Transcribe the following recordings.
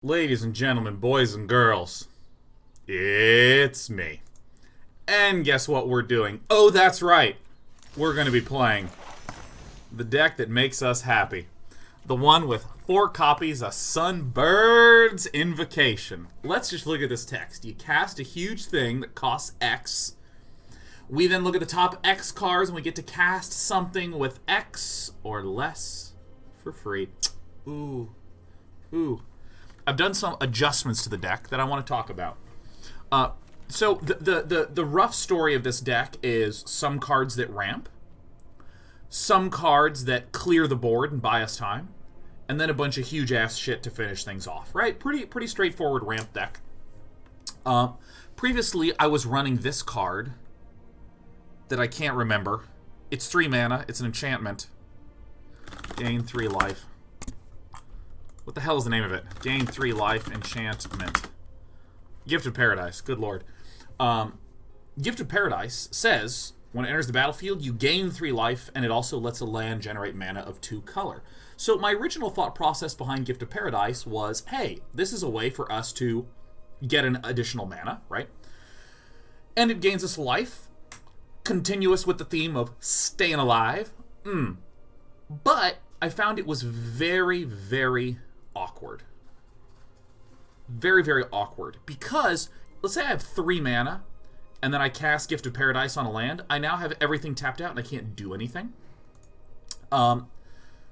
Ladies and gentlemen, boys and girls, it's me. And guess what we're doing? Oh, that's right. We're going to be playing the deck that makes us happy. The one with 4 copies of Sunbird's Invocation. Let's just look at this text. You cast a huge thing that costs X. We then look at the top X cards and we get to cast something with X or less for free. Ooh. I've done some adjustments to the deck that I want to talk about. So the rough story of this deck is some cards that ramp, some cards that clear the board and buy us time, and then a bunch of huge ass shit to finish things off. Right? Pretty straightforward ramp deck. Previously, I was running this card that I can't remember. It's 3 mana. It's an enchantment. Gain 3 life. What the hell is the name of it? Gain 3 life, enchantment. Gift of Paradise. Good lord. Gift of Paradise says, when it enters the battlefield, you gain 3 life, and it also lets a land generate mana of 2 color. So my original thought process behind Gift of Paradise was, hey, this is a way for us to get an additional mana, right? And it gains us life, continuous with the theme of staying alive. But I found it was very, very awkward. Very, very awkward. Because, let's say I have 3 mana, and then I cast Gift of Paradise on a land. I now have everything tapped out, and I can't do anything.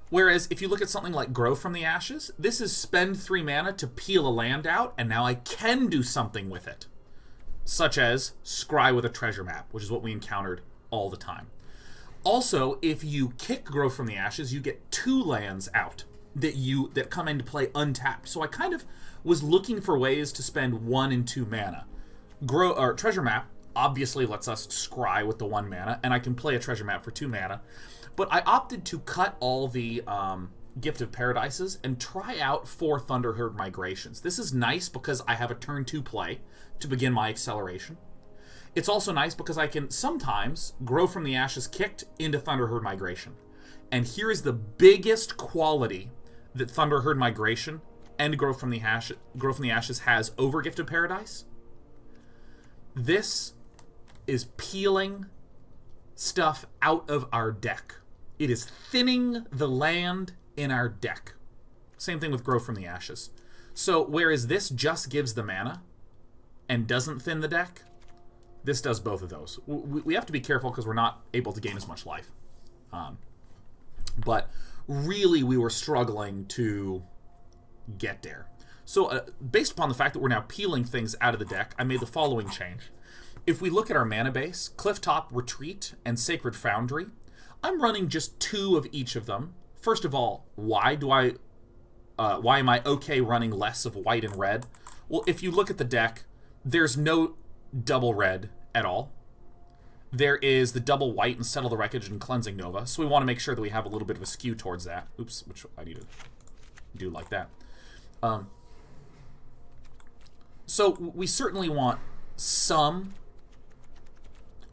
Whereas, if you look at something like Grove from the Ashes, this is spend 3 mana to peel a land out, and now I can do something with it. Such as scry with a treasure map, which is what we encountered all the time. Also, if you kick Grove from the Ashes, you get 2 lands out that come into play untapped. So I kind of was looking for ways to spend 1 and 2 mana. Treasure map obviously lets us scry with the 1 mana, and I can play a treasure map for 2 mana. But I opted to cut all the Gift of Paradises and try out 4 Thunderherd Migrations. This is nice because I have a turn 2 play to begin my acceleration. It's also nice because I can sometimes grow from the Ashes kicked into Thunderherd Migration. And here is the biggest quality that Thunderherd Migration and Grow from the Ashes has over Gift of Paradise. This is peeling stuff out of our deck. It is thinning the land in our deck. Same thing with Grow from the Ashes. So whereas this just gives the mana and doesn't thin the deck, this does both of those. We have to be careful because we're not able to gain as much life. But really, we were struggling to get there. So based upon the fact that we're now peeling things out of the deck, I made the following change. If we look at our mana base, Clifftop Retreat and Sacred Foundry, I'm running just 2 of each of them. First of all, why am I okay running less of white and red? Well, if you look at the deck, there's no double red at all. There is the double white and Settle the Wreckage and Cleansing Nova, so we want to make sure that we have a little bit of a skew towards that. Oops, which I need to do like that. So we certainly want some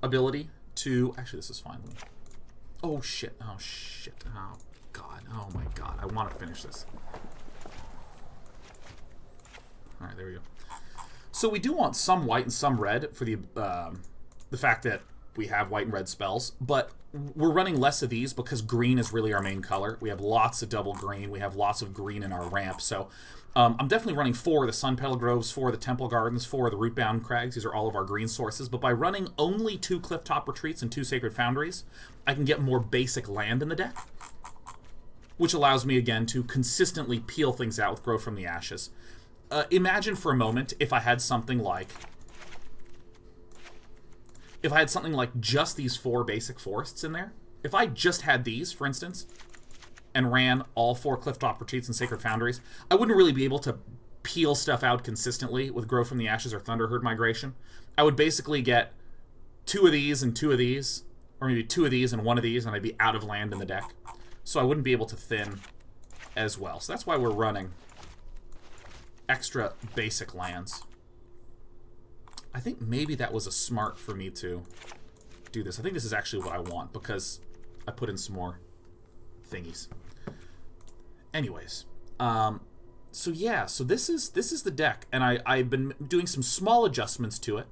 ability to... Actually, this is fine. Oh, shit. Oh, shit. Oh, God. Oh, my God. I want to finish this. All right, there we go. So we do want some white and some red for the fact that we have white and red spells, but we're running less of these because green is really our main color. We have lots of double green. We have lots of green in our ramp. So I'm definitely running 4 of the Sunpetal Groves, 4 of the Temple Gardens, 4 of the Rootbound Crags. These are all of our green sources. But by running only 2 Clifftop Retreats and 2 Sacred Foundries, I can get more basic land in the deck, which allows me, again, to consistently peel things out with Grow from the Ashes. Imagine for a moment if I had something like... just these 4 basic forests in there. If I just had these, for instance, and ran all 4 Clifftop Retreats and Sacred Foundries, I wouldn't really be able to peel stuff out consistently with Grow from the Ashes or Thunderherd Migration. I would basically get 2 of these and 2 of these, or maybe 2 of these and 1 of these, and I'd be out of land in the deck. So I wouldn't be able to thin as well. So that's why we're running extra basic lands. I think maybe that was a smart for me to do this. I think this is actually what I want because I put in some more thingies. Anyways, So yeah, so this is the deck, and I've been doing some small adjustments to it.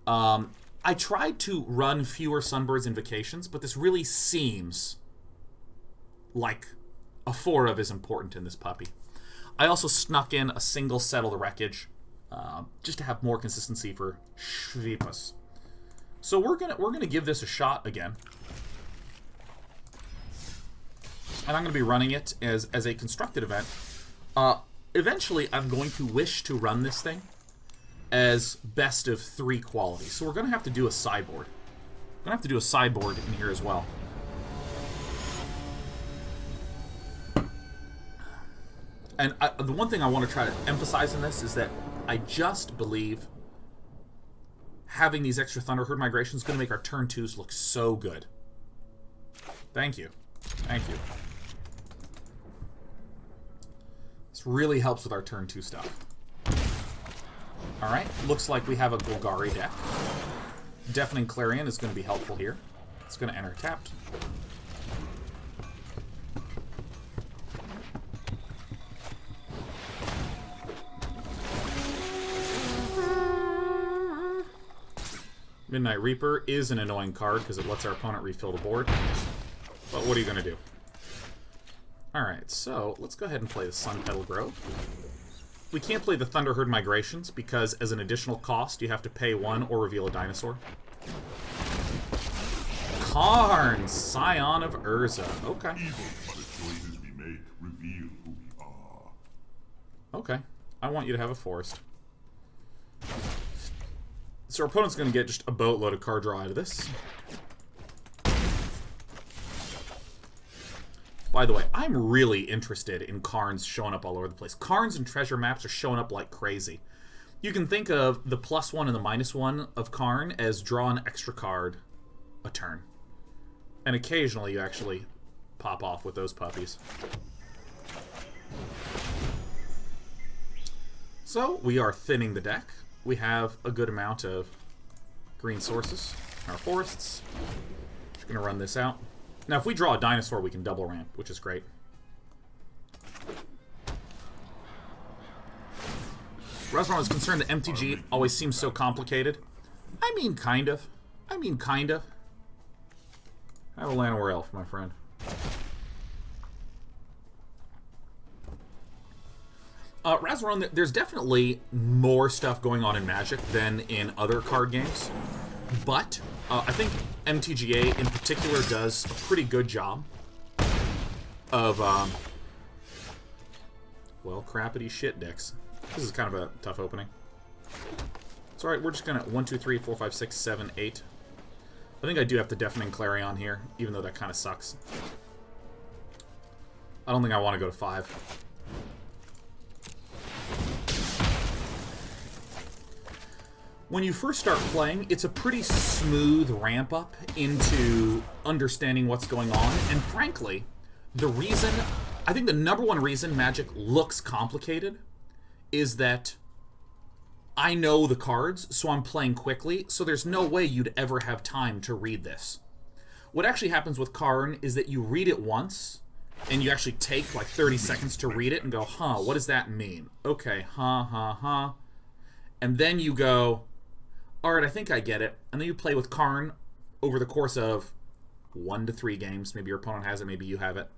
I tried to run fewer Sunbird's Invocations, but this really seems like a 4 of is important in this puppy. I also snuck in a single Settle the Wreckage, just to have more consistency for Shvipas. So we're gonna give this a shot again, and I'm gonna be running it as a constructed event. Eventually, I'm going to wish to run this thing as best of 3 quality. So we're going to have to do a sideboard. We're going to have to do a sideboard in here as well. And the one thing I want to try to emphasize in this is that I just believe having these extra Thunderherd Migrations is going to make our turn 2s look so good. Thank you. Thank you. This really helps with our turn 2 stuff. Alright, looks like we have a Golgari deck. Deafening Clarion is going to be helpful here. It's going to enter tapped. Midnight Reaper is an annoying card because it lets our opponent refill the board. But what are you going to do? Alright, so let's go ahead and play the Sunpetal Grove. We can't play the Thunderherd Migrations because as an additional cost, you have to pay 1 or reveal a dinosaur. Karn, Scion of Urza. Okay. Okay. I want you to have a forest. So our opponent's going to get just a boatload of card draw out of this. By the way, I'm really interested in Karns showing up all over the place. Karns and treasure maps are showing up like crazy. You can think of the +1 and the -1 of Karn as draw an extra card a turn. And occasionally you actually pop off with those puppies. So we are thinning the deck. We have a good amount of green sources in our forests. Just going to run this out. Now, if we draw a dinosaur, we can double ramp, which is great. Regisaur was concerned that MTG always seems so complicated. I mean, kind of. I mean, kind of. Have a Llanowar Elf, my friend. Regisaur, there's definitely more stuff going on in Magic than in other card games. But I think MTGA in particular does a pretty good job of, well, crappity shit decks. This is kind of a tough opening. It's alright, we're just gonna 1, 2, 3, 4, 5, 6, 7, 8. I think I do have to Deafening Clarion here, even though that kind of sucks. I don't think I want to go to 5. When you first start playing, it's a pretty smooth ramp up into understanding what's going on. And frankly, I think the #1 reason Magic looks complicated is that I know the cards, so I'm playing quickly, so there's no way you'd ever have time to read this. What actually happens with Karn is that you read it once, and you actually take like 30 seconds to read it and go, huh, what does that mean? Okay, huh. And then you go, alright, I think I get it. And then you play with Karn over the course of 1 to 3 games. Maybe your opponent has it, maybe you have it.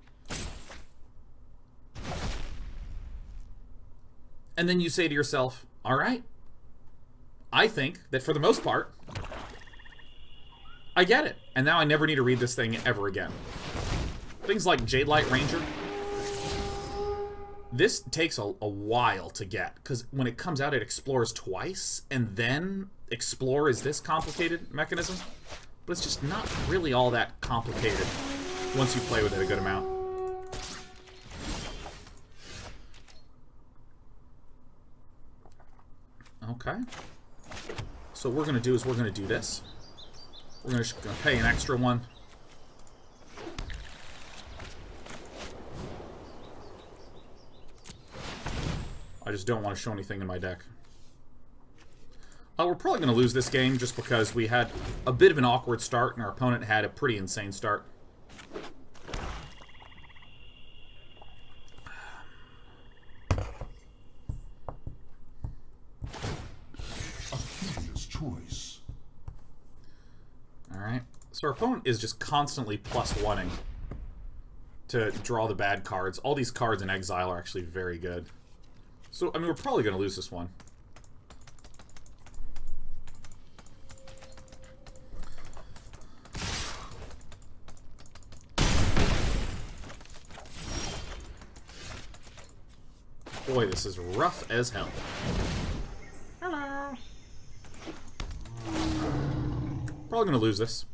And then you say to yourself, alright, I think that for the most part, I get it. And now I never need to read this thing ever again. Things like Jadelight Ranger. This takes a while to get, because when it comes out, it explores twice, and then explore is this complicated mechanism. But it's just not really all that complicated once you play with it a good amount. Okay. So what we're going to do is we're going to do this. We're going to pay an extra one. I just don't want to show anything in my deck. We're probably going to lose this game just because we had a bit of an awkward start and our opponent had a pretty insane start. choice. Alright. So our opponent is just constantly +1ing to draw the bad cards. All these cards in exile are actually very good. So, I mean, we're probably going to lose this one. Boy, this is rough as hell. Hello. Probably going to lose this.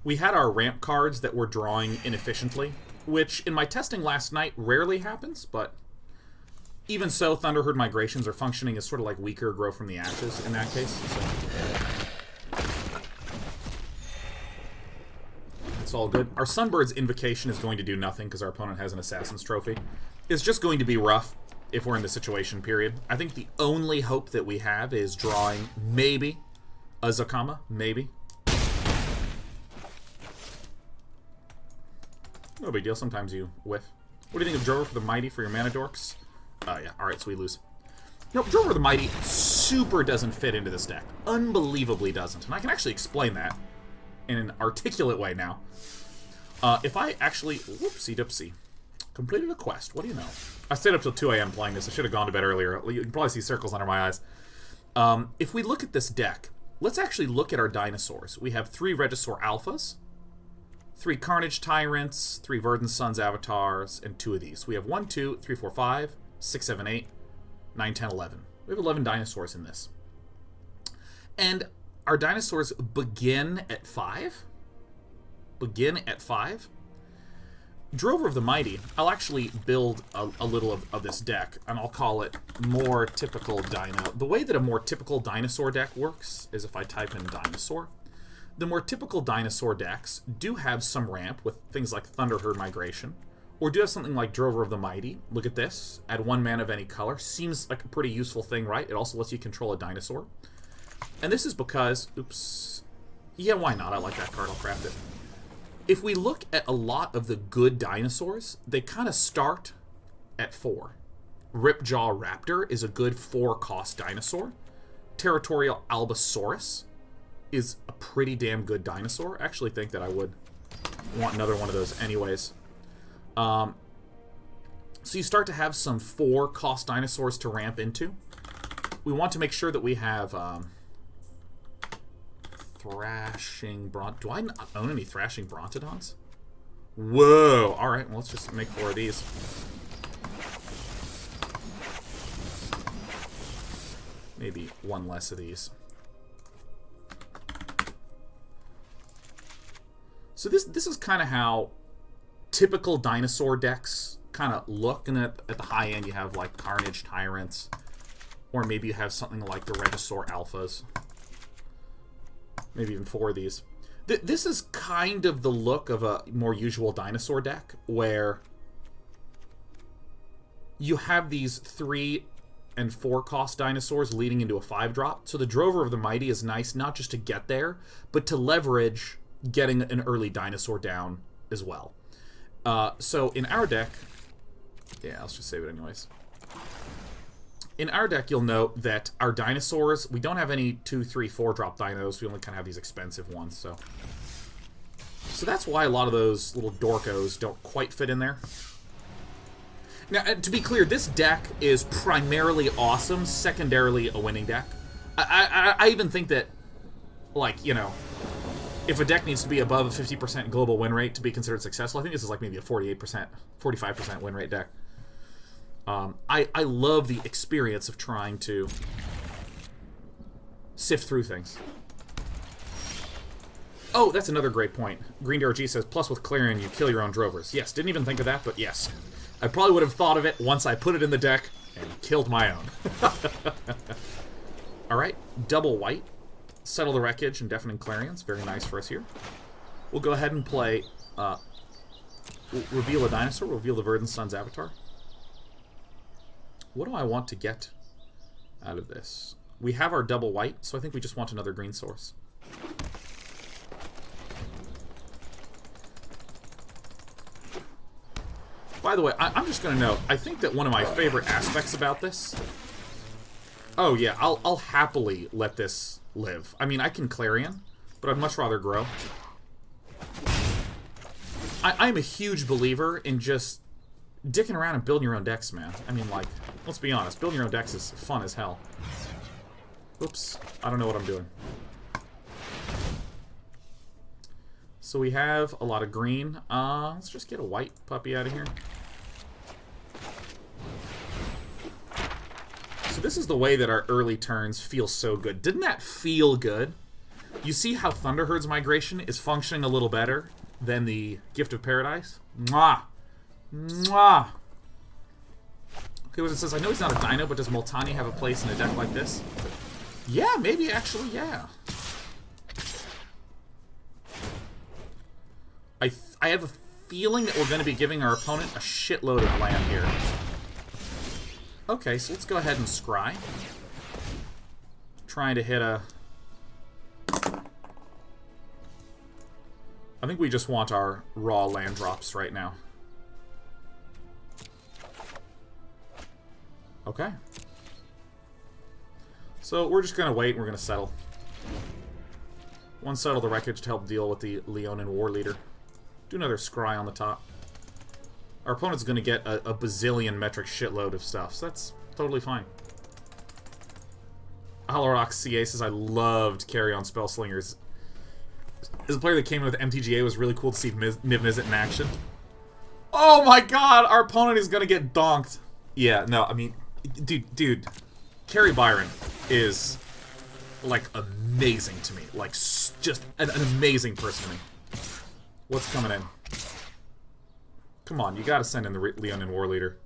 We had our ramp cards that were drawing inefficiently, which in my testing last night rarely happens, but even so, Thunderherd Migrations are functioning as sort of like weaker Grow from the Ashes in that case. So. It's all good. Our Sunbird's Invocation is going to do nothing because our opponent has an Assassin's Trophy. It's just going to be rough if we're in the situation, period. I think the only hope that we have is drawing maybe a Zacama, maybe. No big deal, sometimes you whiff. What do you think of Drover for the Mighty for your mana dorks? Yeah, alright, so we lose. Nope, Drover the Mighty super doesn't fit into this deck. Unbelievably doesn't. And I can actually explain that in an articulate way now. If I actually... Whoopsie-doopsie. Completed a quest. What do you know? I stayed up till 2 AM playing this. I should have gone to bed earlier. You can probably see circles under my eyes. If we look at this deck, let's actually look at our dinosaurs. We have 3 Regisaur Alphas, 3 Carnage Tyrants, 3 Verdant Sun's avatars, and 2 of these. We have 1, 2, 3, 4, 5, 6, 7, 8, 9, 10, 11. We have 11 dinosaurs in this. And our dinosaurs begin at 5. Begin at 5. Drover of the Mighty, I'll actually build a little of this deck, and I'll call it more typical dino. The way that a more typical dinosaur deck works is if I type in dinosaur. The more typical dinosaur decks do have some ramp with things like Thunderherd Migration, or do have something like Drover of the Mighty. Look at this. Add 1 mana of any color. Seems like a pretty useful thing, right? It also lets you control a dinosaur. And this is because... Oops. Yeah, why not? I like that card. I'll craft it. If we look at a lot of the good dinosaurs, they kind of start at 4. Ripjaw Raptor is a good 4-cost dinosaur. Territorial Allosaurus is a pretty damn good dinosaur. I actually think that I would want another one of those anyways. So you start to have some 4-cost dinosaurs to ramp into. We want to make sure that we have Thrashing Bront. Do I not own any Thrashing Brontodons? Whoa! Alright, well, let's just make 4 of these. Maybe 1 less of these. So this is kind of how typical dinosaur decks kind of look. And at the high end, you have like Carnage Tyrants, or maybe you have something like the Regisaur Alphas. Maybe even 4 of these. This is kind of the look of a more usual dinosaur deck, where you have these 3 and 4-cost dinosaurs leading into a 5-drop. So the Drover of the Mighty is nice, not just to get there, but to leverage getting an early dinosaur down as well. So in our deck... Yeah, let's just save it anyways. In our deck, you'll note that our dinosaurs, we don't have any 2, 3, 4-drop dinos. We only kind of have these expensive ones, so that's why a lot of those little dorkos don't quite fit in there. Now, to be clear, this deck is primarily awesome, secondarily a winning deck. I even think that, like, you know, if a deck needs to be above a 50% global win rate to be considered successful, I think this is like maybe a 48%, 45% win rate deck. I love the experience of trying to sift through things. Oh, that's another great point. Green DRG says, plus with Clarion, you kill your own Drovers. Yes, didn't even think of that, but yes. I probably would have thought of it once I put it in the deck and killed my own. Alright, double white. Settle the Wreckage and Deafening Clarions. Very nice for us here. We'll go ahead and play... we'll reveal a dinosaur. We'll reveal the Verdant Sun's avatar. What do I want to get out of this? We have our double white, so I think we just want another green source. By the way, I'm just going to note, I think that one of my favorite aspects about this... Oh yeah, I'll happily let this live. I mean, I can Clarion, but I'd much rather grow. I'm a huge believer in just dicking around and building your own decks, man. I mean, like, let's be honest. Building your own decks is fun as hell. Oops. I don't know what I'm doing. So we have a lot of green. Let's just get a white puppy out of here. So this is the way that our early turns feel so good. Didn't that feel good? You see how Thunderherd's Migration is functioning a little better than the Gift of Paradise? Mwah! Mwah! Okay, what it says, I know he's not a dino, but does Multani have a place in a deck like this? Yeah, maybe actually, yeah. I have a feeling that we're going to be giving our opponent a shitload of land here. Okay, so let's go ahead and scry. Trying to hit a... I think we just want our raw land drops right now. Okay. So we're just going to wait and we're going to settle. One Settle the Wreckage to help deal with the Leonin War Leader. Do another scry on the top. Our opponent's going to get a bazillion metric shitload of stuff, so that's totally fine. Holorox CA says, I loved Carry-On Spellslingers. As a player that came in with MTGA, it was really cool to see Niv Mizzet in action. Oh my god, our opponent is going to get donked. Yeah, no, I mean, dude, Carrie Byron is, like, amazing to me. Like, just an amazing person to me. What's coming in? Come on, you gotta send in the Leonin War Leader.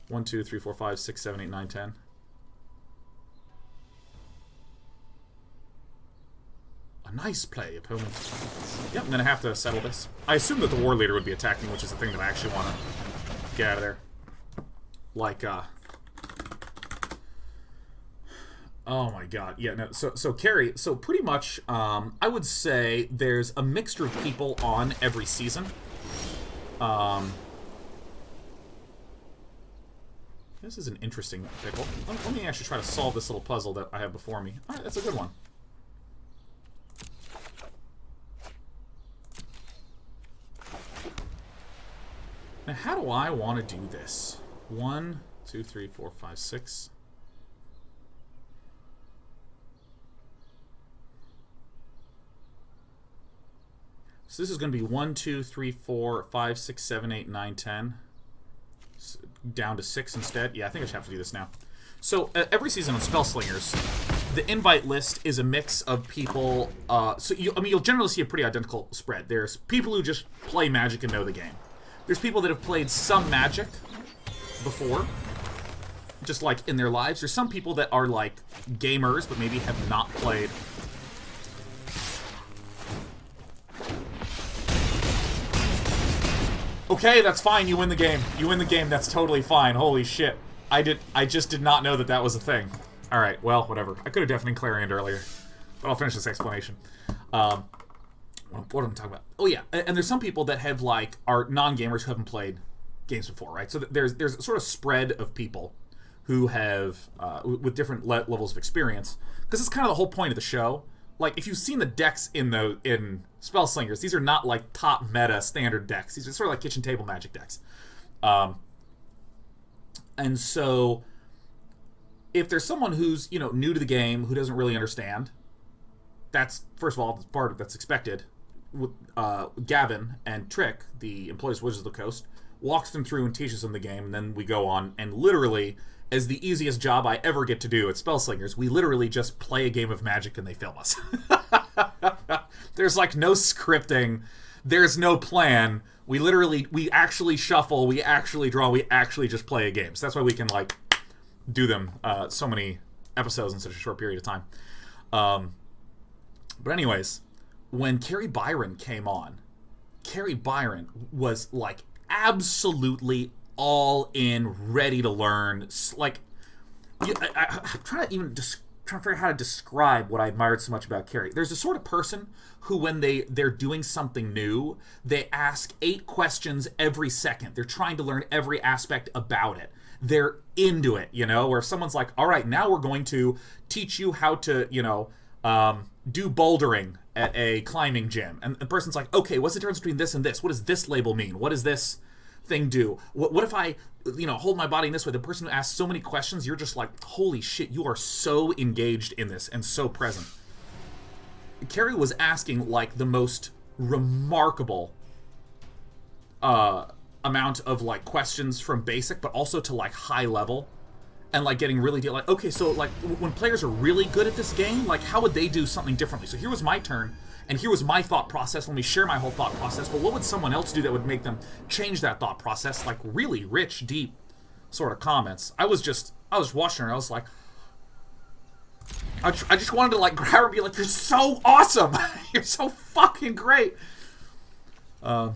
1, 2, 3, 4, 5, 6, 7, 8, 9, 10. A nice play, opponent. Yep, I'm gonna have to settle this. I assume that the War Leader would be attacking, which is the thing that I actually want to get out of there. Like, oh my god, yeah, no, so Carrie, so pretty much, I would say there's a mixture of people on every season. This is an interesting pickle. Let me actually try to solve this little puzzle that I have before me. Alright, that's a good one. Now, how do I want to do this? 1, 2, 3, 4, 5, 6... So this is going to be 1, 2, 3, 4, 5, 6, 7, 8, 9, 10. Down to 6 instead. Yeah, I think I should have to do this now. So every season on Spellslingers, the invite list is a mix of people. You'll generally see a pretty identical spread. There's people who just play Magic and know the game. There's people that have played some Magic before, just like in their lives. There's some people that are like gamers, but maybe have not played. Okay, that's fine. You win the game. You win the game. That's totally fine. Holy shit. I just did not know that that was a thing. Alright, well, whatever. I could have Deafening Clarion earlier. But I'll finish this explanation. What am I talking about? Oh, yeah. And there's some people that have, like, are non-gamers who haven't played games before, right? So there's a sort of spread of people who have, with different levels of experience. Because it's kind of the whole point of the show. Like, if you've seen the decks in Spellslingers, these are not, like, top meta standard decks. These are sort of like kitchen table Magic decks. And so, if there's someone who's, you know, new to the game, who doesn't really understand, that's, first of all, that's expected. Gavin and Trick, the employees of Wizards of the Coast, walks them through and teaches them the game, and then we go on, and literally, as the easiest job I ever get to do at Spellslingers, we literally just play a game of Magic and they film us. There's, like, no scripting. There's no plan. We actually shuffle, we actually draw, we actually just play a game. So that's why we can, like, do them so many episodes in such a short period of time. But anyways, when Carrie Byron came on, Carrie Byron was, like, absolutely all in, ready to learn. Like, I'm trying to figure out how to describe what I admired so much about Carrie. There's a sort of person who, when they're doing something new, they ask 8 questions every second. They're trying to learn every aspect about it. they're into it, you know? Where if someone's like, all right, now we're going to teach you how to, you know, do bouldering at a climbing gym. And the person's like, okay, what's the difference between this and this? What does this label mean? What does this thing do? What if I, you know, hold my body in this way? The person who asks so many questions, you're just like, holy shit, you are so engaged in this and so present. Carrie was asking, like, the most remarkable amount of, like, questions from basic, but also to, like, high level. And, like, getting really deep. Like, okay, so, like, when players are really good at this game, like, how would they do something differently? So here was my turn, and here was my thought process. Let me share my whole thought process. But what would someone else do that would make them change that thought process? Like, really rich, deep sort of comments. I was watching her, and I was like, I just wanted to, like, grab her and be like, you're so awesome! You're so fucking great! Bonk.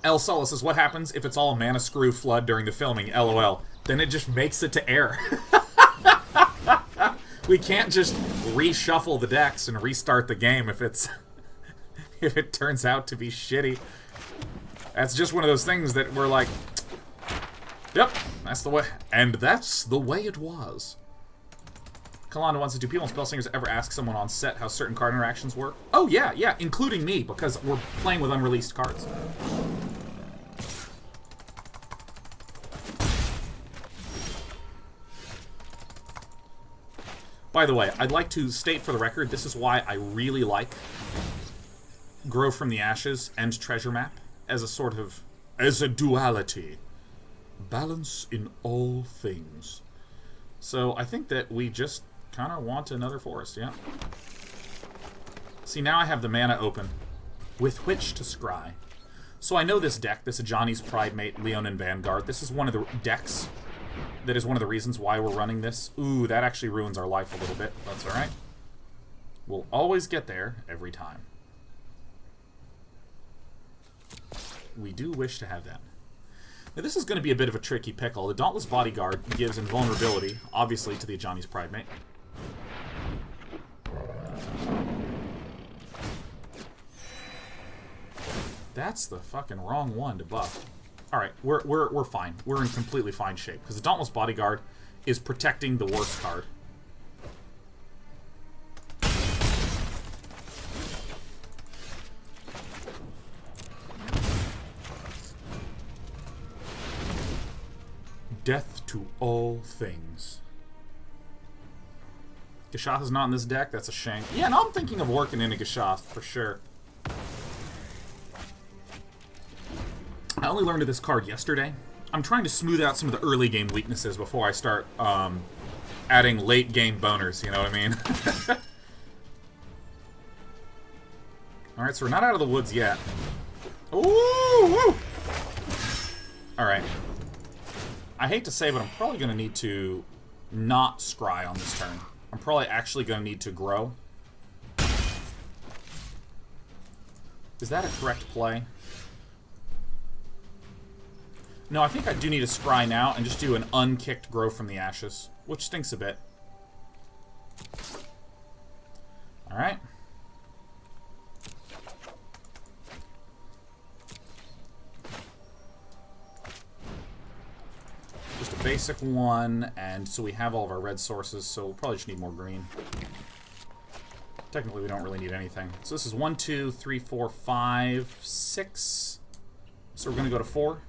El Solo says, what happens if it's all a mana screw flood during the filming? LOL. Then it just makes it to air. We can't just reshuffle the decks and restart the game if it's... if it turns out to be shitty. That's just one of those things that we're like... Yep, that's the way... And that's the way it was. Kalanda wants to do people and Spellsingers ever ask someone on set how certain card interactions work? Oh, yeah, including me, because we're playing with unreleased cards. By the way, I'd like to state for the record, this is why I really like Grow from the Ashes and Treasure Map as a sort of... as a duality. Balance in all things. So I think that we just kind of want another forest, yeah. See, now I have the mana open with which to scry. So I know this deck, this Ajani's Pridemate, Leonin Vanguard. This is one of the decks that is one of the reasons why we're running this. Ooh, that actually ruins our life a little bit. That's alright. We'll always get there every time. We do wish to have that. Now, this is going to be a bit of a tricky pickle. The Dauntless Bodyguard gives invulnerability, obviously, to the Ajani's Pridemate. That's the fucking wrong one to buff. Alright, we're fine. We're in completely fine shape. Because the Dauntless Bodyguard is protecting the worst card. Death to all things. Gishath is not in this deck? That's a shame. Yeah, no, I'm thinking of working into Gishath, for sure. I only learned of this card yesterday. I'm trying to smooth out some of the early game weaknesses before I start adding late game boners, you know what I mean? Alright, so we're not out of the woods yet. Ooh! Alright. I hate to say, but I'm probably going to need to not scry on this turn. I'm probably actually going to need to grow. Is that a correct play? No, I think I do need to scry now and just do an unkicked Grow from the Ashes, which stinks a bit. Alright. Just a basic one, and so we have all of our red sources, so we'll probably just need more green. Technically, we don't really need anything. So this is 1, 2, 3, 4, 5, 6. So we're going to go to 4.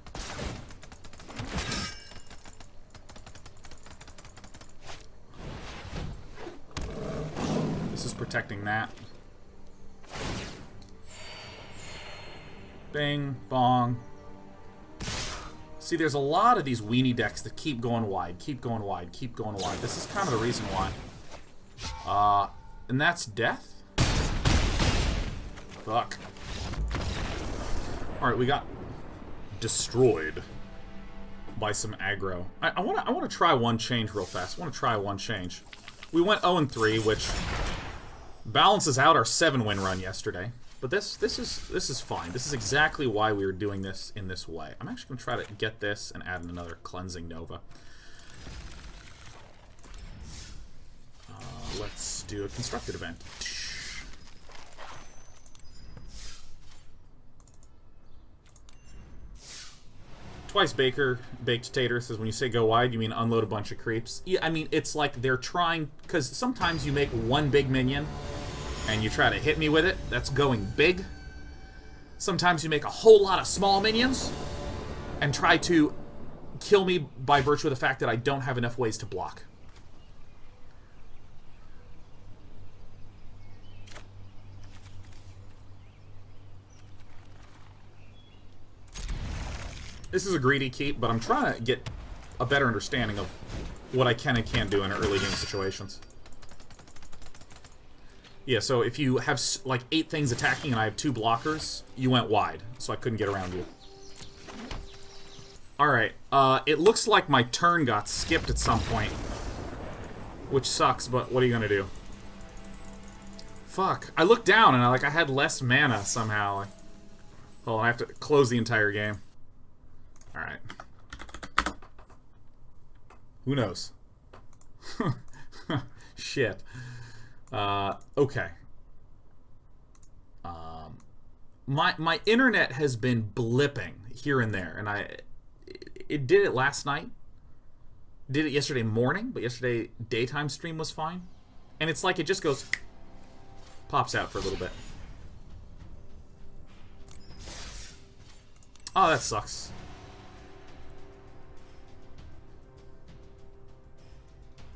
This is protecting that. Bing, bong. See, there's a lot of these weenie decks that keep going wide, keep going wide, keep going wide. This is kind of the reason why. And that's death? Fuck. Alright, we got destroyed by some aggro. I want to try one change real fast. I want to try one change. We went 0-3, which balances out our 7-win run yesterday. But this is fine. This is exactly why we were doing this in this way. I'm actually going to try to get this and add another Cleansing Nova. Let's do a Constructed Event. Twice Baker, Baked Tater says, when you say go wide, you mean unload a bunch of creeps? Yeah, I mean, it's like they're trying, because sometimes you make one big minion, and you try to hit me with it. That's going big. Sometimes you make a whole lot of small minions, and try to kill me by virtue of the fact that I don't have enough ways to block. This is a greedy keep, but I'm trying to get a better understanding of what I can and can't do in early game situations. Yeah, so if you have, like, 8 things attacking and I have 2 blockers, you went wide, so I couldn't get around you. Alright, it looks like my turn got skipped at some point. Which sucks, but what are you gonna do? Fuck. I looked down and I had less mana somehow. Hold on, I have to close the entire game. Alright. Who knows? Shit. Okay. My internet has been blipping here and there, and it did it last night. Did it yesterday morning, but yesterday daytime stream was fine. And it's like it just goes, pops out for a little bit. Oh, that sucks.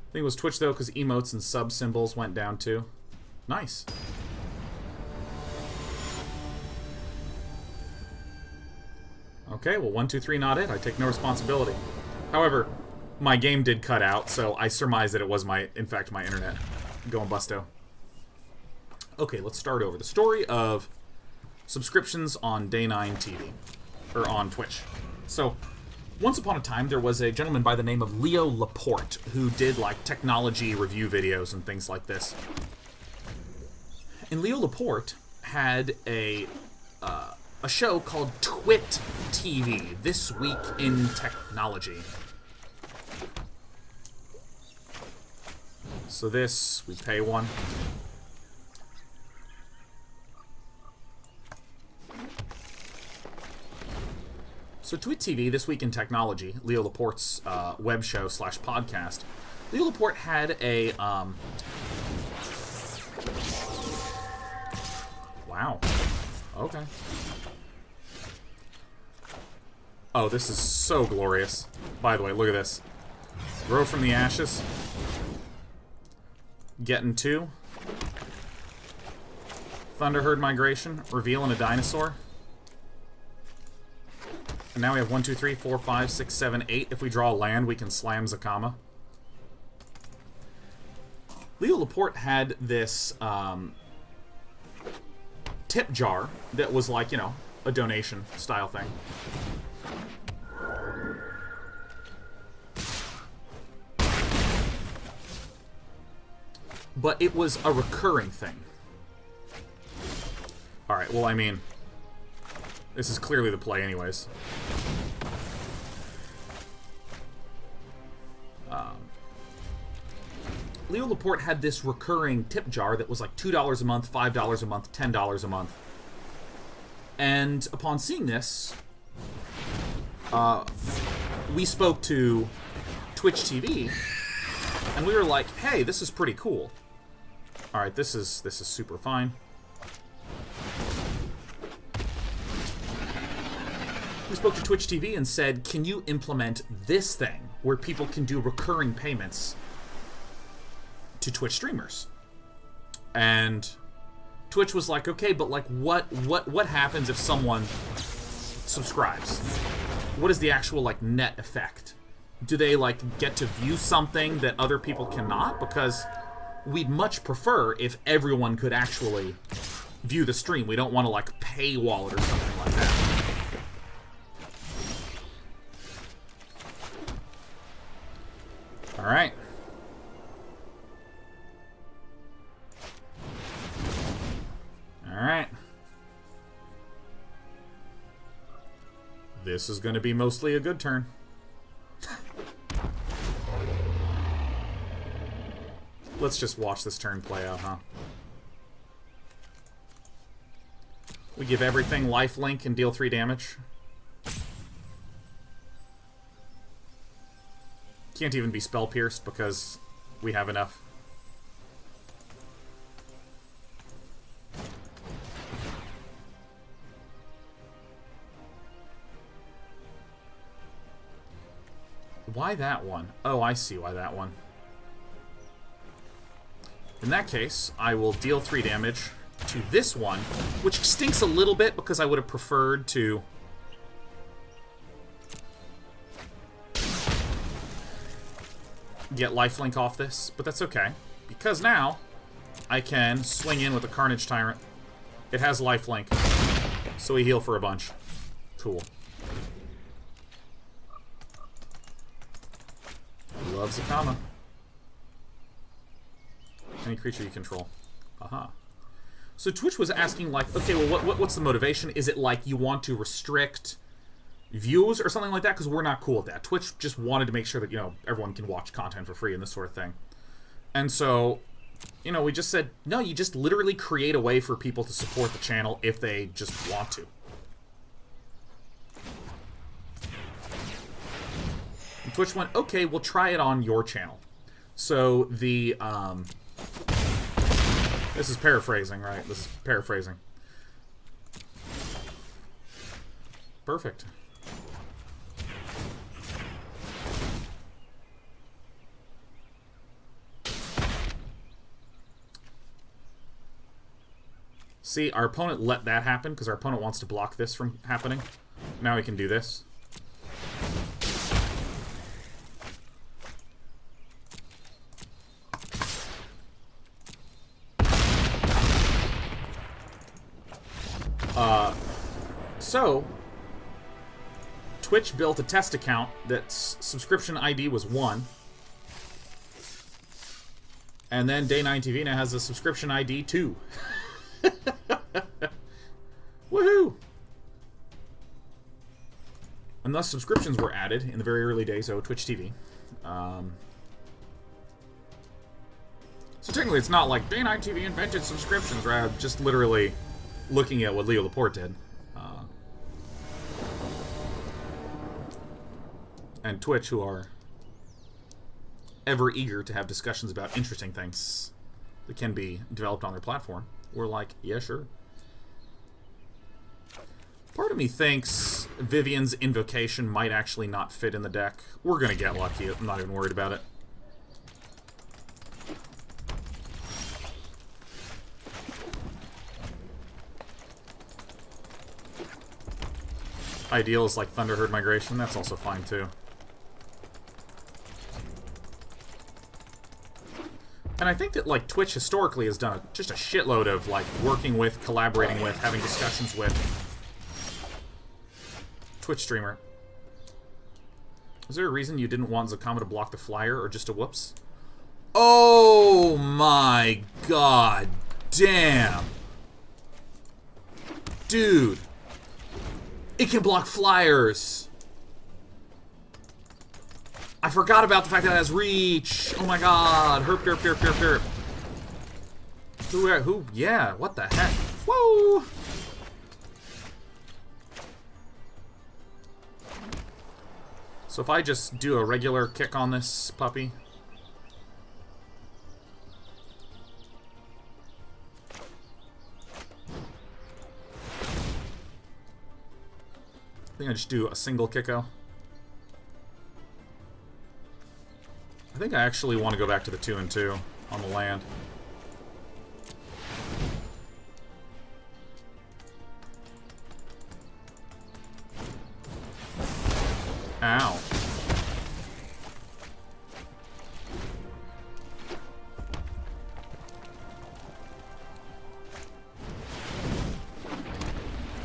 I think it was Twitch, though, because emotes and sub symbols went down, too. Nice. Okay, well, 1, 2, 3, not it. I take no responsibility. However, my game did cut out, so I surmise that it was, in fact, my internet going busto. Okay, let's start over. The story of subscriptions on Day 9 TV. Or on Twitch. So, once upon a time, there was a gentleman by the name of Leo Laporte who did, like, technology review videos and things like this. And Leo Laporte had a show called Twit TV, This Week in Technology. So this, we pay one. So Twit TV, This Week in Technology, Leo Laporte's web show / podcast. Leo Laporte had a, wow. Okay. Oh, this is so glorious. By the way, look at this. Grow from the ashes. Getting 2. Thunderherd Migration, revealing a dinosaur. And now we have 1, 2, 3, 4, 5, 6, 7, 8. If we draw land, we can slam Zacama. Leo Laporte had this tip jar that was like, you know, a donation style thing. But it was a recurring thing. Alright, well, I mean, this is clearly the play anyways. Leo Laporte had this recurring tip jar that was like $2 a month, $5 a month, $10 a month. And upon seeing this, we spoke to Twitch TV, and we were like, hey, this is pretty cool. Alright, this is super fine. We spoke to Twitch TV and said, can you implement this thing where people can do recurring payments to Twitch streamers? And Twitch was like, okay, but like what happens if someone subscribes? What is the actual like net effect? Do they like get to view something that other people cannot? Because we'd much prefer if everyone could actually view the stream. We don't want to like paywall it or something like that. All right. All right. This is going to be mostly a good turn. Let's just watch this turn play out, huh? We give everything lifelink and deal 3 damage. Can't even be spell pierced because we have enough. Why that one? Oh, I see why that one. In that case, I will deal 3 damage to this one, which stinks a little bit because I would have preferred to get lifelink off this, but that's okay. Because now, I can swing in with a Carnage Tyrant. It has lifelink, so we heal for a bunch. Cool. Love Zacama. Any creature you control. Aha. So Twitch was asking, like, okay, well, what's the motivation? Is it like you want to restrict views or something like that? Because we're not cool with that. Twitch just wanted to make sure that, you know, everyone can watch content for free and this sort of thing. And so, you know, we just said, no, you just literally create a way for people to support the channel if they just want to. And Twitch went, okay, we'll try it on your channel. So the, this is paraphrasing, right? This is paraphrasing. Perfect. See, our opponent let that happen because our opponent wants to block this from happening. Now we can do this. So, Twitch built a test account that's subscription ID was 1. And then Day 9 TV now has a subscription ID 2. Woohoo! And thus subscriptions were added in the very early days of Twitch TV. So technically it's not like Day 9 TV invented subscriptions, right? I'm just literally looking at what Leo Laporte did. And Twitch, who are ever eager to have discussions about interesting things that can be developed on their platform, we're like, yeah, sure. Part of me thinks Vivian's Invocation might actually not fit in the deck. We're gonna get lucky. I'm not even worried about it. Ideal is like Thunderherd Migration. That's also fine too. And I think that, like, Twitch historically has done just a shitload of, like, working with, collaborating with, having discussions with Twitch streamer. Is there a reason you didn't want Zacama to block the flyer, or just a whoops? Oh my god damn. Dude. It can block flyers. I forgot about the fact that it has reach. Oh my god. Herp, derp, derp, derp, derp. Who? Yeah, what the heck? Whoa! So if I just do a regular kick on this puppy. I think I just do a single kicko. I think I actually want to go back to the 2-2 on the land. Ow.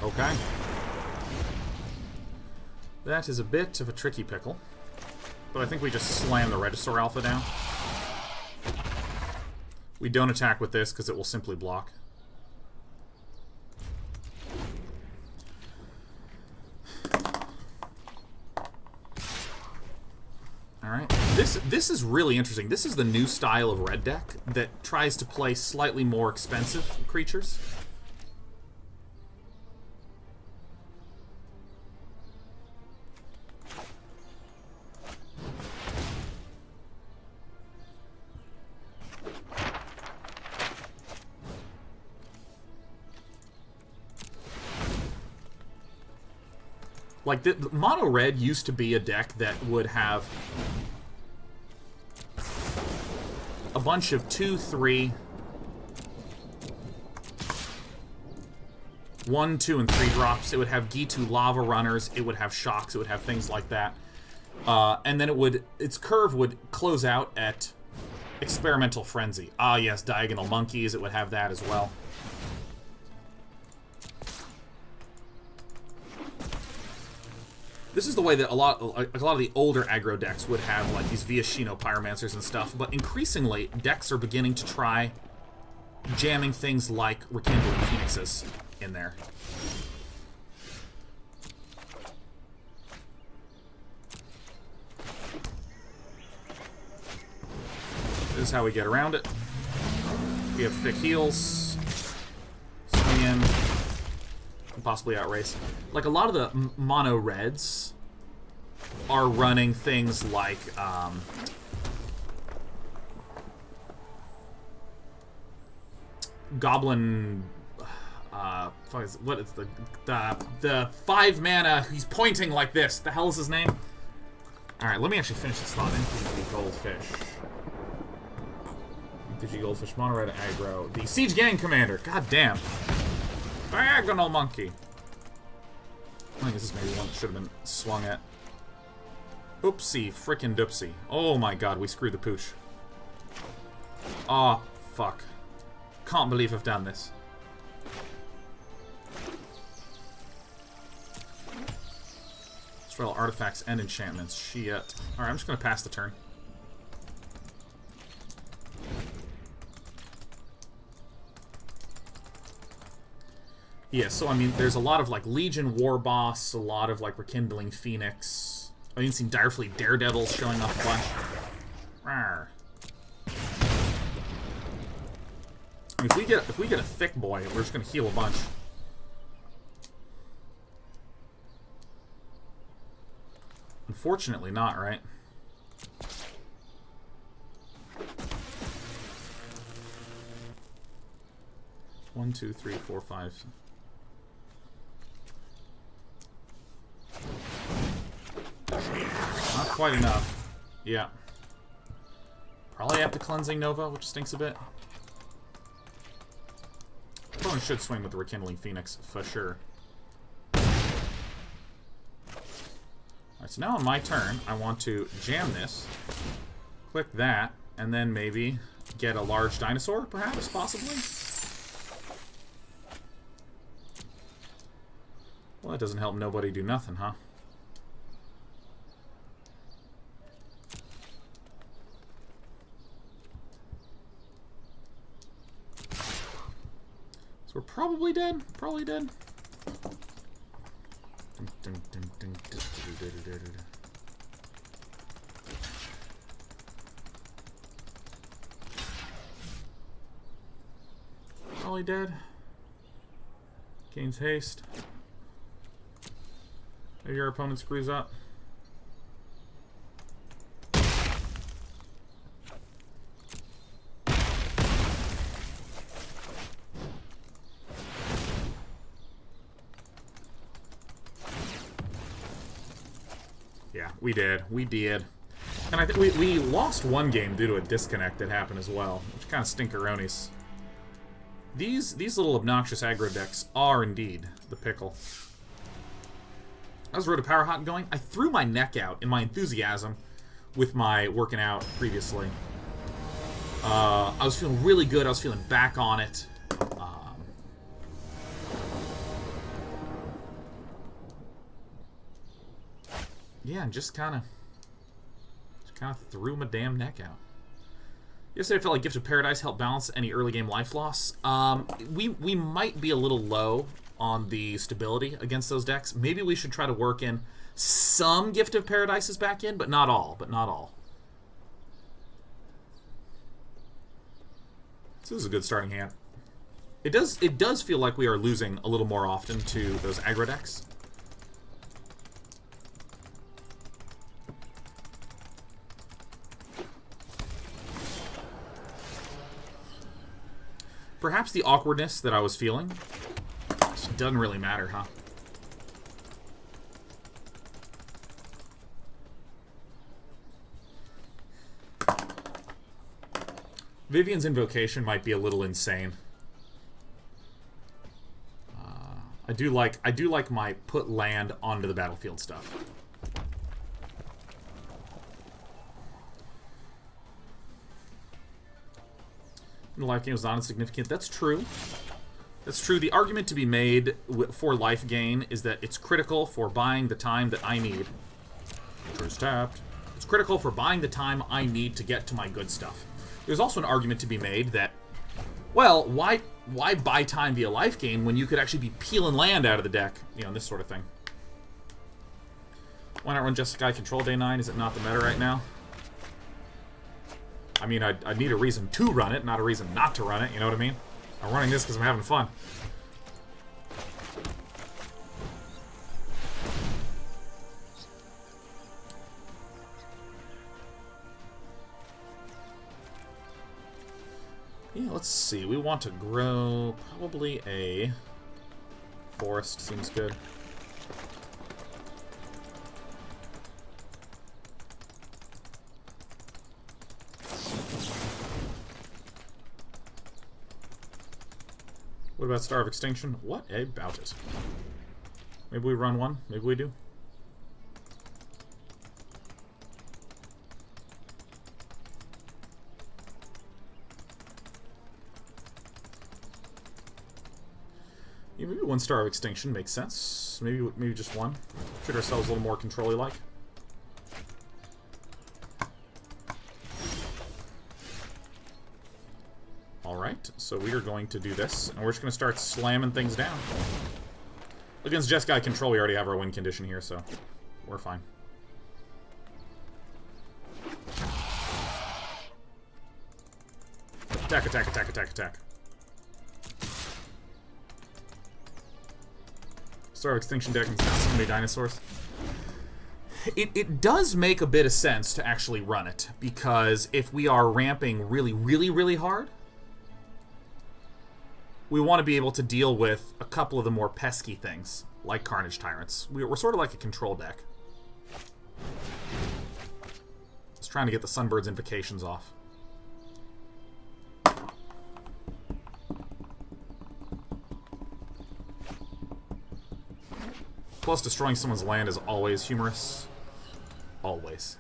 Okay. That is a bit of a tricky pickle. But I think we just slam the Regisaur Alpha down. We don't attack with this because it will simply block. Alright. This is really interesting. This is the new style of red deck that tries to play slightly more expensive creatures. Like, the mono red used to be a deck that would have a bunch of 2, 3, 1, 2, and 3 drops. It would have Gitu Lava Runners. It would have Shocks. It would have things like that. And then its curve would close out at Experimental Frenzy. Ah, yes, Diagonal Monkeys. It would have that as well. This is the way that a lot of the older aggro decks would have, like, these Viashino Pyromancers and stuff, but increasingly, decks are beginning to try jamming things like Rekindling Phoenixes in there. This is how we get around it. We have thick heels. Swing in. And possibly outrace. Like, a lot of the mono reds are running things like, Goblin... what is the 5 mana, he's pointing like this. The hell is his name? Alright, let me actually finish this thought. MTG Goldfish. MTG Goldfish, mono red aggro. The Siege Gang Commander. God damn. Diagonal Monkey. I think this is maybe one that should have been swung at. Oopsie, frickin' doopsie. Oh my god, we screwed the pooch. Oh, fuck. Can't believe I've done this. Destroy all artifacts and enchantments. Shit. Alright, I'm just gonna pass the turn. Yeah, so I mean, there's a lot of like Legion Warboss, a lot of like Rekindling Phoenix. I've even seen Direfleet Daredevils showing up a bunch. Rawr. I mean, if we get a thick boy, we're just gonna heal a bunch. Unfortunately not, right? One, two, three, four, five. Not quite enough. Yeah. Probably have to Cleansing Nova, which stinks a bit. Probably should swing with the Rekindling Phoenix, for sure. Alright, so now on my turn, I want to jam this, click that, and then maybe get a large dinosaur, perhaps, possibly? Well, that doesn't help nobody do nothing, huh? So we're probably dead. Probably dead. Probably dead. Gains haste. Maybe your opponent screws up. Yeah, we did. We did. And I think we lost one game due to a disconnect that happened as well, which kind of stinkeronies. These little obnoxious aggro decks are indeed the pickle. I was Road to Power Hot going. I threw my neck out in my enthusiasm with my working out previously. I was feeling really good. I was feeling back on it. Yeah, and just kind of threw my damn neck out. Yesterday I felt like Gift of Paradise helped balance any early game life loss. We might be a little low on the stability against those decks. Maybe we should try to work in some Gift of Paradises back in, but not all. So this is a good starting hand. It does feel like we are losing a little more often to those aggro decks. Perhaps the awkwardness that I was feeling doesn't really matter, huh? Vivian's Invocation might be a little insane. I do like my put land onto the battlefield stuff. The life gain was not insignificant. That's true. That's true. The argument to be made for life gain is that it's critical for buying the time that I need. First tapped. It's critical for buying the time I need to get to my good stuff. There's also an argument to be made that, well, why buy time via life gain when you could actually be peeling land out of the deck? You know, this sort of thing. Why not run Jeskai Control Day 9? Is it not the meta right now? I mean, I need a reason to run it, not a reason not to run it, you know what I mean? I'm running this because I'm having fun. Yeah, let's see. We want to grow probably a forest. Seems good. What about Star of Extinction? What about it? Maybe we run one. Maybe we do. Yeah, maybe one Star of Extinction makes sense. Maybe just one. Treat ourselves a little more control-y like. Alright, so we are going to do this, and we're just going to start slamming things down. Against Jeskai Control, we already have our win condition here, so we're fine. Attack, attack, attack, attack, attack. Star of Extinction deck and so many dinosaurs. It does make a bit of sense to actually run it, because if we are ramping really, really, really hard, we want to be able to deal with a couple of the more pesky things, like Carnage Tyrants. We're sort of like a control deck. Just trying to get the Sunbird's Invocations off. Plus, destroying someone's land is always humorous. Always.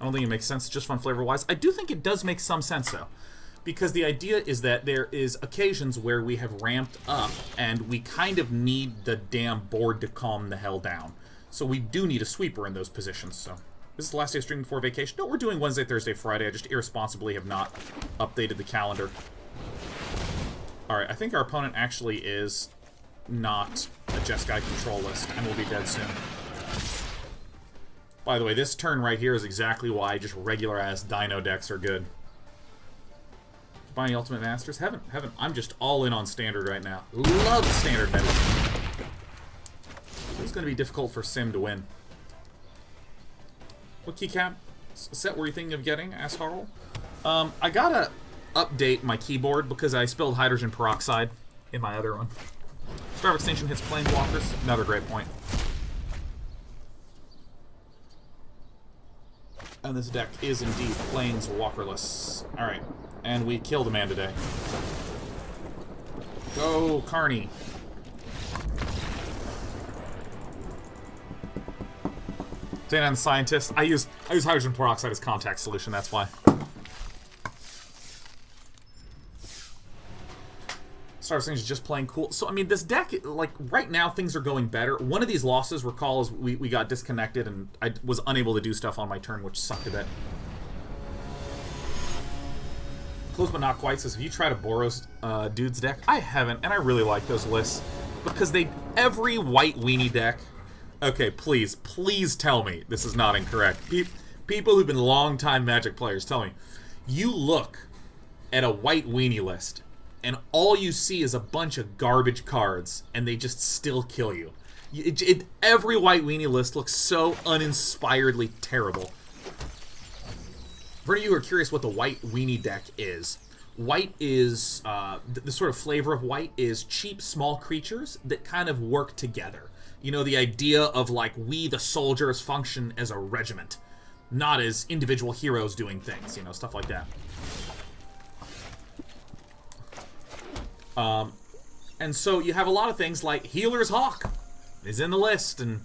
I don't think it makes sense just fun flavor-wise. I do think it does make some sense, though. Because the idea is that there is occasions where we have ramped up and we kind of need the damn board to calm the hell down. So we do need a sweeper in those positions, so... This is the last day of streaming before vacation. No, we're doing Wednesday, Thursday, Friday. I just irresponsibly have not updated the calendar. Alright, I think our opponent actually is not a Jeskai control list, and we'll be dead soon. By the way, this turn right here is exactly why just regular-ass Dino decks are good. Buying Ultimate Masters? Haven't. I'm just all in on Standard right now. Love Standard meta. It's going to be difficult for Sim to win. What keycap set were you thinking of getting? Asked Harl. I gotta update my keyboard because I spilled hydrogen peroxide in my other one. Star of Extinction hits Planeswalkers. Another great point. And this deck is indeed Planeswalkerless. Alright. And we killed a man today. Go, Carney. Dana and the Scientist. I use hydrogen peroxide as contact solution, that's why. Star of Extinction is just playing cool. So, I mean, this deck, like, right now, things are going better. One of these losses, recall, is we got disconnected, and I was unable to do stuff on my turn, which sucked a bit. Close but not quite says, have you tried a Boros dude's deck? I haven't, and I really like those lists. Because every white weenie deck... Okay, please tell me this is not incorrect. People who've been long-time Magic players, tell me. You look at a white weenie list, and all you see is a bunch of garbage cards, and they just still kill you. Every white weenie list looks so uninspiredly terrible. For any of you who are curious what the white weenie deck is, white is, the sort of flavor of white is cheap, small creatures that kind of work together. You know, the idea of, like, we, the soldiers, function as a regiment, not as individual heroes doing things, you know, stuff like that. And so you have a lot of things like Healer's Hawk is in the list, and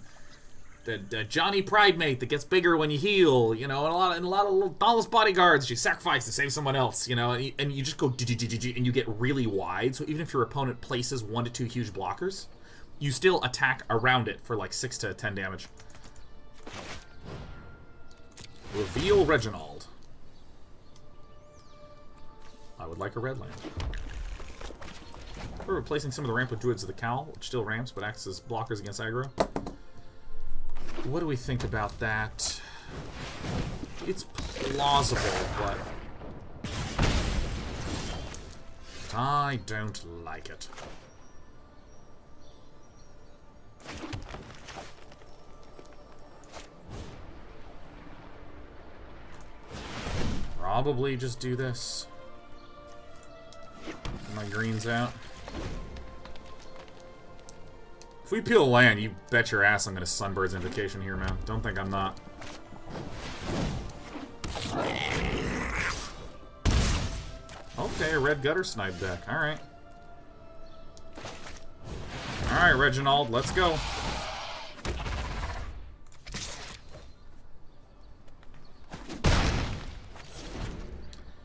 the Johnny Pridemate that gets bigger when you heal, you know, and a lot of little Dauntless Bodyguards you sacrifice to save someone else, you know, and you just go and you get really wide, so even if your opponent places 1 to 2 huge blockers, you still attack around it for like 6 to 10 damage. Reveal Reginald. I would like a red land. We're replacing some of the ramp with Druids of the Cowl, which still ramps but acts as blockers against aggro. What do we think about that? It's plausible, but I don't like it. Probably just do this. Get my greens out. If we peel land, you bet your ass I'm gonna Sunbird's Invocation here, man. Don't think I'm not. Okay, a red gutter snipe deck. Alright. Alright, Reginald, let's go.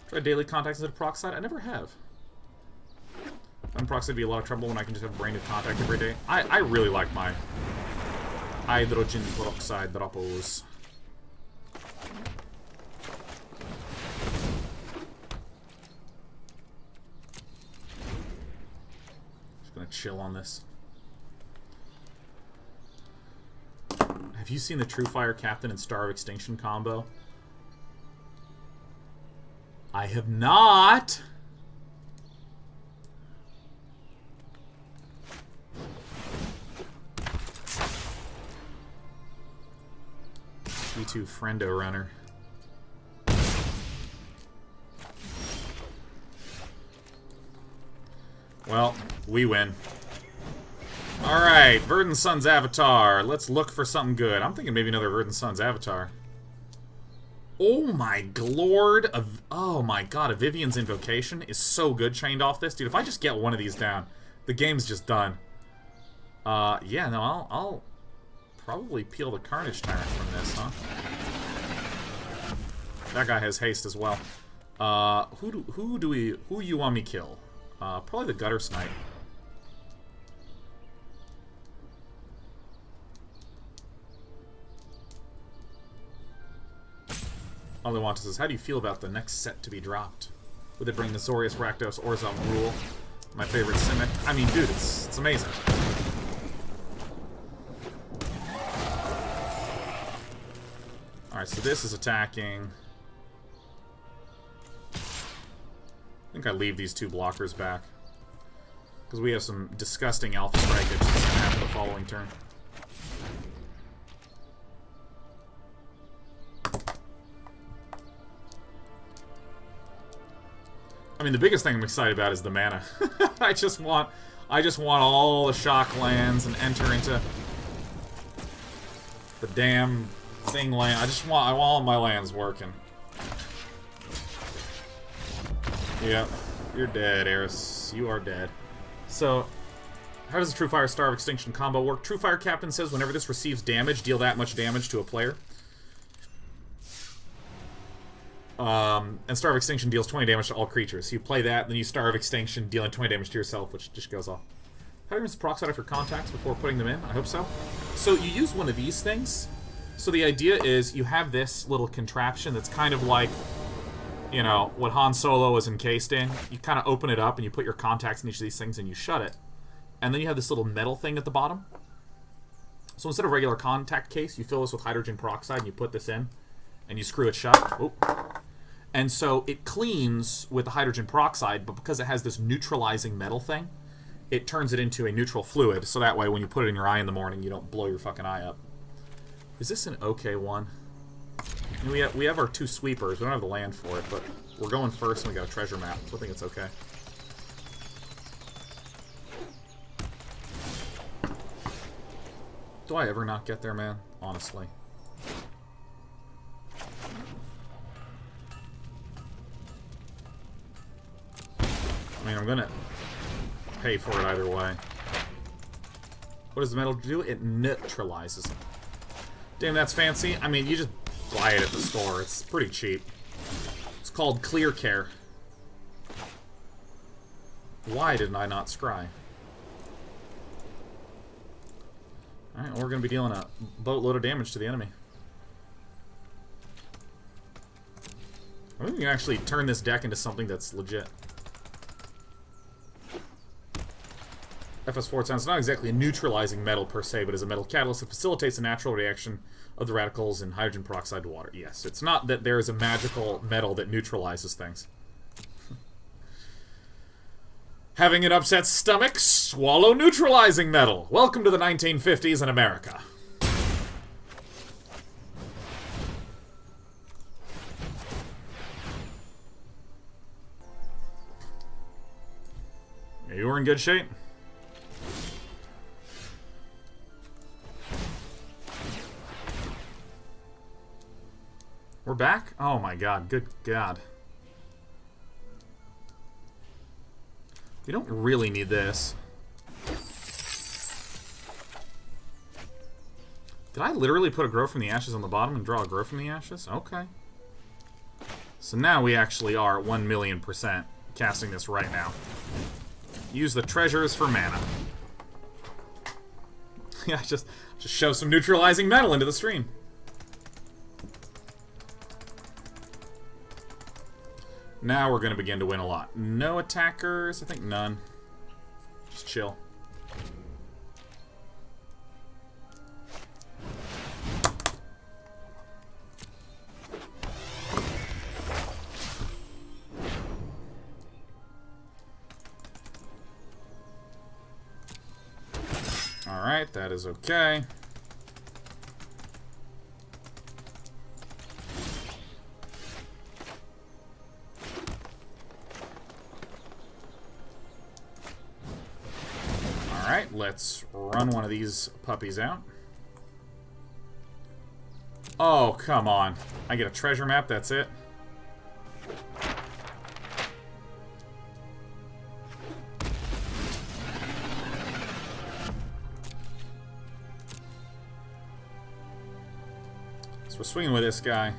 Try daily contacts at a proc side? I never have. Unprocs would be a lot of trouble when I can just have brain new contact every day. I really like my hydrogen peroxide droppos. Just gonna chill on this. Have you seen the True Fire Captain and Star of Extinction combo? I have not! G2 Friendo Runner. Well, we win. Alright, Verdant Sun's Avatar. Let's look for something good. I'm thinking maybe another Verdant Sun's Avatar. Oh my lord. Oh my god, a Vivian's Invocation is so good chained off this. Dude, if I just get one of these down, the game's just done. Yeah, no, I'll probably peel the Carnage Tyrant from this, huh? That guy has haste as well. Who you want me kill? Probably the Gutter Snipe. Only want says, how do you feel about the next set to be dropped? Would it bring the Zorius, Rakdos, Orzhov Rule? My favorite Simic. I mean, dude, it's amazing. Alright, so this is attacking. I think I leave these 2 blockers back. Because we have some disgusting Alpha Strike that's going to happen the following turn. I mean, the biggest thing I'm excited about is the mana. I just want all the shock lands and enter into the damn thing land. I want all my lands working. Yep, you're dead, Eris. You are dead. So, how does the True Fire Star of Extinction combo work? True Fire Captain says whenever this receives damage, deal that much damage to a player. And Star of Extinction deals 20 damage to all creatures. So you play that, then you Star of Extinction, dealing 20 damage to yourself, which just goes off. How do you use Proxide for contacts before putting them in? I hope so. So you use one of these things. So the idea is you have this little contraption that's kind of like, you know, what Han Solo was encased in. You kind of open it up and you put your contacts in each of these things and you shut it. And then you have this little metal thing at the bottom. So instead of regular contact case, you fill this with hydrogen peroxide and you put this in and you screw it shut. Oh. And so it cleans with the hydrogen peroxide, but because it has this neutralizing metal thing, it turns it into a neutral fluid, so that way when you put it in your eye in the morning, you don't blow your fucking eye up. Is this an okay one? We have our 2 sweepers. We don't have the land for it, but we're going first and we got a treasure map, so I think it's okay. Do I ever not get there, man? Honestly. I mean, I'm gonna pay for it either way. What does the metal do? It neutralizes. Damn, that's fancy. I mean, you just buy it at the store. It's pretty cheap. It's called Clear Care. Why didn't I not scry? Alright, well, we're going to be dealing a boatload of damage to the enemy. I think we can actually turn this deck into something that's legit. FS4 sounds not exactly a neutralizing metal per se, but as a metal catalyst, it facilitates the natural reaction of the radicals in hydrogen peroxide to water. Yes, it's not that there is a magical metal that neutralizes things. Having an upset stomach? Swallow neutralizing metal. Welcome to the 1950s in America. You were in good shape. We're back? Oh my god, good god. We don't really need this. Did I literally put a Grow from the Ashes on the bottom and draw a Grow from the Ashes? Okay. So now we actually are 1,000,000% casting this right now. Use the treasures for mana. Yeah, just shove some neutralizing metal into the stream. Now we're going to begin to win a lot. No attackers? I think none. Just chill. Alright, that is okay. Alright, let's run one of these puppies out. Oh, come on. I get a treasure map, that's it? So we're swinging with this guy.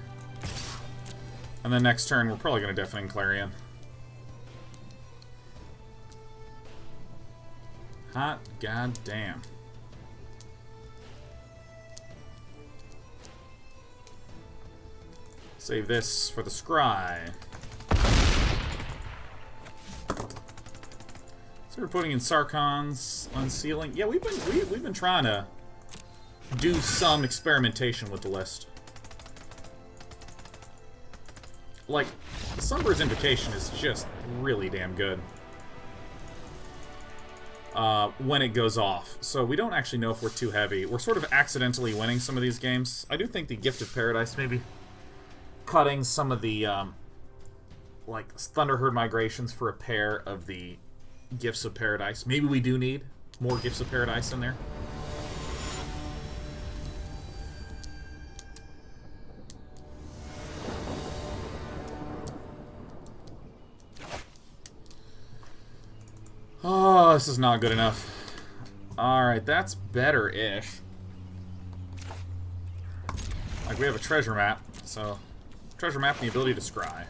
And then next turn, we're probably going to Deafening Clarion. Hot goddamn. Save this for the scry. So we're putting in Sarkhan's Unsealing. Yeah, we've been trying to do some experimentation with the list. Like, Sunbird's Invocation is just really damn good. When it goes off. So we don't actually know if we're too heavy. We're sort of accidentally winning some of these games. I do think the Gift of Paradise maybe cutting some of the like Thunderherd Migrations for a pair of the Gifts of Paradise. Maybe we do need more Gifts of Paradise in there. Oh, this is not good enough. Alright, that's better-ish. Like, we have a treasure map, so... Treasure map and the ability to scry.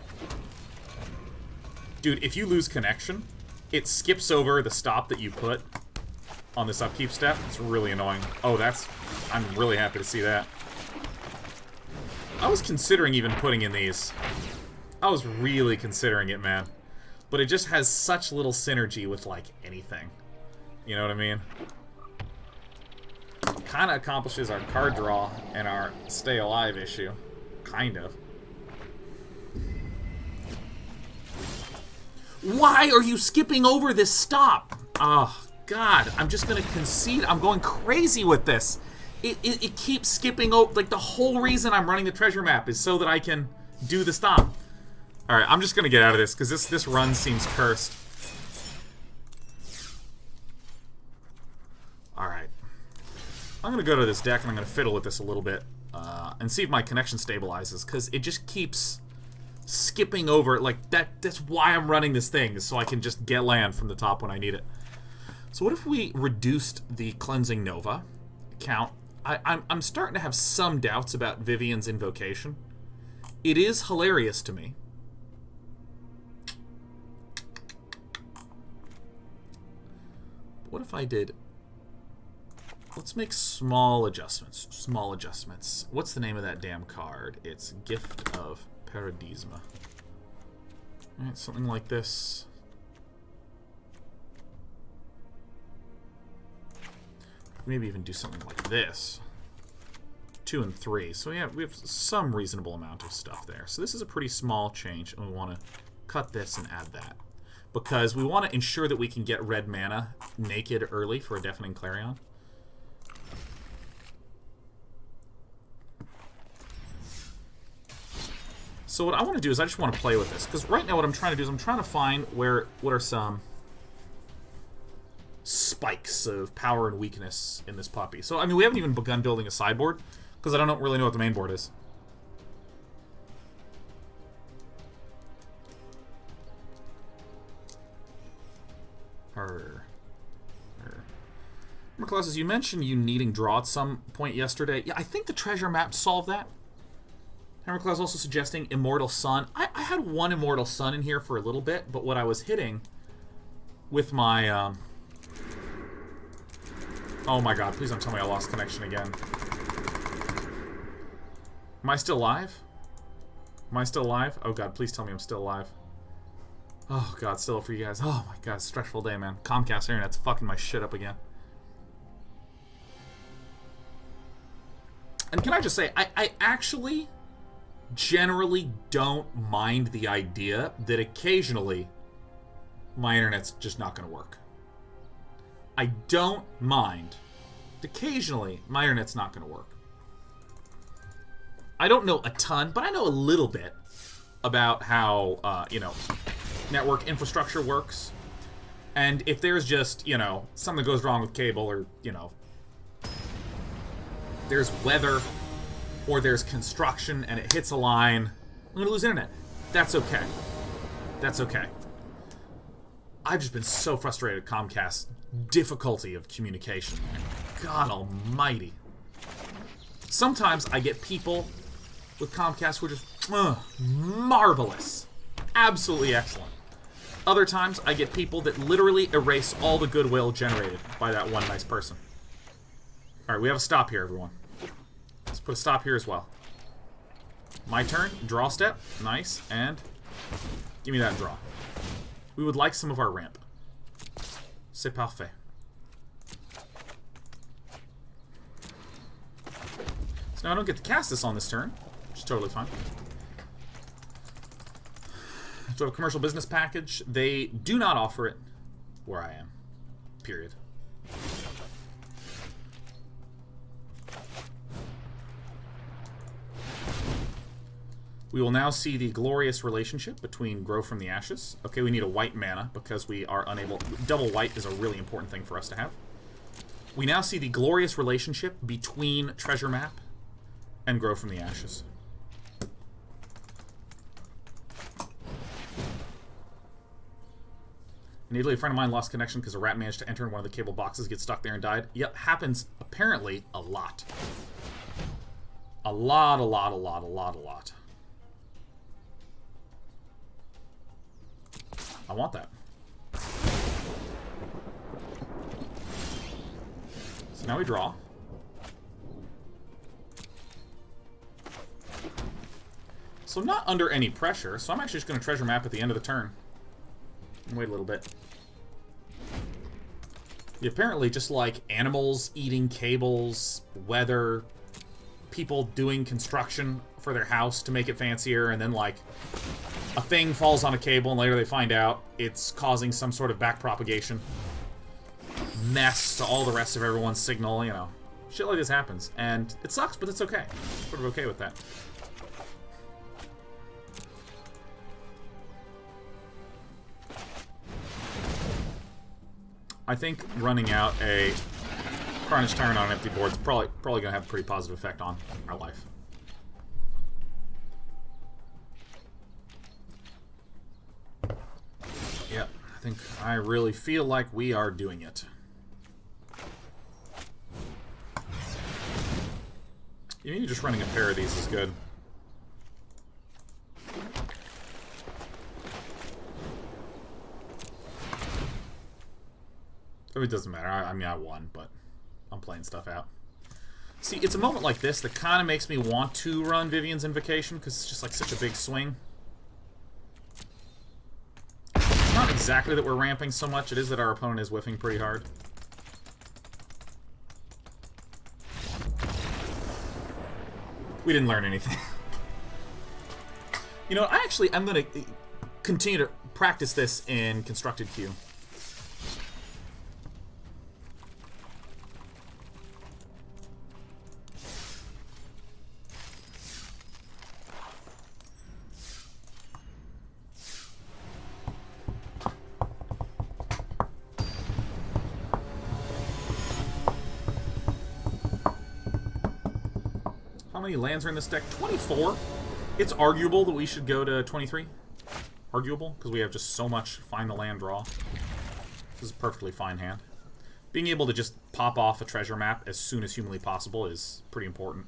Dude, if you lose connection, it skips over the stop that you put on this upkeep step. It's really annoying. Oh, that's... I'm really happy to see that. I was considering even putting in these. I was really considering it, man. But it just has such little synergy with, like, anything. You know what I mean? Kind of accomplishes our card draw and our stay alive issue. Kind of. Why are you skipping over this stop? Oh, God. I'm just going to concede. I'm going crazy with this. It keeps skipping over. Like, the whole reason I'm running the treasure map is so that I can do the stop. Alright, I'm just gonna get out of this, because this run seems cursed. Alright. I'm going to go to this deck and I'm going to fiddle with this a little bit and see if my connection stabilizes, because it just keeps skipping over. Like, that's why I'm running this thing, is so I can just get land from the top when I need it. So what if we reduced the Cleansing Nova count? I'm starting to have some doubts about Vivian's Invocation. It is hilarious to me. What if I did... Let's make small adjustments. Small adjustments. What's the name of that damn card? It's Gift of Paradisma. Alright, something like this. Maybe even do something like this. 2 and 3. So yeah, we have some reasonable amount of stuff there. So this is a pretty small change, and we want to cut this and add that, because we want to ensure that we can get red mana naked early for a Deafening Clarion. So what I want to do is I just want to play with this, because right now what I'm trying to do is I'm trying to find what are some spikes of power and weakness in this puppy. So, I mean, we haven't even begun building a sideboard, because I don't really know what the main board is. Clauses, you mentioned you needing draw at some point yesterday. Yeah, I think the treasure map solved that. Hammer Claus also suggesting Immortal Sun. I had one Immortal Sun in here for a little bit, but what I was hitting with my... Oh my god, please don't tell me I lost connection again. Am I still alive? Am I still alive? Oh god, please tell me I'm still alive. Oh god, still up for you guys. Oh my god, stressful day, man. Comcast internet's fucking my shit up again. And can I just say, I actually generally don't mind the idea that occasionally my internet's just not going to work. I don't mind. Occasionally, my internet's not going to work. I don't know a ton, but I know a little bit about how, you know, network infrastructure works. And if there's just, you know, something goes wrong with cable, or, you know, there's weather, or there's construction and it hits a line, I'm going to lose internet. That's okay. That's okay. I've just been so frustrated at Comcast's difficulty of communication. God almighty. Sometimes I get people with Comcast who are just marvelous. Absolutely excellent. Other times I get people that literally erase all the goodwill generated by that one nice person. Alright, we have a stop here, everyone. Let's put a stop here as well. My turn. Draw step. Nice. And give me that draw. We would like some of our ramp. C'est parfait. So now I don't get to cast this on this turn, which is totally fine. So I have a commercial business package. They do not offer it where I am. Period. We will now see the glorious relationship between Grow from the Ashes. Okay, we need a white mana because we are unable... Double white is a really important thing for us to have. We now see the glorious relationship between Treasure Map and Grow from the Ashes. In Italy, a friend of mine lost connection because a rat managed to enter in one of the cable boxes, get stuck there and died. Yep, happens apparently a lot. A lot. I want that. So now we draw. So I'm not under any pressure, so I'm actually just going to treasure map at the end of the turn. And wait a little bit. You apparently just like animals eating cables, weather, people doing construction for their house to make it fancier, and then like a thing falls on a cable and later they find out it's causing some sort of back propagation mess to all the rest of everyone's signal, you know. Shit like this happens. And it sucks, but it's okay. I'm sort of okay with that. I think running out a Carnage Tyrant on an empty board is probably going to have a pretty positive effect on our life. Yep, I really feel like we are doing it. Maybe just running a pair of these is good. It doesn't matter. I mean, I won, but I'm playing stuff out. See, it's a moment like this that kind of makes me want to run Vivian's Invocation, because it's just like such a big swing. It's not exactly that we're ramping so much, it is that our opponent is whiffing pretty hard. We didn't learn anything. You know, I'm going to continue to practice this in Constructed Queue. How many lands are in this deck? 24. It's arguable that we should go to 23. Arguable, because we have just so much find the land draw. This is a perfectly fine hand. Being able to just pop off a treasure map as soon as humanly possible is pretty important.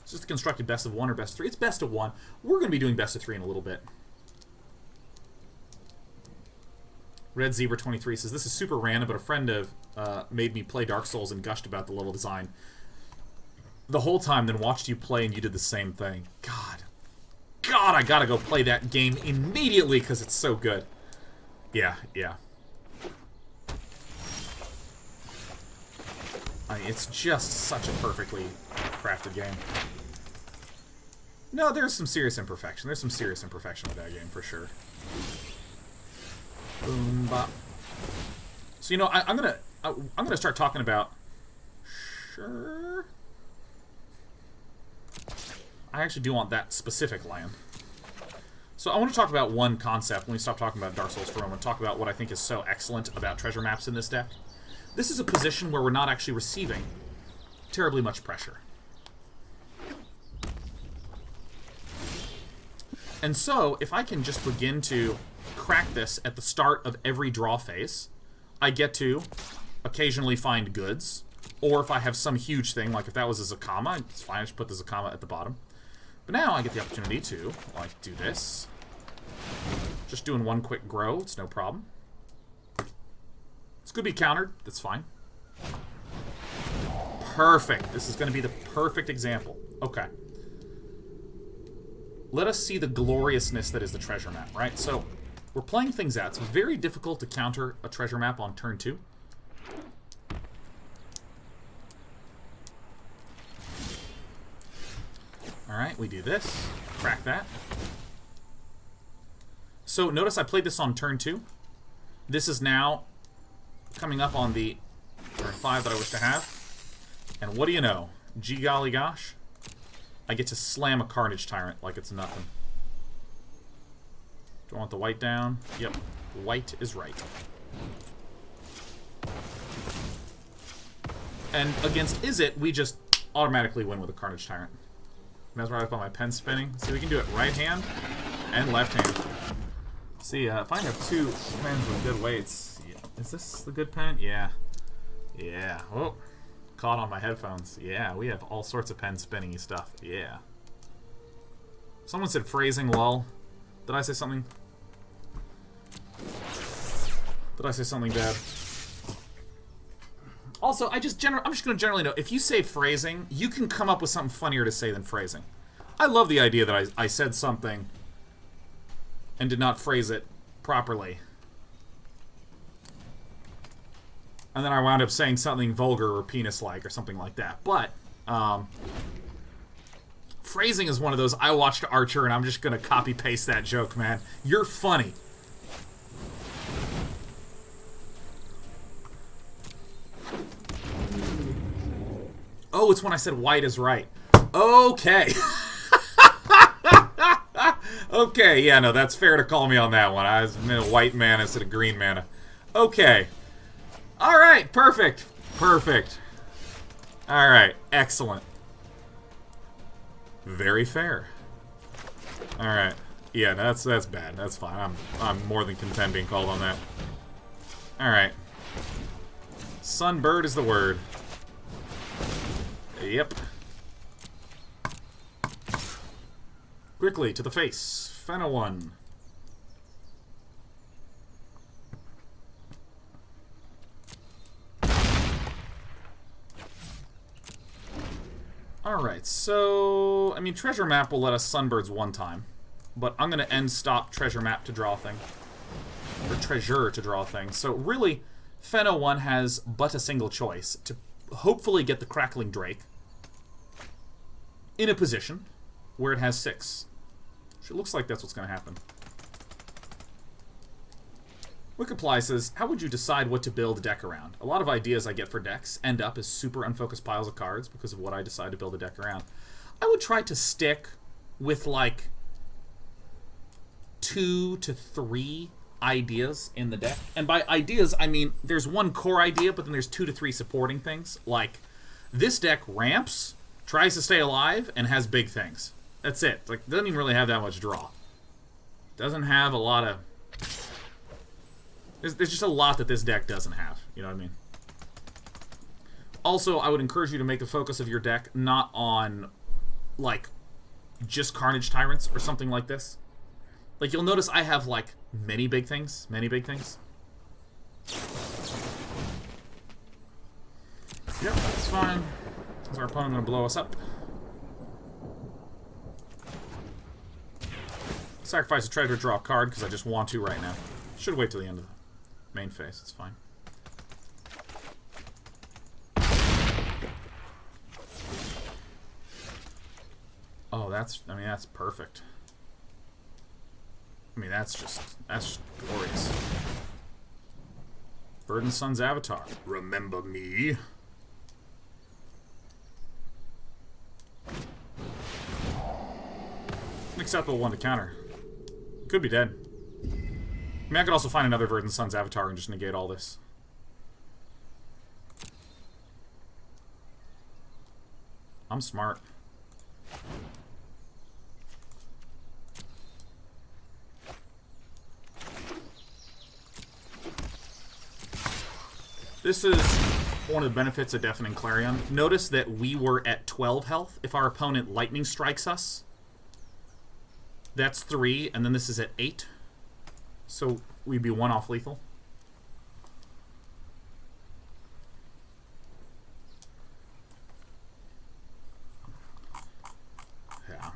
It's just a constructed best of 1 or best of 3. It's best of 1. We're going to be doing best of 3 in a little bit. Red Zebra 23 says, this is super random, but a friend of made me play Dark Souls and gushed about the level design the whole time, then watched you play and you did the same thing. God, I gotta go play that game immediately because it's so good. Yeah. I mean, it's just such a perfectly crafted game. No, there's some serious imperfection. There's some serious imperfection with that game, for sure. Boom, bop. So, you know, I'm gonna start talking about... Sure... I actually do want that specific land. So I want to talk about one concept when we stop talking about Dark Souls for a moment. Talk about what I think is so excellent about treasure maps in this deck. This is a position where we're not actually receiving terribly much pressure. And so, if I can just begin to crack this at the start of every draw phase, I get to occasionally find goods. Or if I have some huge thing, like if that was a Zacama, it's fine, I just put the Zacama at the bottom. But now I get the opportunity to, like, do this. Just doing one quick grow, it's no problem. This could be countered, that's fine. Perfect. This is going to be the perfect example. Okay. Let us see the gloriousness that is the treasure map, right? So, we're playing things out. It's very difficult to counter a treasure map on turn 2. Alright, we do this. Crack that. So, notice I played this on turn 2. This is now coming up on the turn 5 that I wish to have. And what do you know? Gee golly gosh. I get to slam a Carnage Tyrant like it's nothing. Do I want the white down? Yep. White is right. And against Izzet, we just automatically win with a Carnage Tyrant. That's right up on my pen spinning. See, we can do it right hand and left hand. See, if I have 2 pens with good weights, is this the good pen? Yeah. Yeah. Oh, caught on my headphones. Yeah, we have all sorts of pen spinning-y stuff. Yeah. Someone said phrasing, lol. Did I say something? Did I say something bad? Also, I'm just going to generally know, if you say phrasing, you can come up with something funnier to say than phrasing. I love the idea that I said something and did not phrase it properly. And then I wound up saying something vulgar or penis-like or something like that. But, phrasing is one of those, I watched Archer and I'm just going to copy-paste that joke, man. You're funny. Oh, it's when I said white is right. Okay. Okay, yeah, no, that's fair to call me on that one. I was a white mana instead of green mana. Okay. Alright, perfect. Perfect. Alright, excellent. Very fair. Alright. Yeah, that's bad. That's fine. I'm more than content being called on that. Alright. Sunbird is the word. Yep. Quickly, to the face. Fena 1. Alright, so... I mean, Treasure Map will let us Sunbirds one time. But I'm going to end stop Treasure Map to draw a thing. Or Treasure to draw a thing. So really, Fena 1 has but a single choice. To hopefully get the Crackling Drake in a position where it has 6. Which it looks like that's what's going to happen. Wikiply says, how would you decide what to build a deck around? A lot of ideas I get for decks end up as super unfocused piles of cards because of what I decide to build a deck around. I would try to stick with, like, 2 to 3 ideas in the deck. And by ideas, I mean there's one core idea, but then there's 2 to 3 supporting things. Like, this deck ramps, tries to stay alive, and has big things. That's it. Like, doesn't even really have that much draw. Doesn't have a lot of... There's just a lot that this deck doesn't have. You know what I mean? Also, I would encourage you to make the focus of your deck not on, like, just Carnage Tyrants or something like this. Like, you'll notice I have, like, many big things. Many big things. Yep, that's fine. Is our opponent going to blow us up? Sacrifice a treasure, draw a card, because I just want to right now. Should wait till the end of the main phase, it's fine. Oh, that's perfect. I mean, that's just glorious. Verdant Sun's Avatar. Remember me. An acceptable one to counter. Could be dead. I mean, I could also find another Verdant Sun's Avatar and just negate all this. I'm smart. This is one of the benefits of Deafening Clarion. Notice that we were at 12 health. If our opponent lightning strikes us, that's 3, and then this is at 8. So we'd be 1 off lethal. Yeah.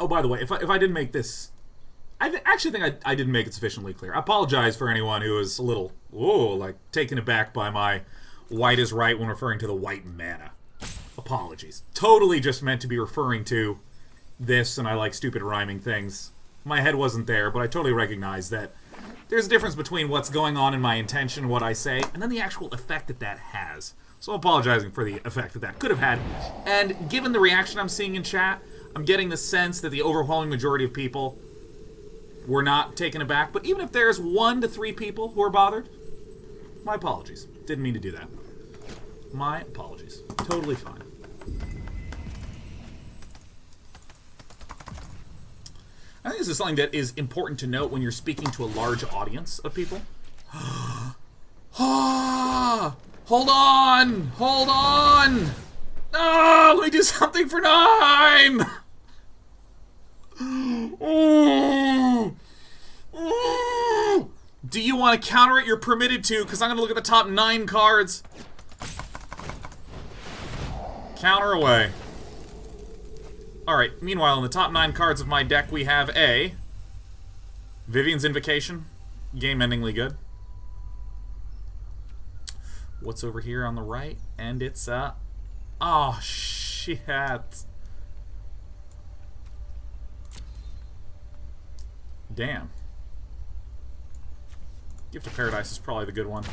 Oh, by the way, if I didn't make this... I actually think I didn't make it sufficiently clear. I apologize for anyone who was a little, like, taken aback by my white is right when referring to the white mana. Apologies. Totally just meant to be referring to this, and I like stupid rhyming things. My head wasn't there, but I totally recognize that there's a difference between what's going on in my intention, what I say, and then the actual effect that that has. So I'm apologizing for the effect that that could have had. And given the reaction I'm seeing in chat, I'm getting the sense that the overwhelming majority of people were not taken aback. But even if there's 1 to 3 people who are bothered, my apologies. Didn't mean to do that. My apologies. Totally fine. I think this is something that is important to note when you're speaking to a large audience of people. Hold on! Hold on! Oh, let me do something for Nime! Ooh. Ooh. Do you want to counter it? You're permitted to, because I'm going to look at the top 9 cards. Counter away. Alright, meanwhile, in the top 9 cards of my deck, we have a Vivian's Invocation. Game-endingly good. What's over here on the right? And it's, oh, shit. Damn. Gift of Paradise is probably the good one.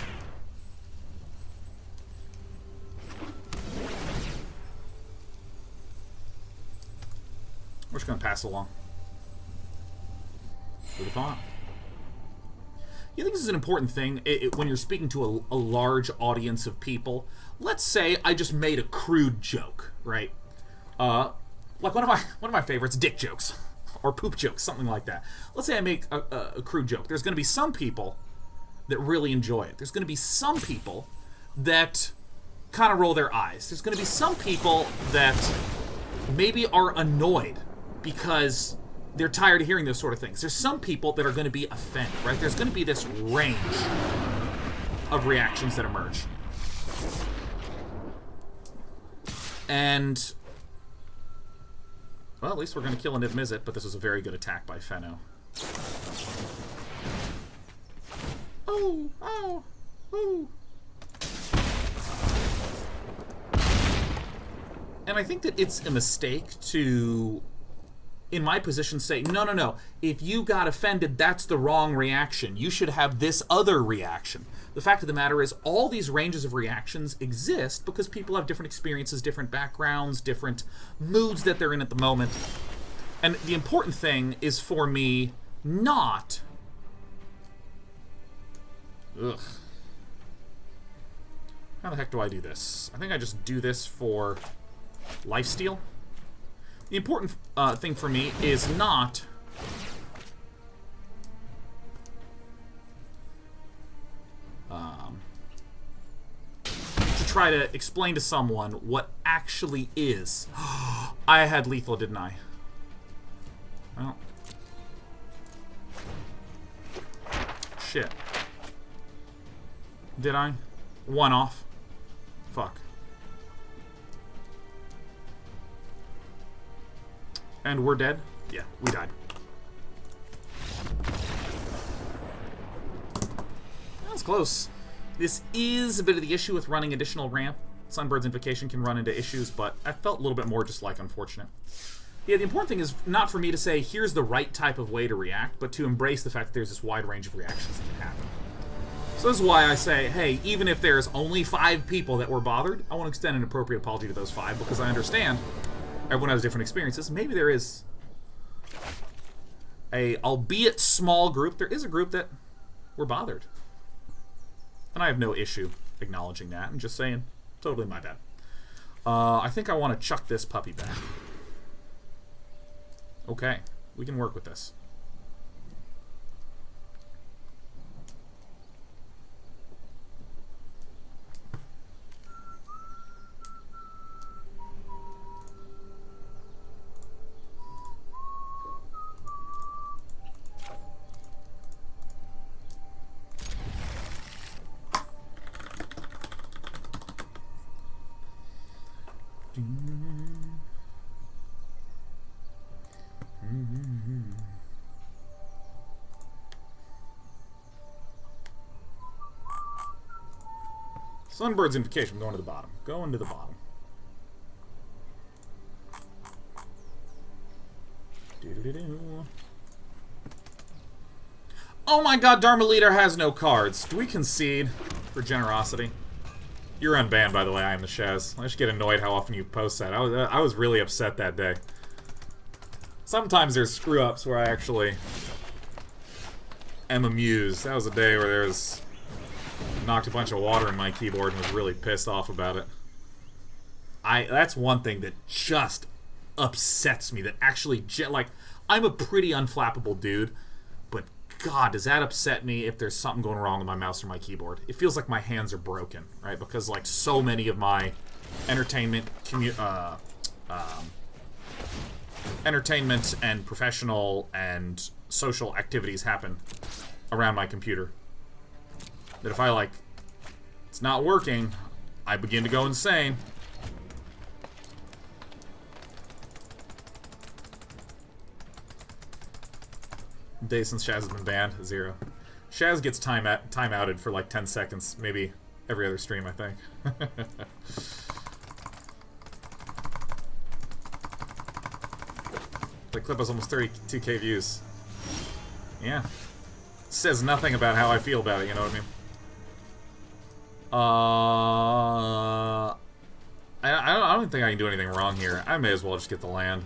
just going to pass along. Move on. You think this is an important thing when you're speaking to a large audience of people? Let's say I just made a crude joke, right? Like one of my favorites, dick jokes or poop jokes, something like that. Let's say I make a crude joke. There's going to be some people that really enjoy it. There's going to be some people that kind of roll their eyes. There's going to be some people that maybe are annoyed because they're tired of hearing those sort of things. There's some people that are going to be offended, right? There's going to be this range of reactions that emerge. And, well, at least we're going to kill a Niv Mizzet, but this was a very good attack by Fenno. Oh, oh, oh. And I think that it's a mistake to, in my position, say, no, no, no. If you got offended, that's the wrong reaction. You should have this other reaction. The fact of the matter is, all these ranges of reactions exist because people have different experiences, different backgrounds, different moods that they're in at the moment. And the important thing is for me not... Ugh. How the heck do I do this? I think I just do this for lifesteal. The important thing for me is not to try to explain to someone what actually is. I had lethal, didn't I? Well. Shit. Did I? One off. Fuck. And we're dead? Yeah, we died. That was close. This is a bit of the issue with running additional ramp. Sunbird's Invocation can run into issues, but I felt a little bit more just like unfortunate. Yeah, the important thing is not for me to say, here's the right type of way to react, but to embrace the fact that there's this wide range of reactions that can happen. So this is why I say, hey, even if there's only 5 people that were bothered, I want to extend an appropriate apology to those 5, because I understand everyone has different experiences. Maybe there is a, albeit small group, there is a group that were bothered. And I have no issue acknowledging that and just saying, totally my bad. I think I want to chuck this puppy back. Okay, we can work with this. Sunbird's Invocation, going to the bottom. Going to the bottom. Doo-doo-doo-doo. Oh my god, Dharma Leader has no cards. Do we concede for generosity? You're unbanned, by the way. I am the Shaz. I just get annoyed how often you post that. I was really upset that day. Sometimes there's screw-ups where I actually am amused. That was a day where there was... knocked a bunch of water in my keyboard and was really pissed off about it. That's one thing that just upsets me. That actually, like, I'm a pretty unflappable dude, but God, does that upset me if there's something going wrong with my mouse or my keyboard. It feels like my hands are broken, right? Because, like, so many of my entertainment and professional and social activities happen around my computer. That if I, like, it's not working, I begin to go insane. Day since Shaz has been banned, 0. Shaz gets time outed for like 10 seconds, maybe every other stream, I think. The clip has almost 32k views. Yeah. Says nothing about how I feel about it, you know what I mean? I don't think I can do anything wrong here. I may as well just get the land.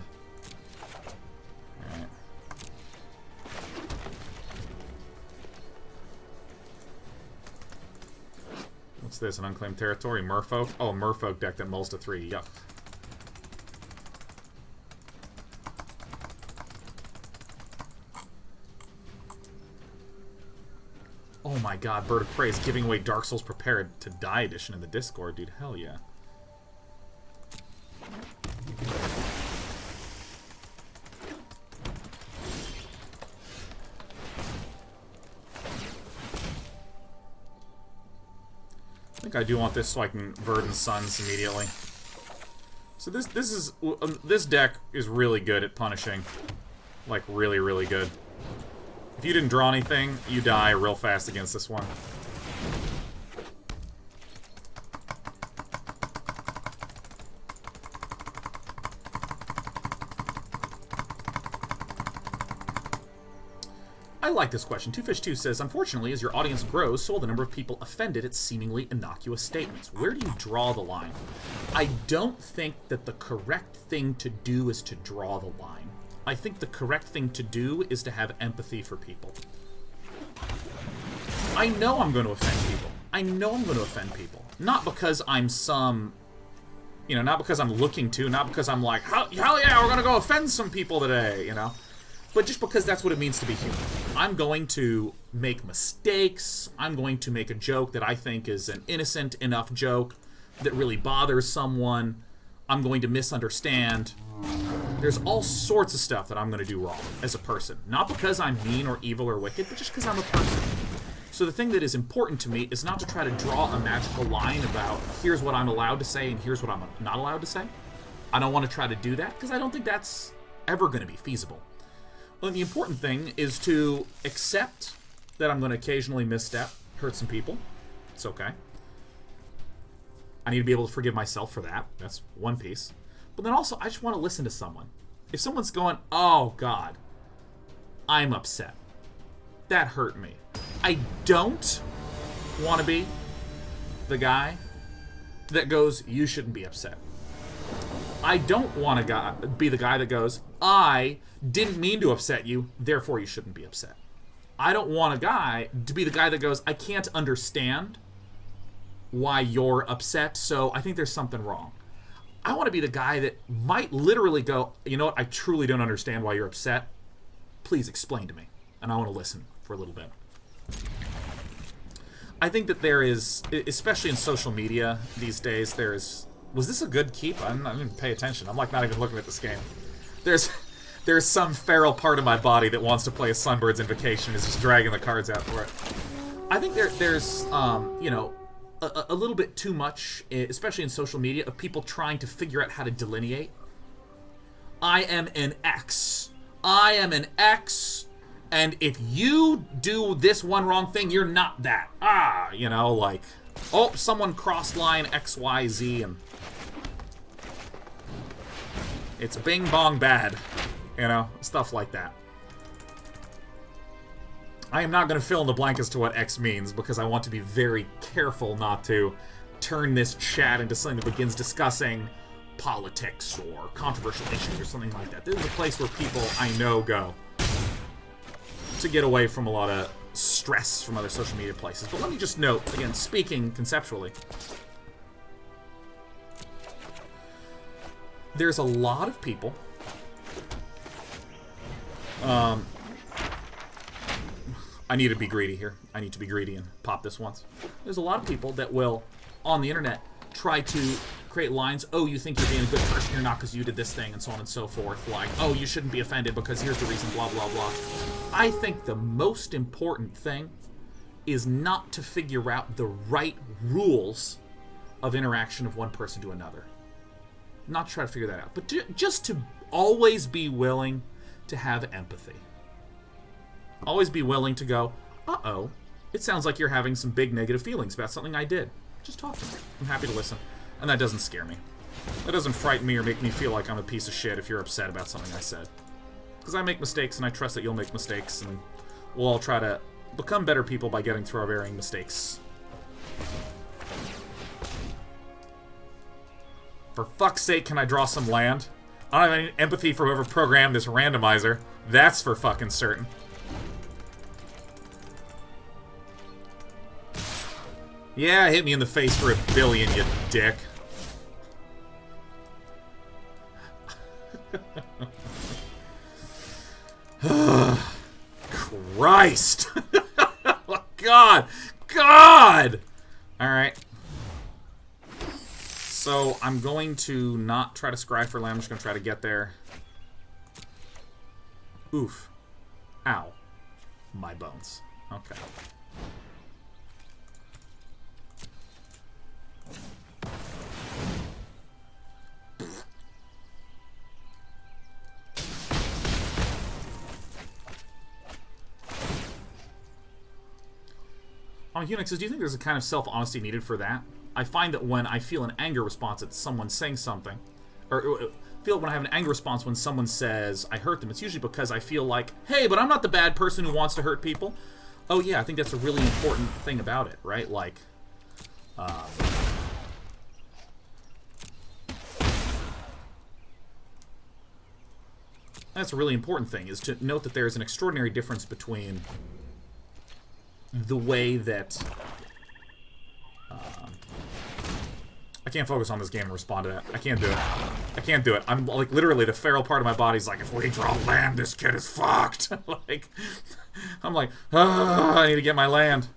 What's this? An unclaimed territory? Merfolk? Oh, a Merfolk deck that mulls to 3. Yup. Oh my god, Bird of Prey is giving away Dark Souls Prepared to Die edition in the Discord, dude. Hell yeah. I think I do want this so I can Verdant Suns immediately. So this deck is really good at punishing. Like, really, really good. If you didn't draw anything, you die real fast against this one. I like this question. Twofish2 says, unfortunately, as your audience grows, so will the number of people offended at seemingly innocuous statements. Where do you draw the line? I don't think that the correct thing to do is to draw the line. I think the correct thing to do is to have empathy for people. I know I'm going to offend people. I know I'm going to offend people. Not because I'm some... You know, not because I'm looking to, not because I'm like, hell yeah, we're going to go offend some people today, you know? But just because that's what it means to be human. I'm going to make mistakes. I'm going to make a joke that I think is an innocent enough joke that really bothers someone. I'm going to misunderstand. There's all sorts of stuff that I'm going to do wrong as a person. Not because I'm mean or evil or wicked, but just because I'm a person. So the thing that is important to me is not to try to draw a magical line about here's what I'm allowed to say and here's what I'm not allowed to say. I don't want to try to do that because I don't think that's ever going to be feasible. Well, the important thing is to accept that I'm going to occasionally misstep, hurt some people. It's okay. I need to be able to forgive myself for that. That's one piece. But then also, I just want to listen to someone. If someone's going, oh, God, I'm upset. That hurt me. I don't want to be the guy that goes, you shouldn't be upset. I don't want to be the guy that goes, I didn't mean to upset you, therefore you shouldn't be upset. I don't want a guy to be the guy that goes, I can't understand why you're upset, so I think there's something wrong. I want to be the guy that might literally go, you know what, I truly don't understand why you're upset. Please explain to me. And I want to listen for a little bit. I think that there is, especially in social media these days, there is... Was this a good keep? I didn't even pay attention. I'm like not even looking at this game. There's some feral part of my body that wants to play a Sunbird's Invocation and is just dragging the cards out for it. I think there's you know, a little bit too much, especially in social media, of people trying to figure out how to delineate. I am an X. I am an X, and if you do this one wrong thing, you're not that. Ah, you know, like, oh, someone crossed line X, Y, Z, and it's bing bong bad. You know, stuff like that. I am not going to fill in the blank as to what X means, because I want to be very careful not to turn this chat into something that begins discussing politics or controversial issues or something like that. This is a place where people I know go to get away from a lot of stress from other social media places. But let me just note, again, speaking conceptually, there's a lot of people I need to be greedy here. I need to be greedy and pop this once. There's a lot of people that will, on the internet, try to create lines, oh, you think you're being a good person, you're not because you did this thing, and so on and so forth. Like, oh, you shouldn't be offended because here's the reason, blah, blah, blah. I think the most important thing is not to figure out the right rules of interaction of one person to another. Not to try to figure that out, but just to always be willing to have empathy. Always be willing to go, uh-oh, it sounds like you're having some big negative feelings about something I did. Just talk to me. I'm happy to listen. And that doesn't scare me. That doesn't frighten me or make me feel like I'm a piece of shit if you're upset about something I said. Because I make mistakes, and I trust that you'll make mistakes, and we'll all try to become better people by getting through our varying mistakes. For fuck's sake, can I draw some land? I don't have any empathy for whoever programmed this randomizer. That's for fucking certain. Yeah, hit me in the face for $1 billion, you dick. Christ! God! God! Alright. So, I'm going to not try to scry for land. I'm just going to try to get there. Oof. Ow. My bones. Okay. Unix says, do you think there's a kind of self-honesty needed for that? I find that when I feel an anger response at someone saying something, or feel when I have an anger response when someone says I hurt them, it's usually because I feel like, hey, but I'm not the bad person who wants to hurt people. Oh yeah, I think that's a really important thing about it, right? Like, that's a really important thing, is to note that there's an extraordinary difference between the way that... I can't focus on this game and respond to that. I can't do it. I can't do it. I'm, like, literally, the feral part of my body's like, if we draw land, this kid is fucked. Like, I'm like, I need to get my land.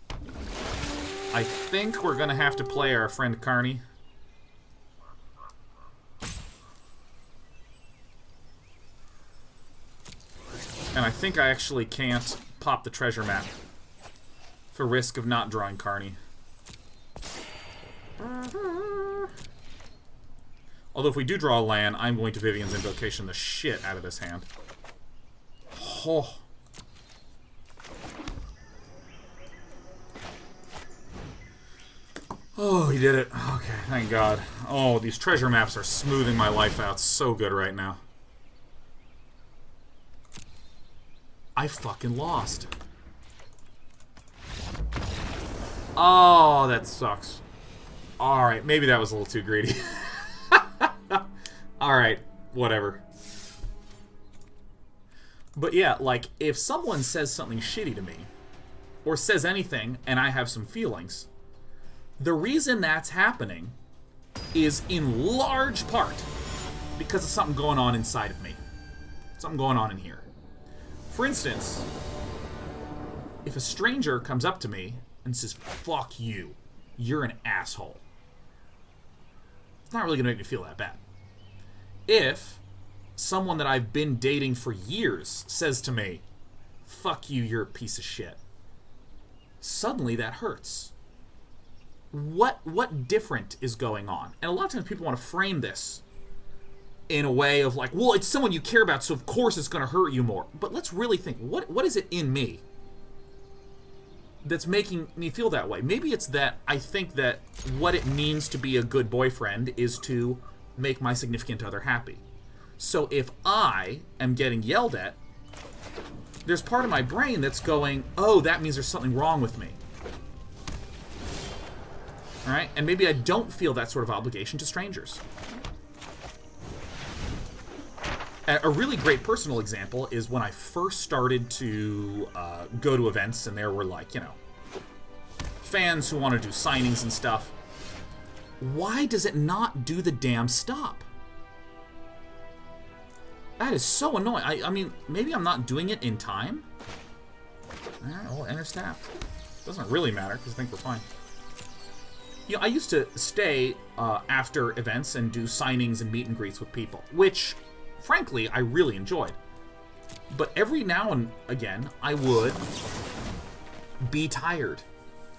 I think we're gonna have to play our friend Carney. And I think I actually can't pop the treasure map for risk of not drawing Carney. Although if we do draw a land, I'm going to Vivian's Invocation the shit out of this hand. Oh. Oh, he did it. Okay, thank God. Oh, these treasure maps are smoothing my life out so good right now. I fucking lost. Oh, that sucks. Alright, maybe that was a little too greedy. Alright, whatever. But yeah, like, if someone says something shitty to me, or says anything, and I have some feelings, the reason that's happening is in large part because of something going on inside of me. Something going on in here. For instance, if a stranger comes up to me and says, fuck you, you're an asshole, it's not really going to make me feel that bad. If someone that I've been dating for years says to me, fuck you, you're a piece of shit, suddenly that hurts. What different is going on? And a lot of times people want to frame this in a way of like, well, it's someone you care about, so of course it's going to hurt you more. But let's really think, what is it in me that's making me feel that way? Maybe it's that I think that what it means to be a good boyfriend is to make my significant other happy. So if I am getting yelled at, there's part of my brain that's going, oh, that means there's something wrong with me. Alright? And maybe I don't feel that sort of obligation to strangers. A really great personal example is when I first started to go to events, and there were, like, you know, fans who want to do signings and stuff. Why does it not do the damn stop? That is so annoying. I mean, maybe I'm not doing it in time? Alright, well, enter staff. Doesn't really matter, because I think we're fine. You know, I used to stay after events and do signings and meet and greets with people, which, frankly, I really enjoyed. But every now and again, I would be tired,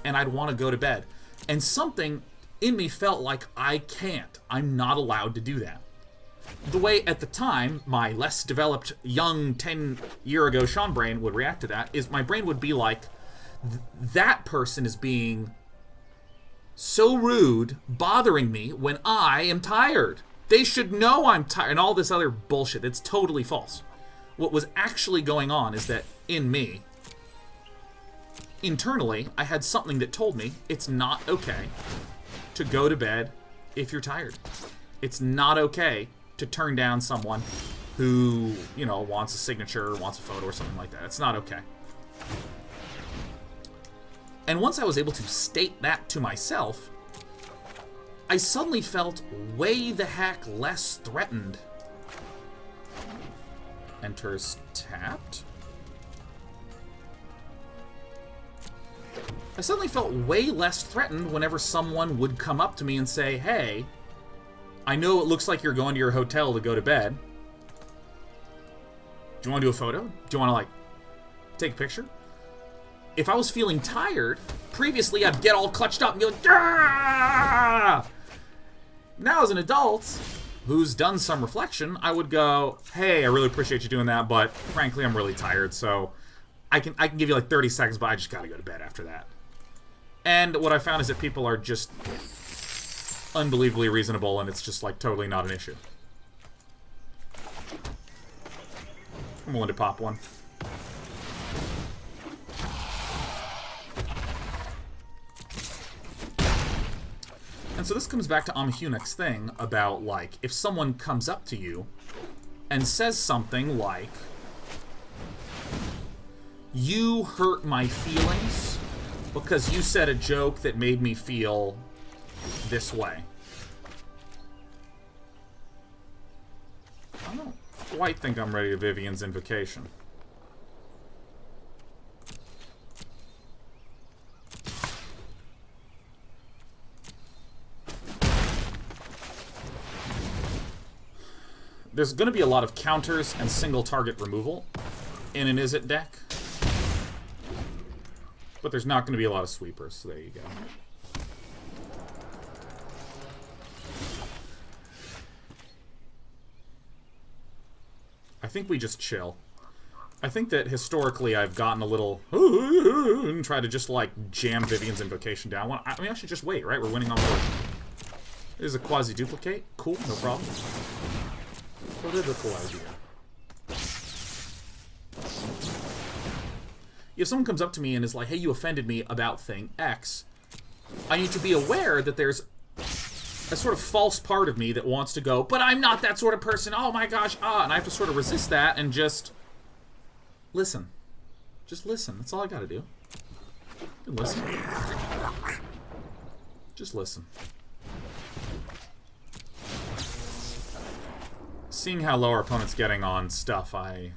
and I'd want to go to bed. And something in me felt like I can't. I'm not allowed to do that. The way, at the time, my less developed, young, 10-year-ago Sean brain would react to that is my brain would be like, that person is being so rude, bothering me when I am tired. They should know I'm tired, and all this other bullshit. It's totally false. What was actually going on is that, in me, internally, I had something that told me it's not okay to go to bed if you're tired. It's not okay to turn down someone who, you know, wants a signature, wants a photo or something like that. It's not okay. And once I was able to state that to myself, I suddenly felt way the heck less threatened. Enters tapped. I suddenly felt way less threatened whenever someone would come up to me and say, hey, I know it looks like you're going to your hotel to go to bed. Do you want to do a photo? Do you want to, like, take a picture? If I was feeling tired, previously I'd get all clutched up and be like, ah! Now as an adult who's done some reflection, I would go, hey, I really appreciate you doing that, but frankly I'm really tired, so I can give you like 30 seconds, but I just gotta go to bed after that. And what I found is that people are just unbelievably reasonable, and it's just like totally not an issue. I'm willing to pop one. And so this comes back to Amahunek's thing about, like, if someone comes up to you and says something like, you hurt my feelings because you said a joke that made me feel this way. I don't quite think I'm ready to Vivian's Invocation. There's going to be a lot of counters and single target removal in an Izzet deck. But there's not going to be a lot of sweepers, so there you go. I think we just chill. I think that historically I've gotten a little and try to just like jam Vivian's Invocation down. I mean, I should just wait, right? We're winning on board. There's a quasi-duplicate. Cool, no problem. Political idea. If someone comes up to me and is like, hey, you offended me about thing X, I need to be aware that there's a sort of false part of me that wants to go, but I'm not that sort of person, oh my gosh, and I have to sort of resist that and just listen. Just listen. That's all I gotta do. Listen. Just listen. Seeing how low our opponent's getting on stuff, I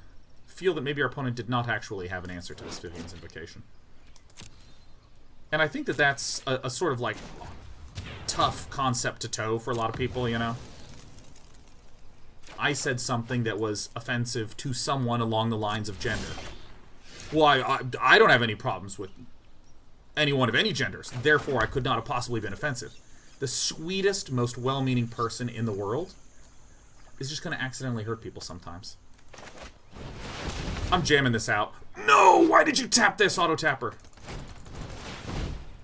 feel that maybe our opponent did not actually have an answer to this Vivian's Invocation. And I think that that's a sort of, like, tough concept to toe for a lot of people, you know? I said something that was offensive to someone along the lines of gender. Well, I don't have any problems with anyone of any genders, therefore I could not have possibly been offensive. The sweetest, most well-meaning person in the world is just going to accidentally hurt people sometimes. I'm jamming this out. No! Why did you tap this, auto-tapper?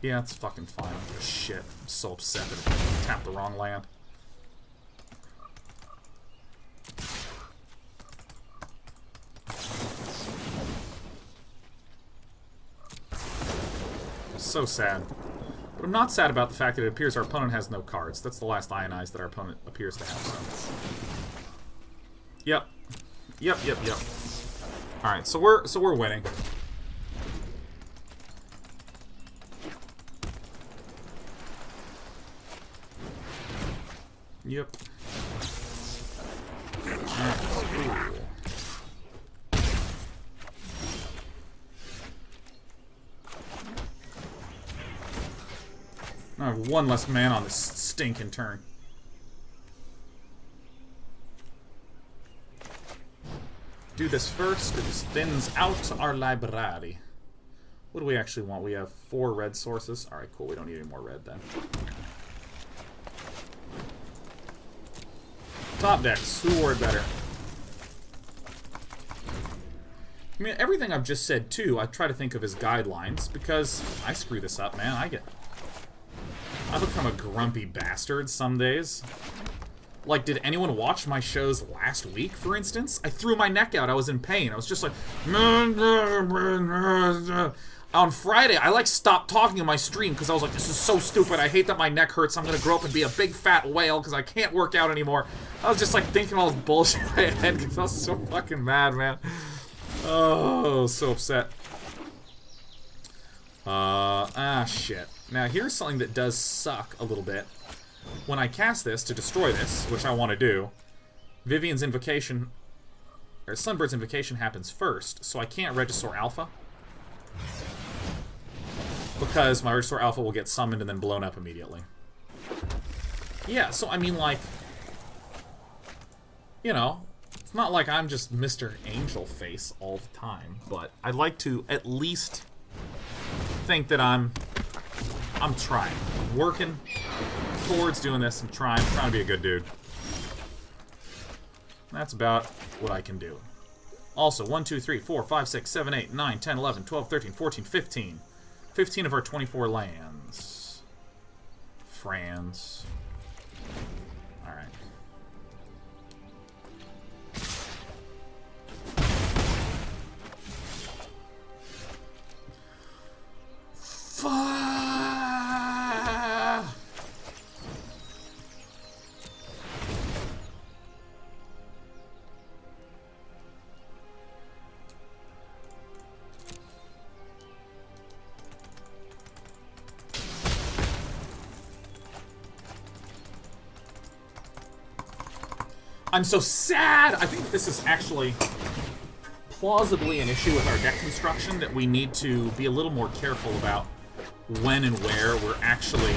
Yeah, it's fucking fine. Oh, shit. I'm so upset that I tapped the wrong land. So sad. But I'm not sad about the fact that it appears our opponent has no cards. That's the last Ionize that our opponent appears to have, so. Yep. Yep. Alright, so we're winning. Yep. Alright, cool. I have one less man on this stinking turn. Do this first. This thins out our library. What do we actually want? We have 4 red sources. Alright, cool. We don't need any more red then. Top decks. Who wore it better? I mean, everything I've just said, too, I try to think of as guidelines, because I screw this up, man. I become a grumpy bastard some days. Like, did anyone watch my shows last week, for instance? I threw my neck out. I was in pain. I was just like... On Friday, I, like, stopped talking in my stream because I was like, this is so stupid. I hate that my neck hurts. I'm going to grow up and be a big fat whale because I can't work out anymore. I was just, like, thinking all this bullshit in my head because I was so fucking mad, man. Oh, so upset. Shit. Now, here's something that does suck a little bit. When I cast this to destroy this, which I want to do, Vivian's Invocation, or Sunbird's Invocation happens first, so I can't Regisaur Alpha. Because my Regisaur Alpha will get summoned and then blown up immediately. Yeah, so I mean, like, you know, it's not like I'm just Mr. Angel Face all the time, but I'd like to at least think that I'm trying. I'm working towards doing this. I'm trying to be a good dude. That's about what I can do. Also, 1, 2, 3, 4, 5, 6, 7, 8, 9, 10, 11, 12, 13, 14, 15. 15 of our 24 lands. France. Alright. I'm so sad! I think this is actually plausibly an issue with our deck construction that we need to be a little more careful about when and where we're actually...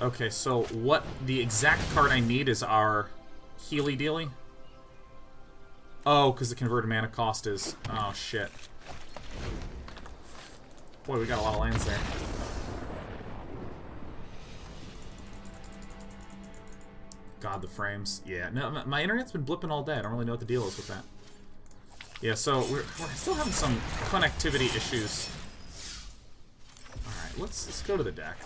Okay, so what the exact card I need is our Healy Dealy? Oh, because the converted mana cost is... Oh, shit. Boy, we got a lot of lands there. God, the frames. Yeah, no, my internet's been blipping all day. I don't really know what the deal is with that. Yeah, so we're still having some connectivity issues. Alright, let's go to the deck.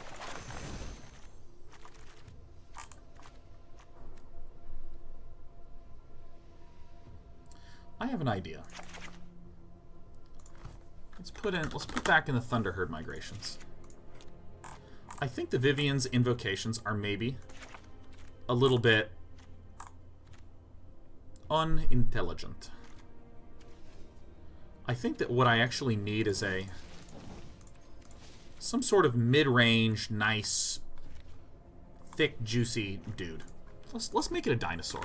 I have an idea. Let's put back in the Thunderherd Migrations. I think the Vivian's Invocations are maybe a little bit unintelligent. I think that what I actually need is some sort of mid-range, nice, thick, juicy dude. Let's make it a Dinosaur.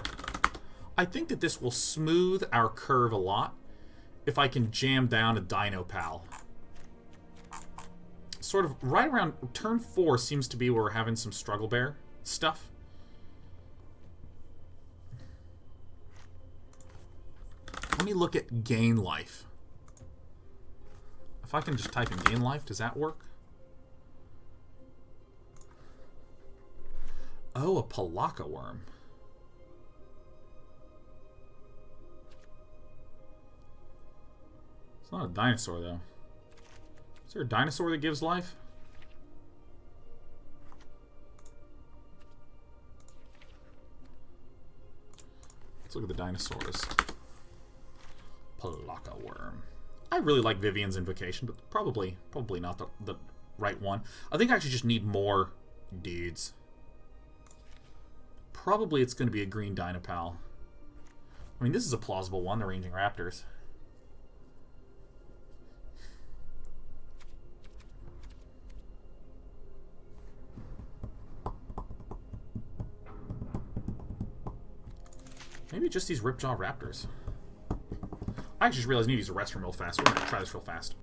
I think that this will smooth our curve a lot if I can jam down a Dino Pal. Sort of right around turn 4 seems to be where we're having some Struggle Bear stuff. Let me look at gain life. If I can just type in gain life, does that work? Oh, a Palaka worm. It's not a dinosaur, though. Is there a dinosaur that gives life? Let's look at the dinosaurs. Palaka worm. I really like Vivian's Invocation, but probably not the right one. I think I actually just need more dudes. Probably it's going to be a green Dinopal. I mean, this is a plausible one, the Ranging Raptors. Maybe just these Ripjaw Raptors. I actually just realized I need to use a restroom real fast. We're going to try this real fast.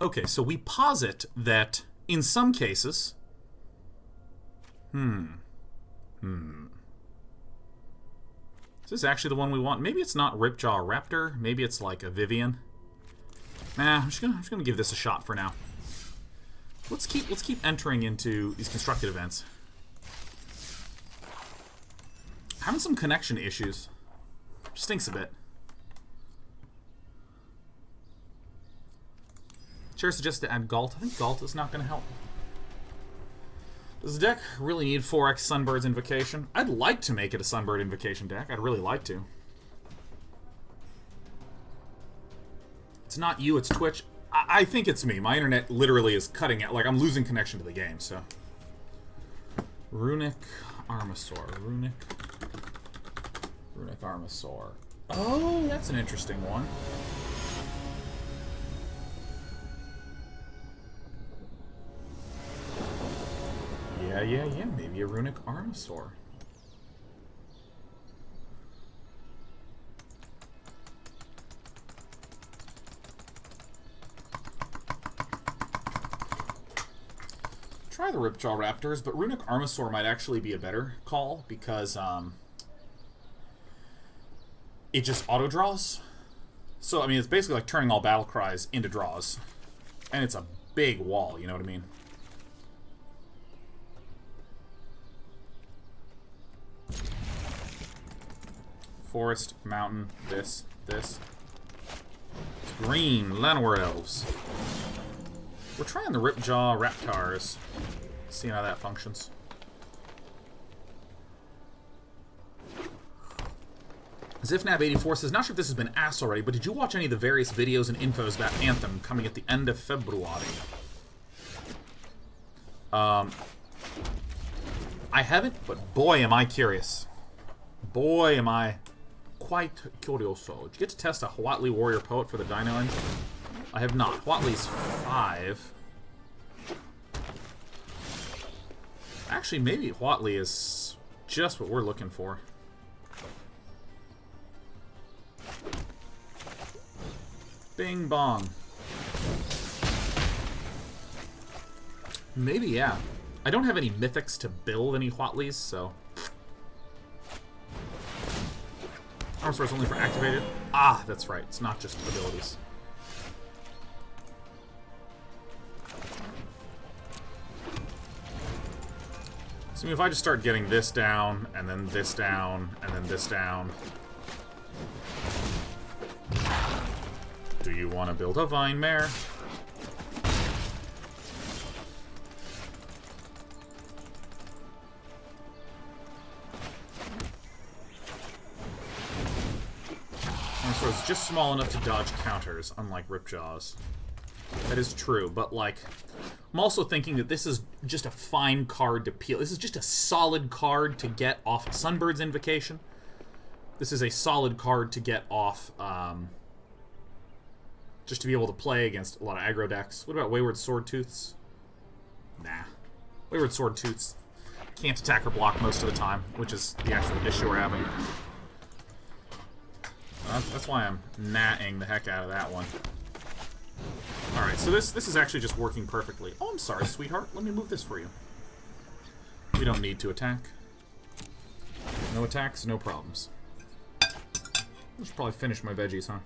Okay, so we posit that in some cases... Is this actually the one we want? Maybe it's not Ripjaw Raptor. Maybe it's like a Vivian. Nah, I'm just gonna give this a shot for now. Let's keep entering into these constructed events. Having some connection issues. Stinks a bit. Chair suggests to add Galt. I think Galt is not going to help. Does the deck really need 4x Sunbird's Invocation? I'd like to make it a Sunbird Invocation deck. I'd really like to. It's not you, it's Twitch. I think it's me. My internet literally is cutting out. Like, I'm losing connection to the game, so. Runic Armasaur. Runic Armasaur. Oh, that's an interesting one. Yeah. Maybe a Runic Armasaur. Try the Ripjaw Raptors, but Runic Armasaur might actually be a better call because it just auto-draws. So, I mean, it's basically like turning all battle cries into draws. And it's a big wall, you know what I mean? Forest, mountain, this. It's green, Llanowar Elves. We're trying the Ripjaw Raptors. Seeing how that functions. Zifnab84 says, not sure if this has been asked already, but did you watch any of the various videos and infos about Anthem coming at the end of February? I haven't, but boy am I curious. Boy am I quite curioso. Did you get to test a Huatli Warrior Poet for the Dino engine? I have not. Huatli's 5. Actually, maybe Huatli is just what we're looking for. Bing bong. Maybe, yeah. I don't have any mythics to build any Huatlis, so... Armor is only for activated. Ah, that's right. It's not just abilities. So if I just start getting this down, and then this down, and then this down... Do you want to build a Vine Mare? So it's just small enough to dodge counters, unlike Ripjaws. That is true, but like, I'm also thinking that this is just a fine card to peel. This is just a solid card to get off Sunbird's Invocation. This is a solid card to get off, just to be able to play against a lot of aggro decks. What about Wayward Swordtooths? Nah. Wayward Swordtooths can't attack or block most of the time, which is the actual issue we're having. That's why I'm natting the heck out of that one. Alright, so this is actually just working perfectly. Oh, I'm sorry, sweetheart. Let me move this for you. We don't need to attack. No attacks, no problems. I should probably finish my veggies, huh?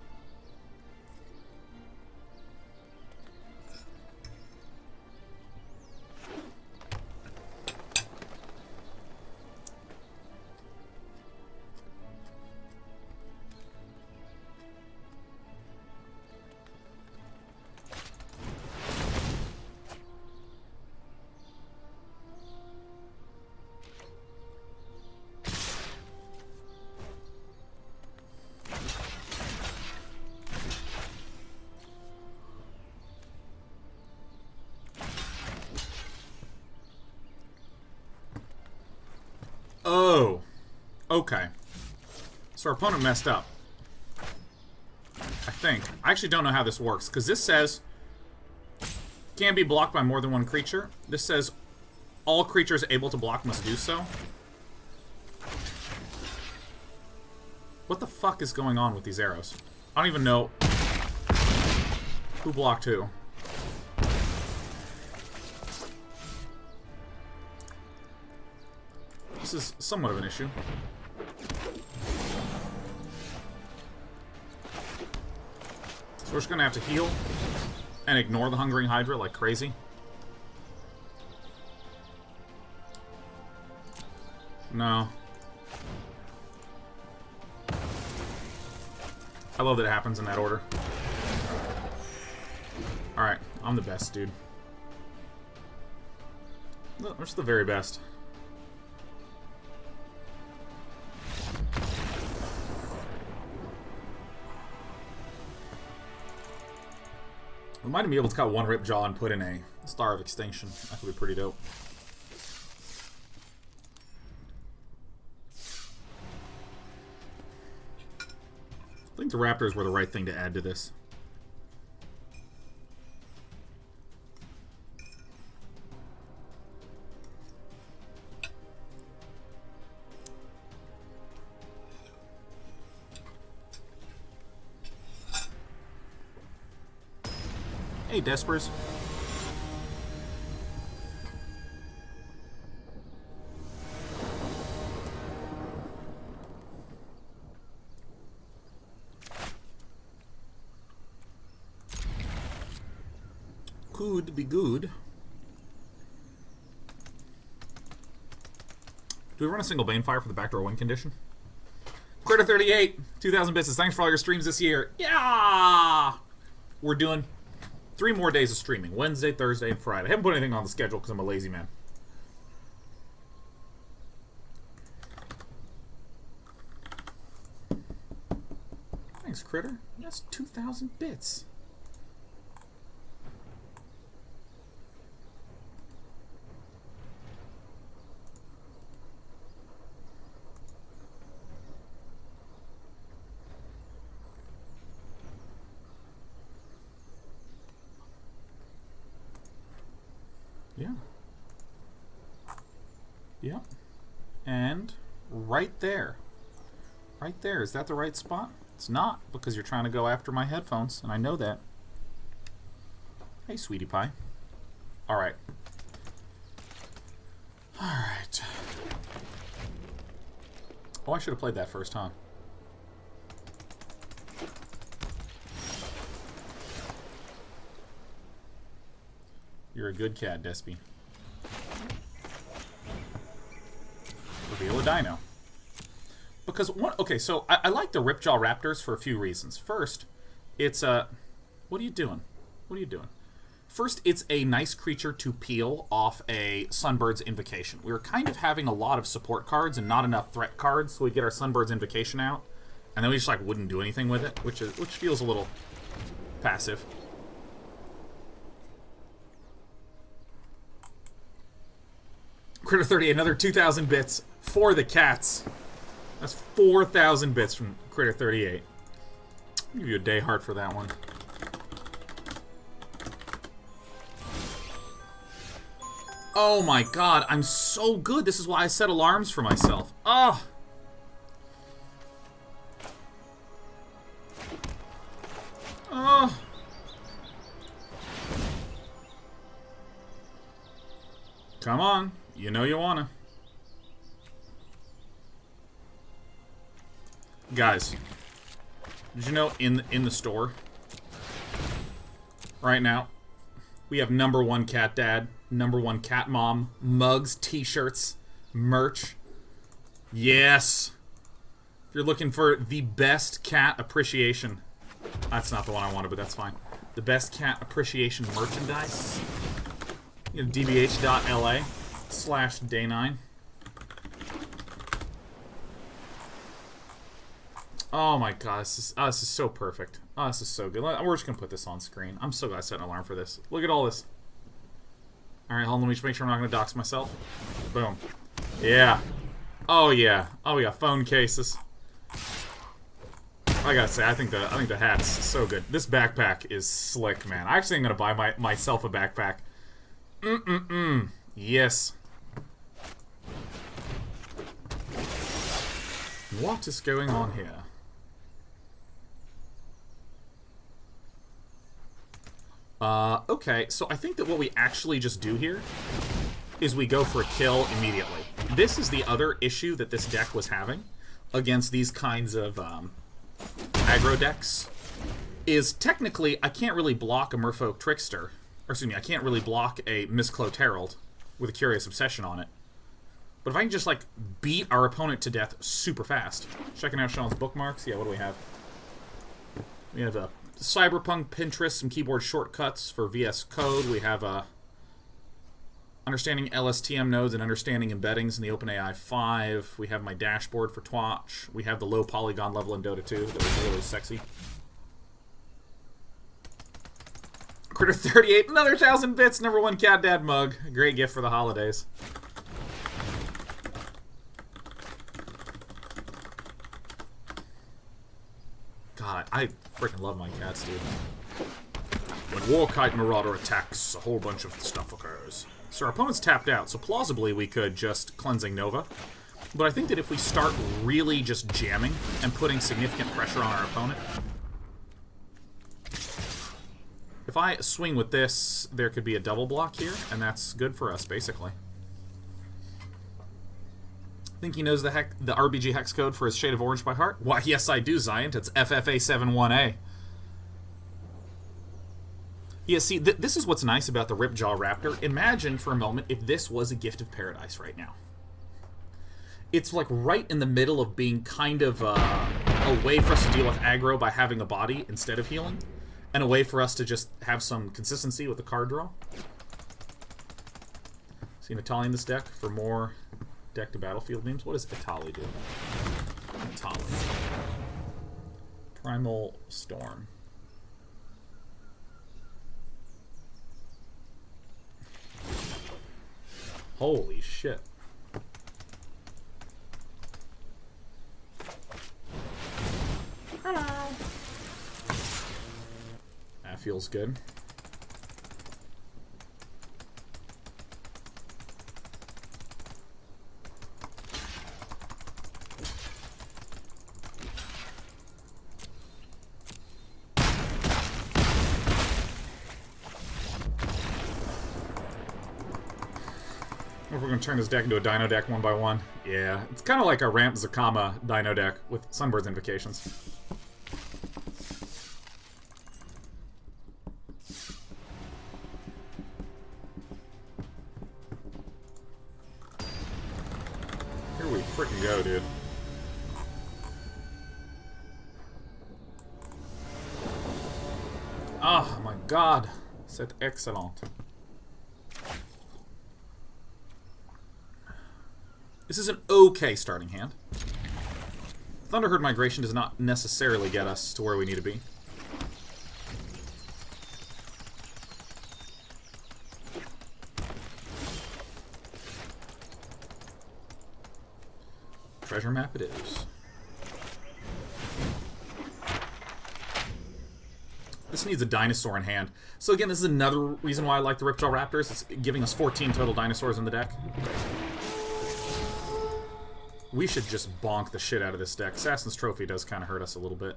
Oh, okay. So our opponent messed up. I think. I actually don't know how this works, because this says can be blocked by more than one creature. This says all creatures able to block must do so. What the fuck is going on with these arrows? I don't even know who blocked who. This is somewhat of an issue. So we're just gonna have to heal and ignore the Hungering Hydra like crazy. No. I love that it happens in that order. Alright, I'm the best, dude. I'm just the very best. We might be able to cut one Ripjaw and put in a Star of Extinction. That could be pretty dope. I think the Raptors were the right thing to add to this. Hey, Despers. Could be good. Do we run a single Banefire for the backdoor win condition? Critter 38, 2,000 bits. Thanks for all your streams this year. Yeah! We're doing 3 more days of streaming. Wednesday, Thursday, and Friday. I haven't put anything on the schedule because I'm a lazy man. Thanks, Critter. That's 2,000 bits. Yeah. Yep. And right there. Right there. Is that the right spot? It's not, because you're trying to go after my headphones, and I know that. Hey, sweetie pie. Alright. Alright. Oh, I should have played that first, huh? You're a good cat, Despy. Reveal a dino. Because, okay, so I like the Ripjaw Raptors for a few reasons. First, it's a... What are you doing? What are you doing? First, it's a nice creature to peel off a Sunbird's Invocation. We were kind of having a lot of support cards and not enough threat cards, so we get our Sunbird's Invocation out, and then we just, like, wouldn't do anything with it, which feels a little passive. Critter 30, another 2,000 bits for the cats. That's 4,000 bits from Critter 38. I'll give you a day heart for that one. Oh my god, I'm so good. This is why I set alarms for myself. Oh. Oh. Come on. You know you wanna. Guys, did you know in the store right now we have #1 cat dad, #1 cat mom, mugs, t-shirts, merch. Yes. If you're looking for the best cat appreciation, that's not the one I wanted, but that's fine. The best cat appreciation merchandise. You know, dbh.la/day9. Oh my god, this is so perfect. Oh, this is so good. We're just gonna put this on screen. I'm so glad I set an alarm for this. Look at all this. Alright, hold on, let me just make sure I'm not gonna dox myself. Boom. Yeah. Oh yeah. Oh yeah, phone cases. I gotta say, I think the hat's so good. This backpack is slick, man. I actually am gonna buy myself a backpack. Yes. What is going on here? Okay, so I think that what we actually just do here is we go for a kill immediately. This is the other issue that this deck was having against these kinds of aggro decks. Is technically, I can't really block a Merfolk Trickster. Or excuse me, I can't really block a Mistcloaked Herald with a Curious Obsession on it. But if I can just, like, beat our opponent to death super fast. Checking out Sean's bookmarks. Yeah, what do we have? We have a Cyberpunk Pinterest, some keyboard shortcuts for VS Code. We have understanding LSTM nodes and understanding embeddings in the OpenAI 5. We have my dashboard for Twatch. We have the low polygon level in Dota 2 that was really sexy. Critter 38, another 1,000 bits, number 1 Cat Dad mug. Great gift for the holidays. God, I freaking love my cats, dude. When Warkite Marauder attacks, a whole bunch of stuff occurs. So our opponent's tapped out, so plausibly we could just Cleansing Nova. But I think that if we start really just jamming and putting significant pressure on our opponent, if I swing with this, there could be a double block here, and that's good for us, basically. Think he knows the RBG hex code for his Shade of Orange by heart? Why, yes I do, Ziant. It's FFA71A. Yeah, see, this is what's nice about the Ripjaw Raptor. Imagine for a moment if this was a Gift of Paradise right now. It's like right in the middle of being kind of a way for us to deal with aggro by having a body instead of healing, and a way for us to just have some consistency with the card draw. See Natali in this deck for more deck to battlefield memes. What does Natali do? Natali. Primal Storm. Holy shit. Hello. That feels good. If we're going to turn this deck into a Dino deck one by one. Yeah, it's kind of like a Ramp Zacama Dino deck with Sunbird's Invocations. Here we frickin' go, dude. Oh my god. C'est excellent. This is an okay starting hand. Thunderherd Migration does not necessarily get us to where we need to be. Treasure map it is. This needs a dinosaur in hand. So again, this is another reason why I like the Ripjaw Raptors. It's giving us 14 total dinosaurs in the deck. We should just bonk the shit out of this deck. Assassin's Trophy does kind of hurt us a little bit.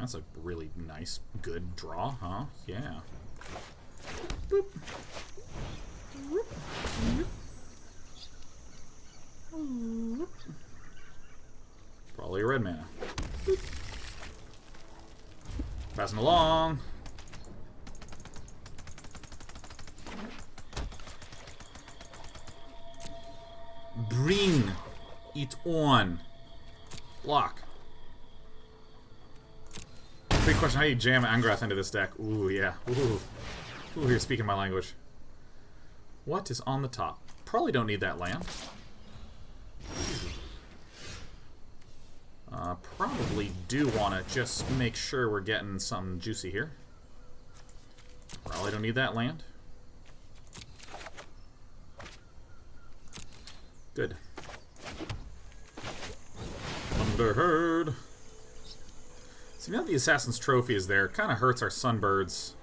That's a really nice, good draw, huh? Yeah. Boop. Probably a red mana. Boop. Passing along. Bring it on. Block. Big question, how do you jam Angrath into this deck? Ooh, yeah. Ooh. Ooh, you're speaking my language. What is on the top? Probably don't need that land. Probably do want to just make sure we're getting something juicy here. Probably don't need that land. Good. Thunderherd. See, now that the Assassin's Trophy is there, it kind of hurts our Sunbird's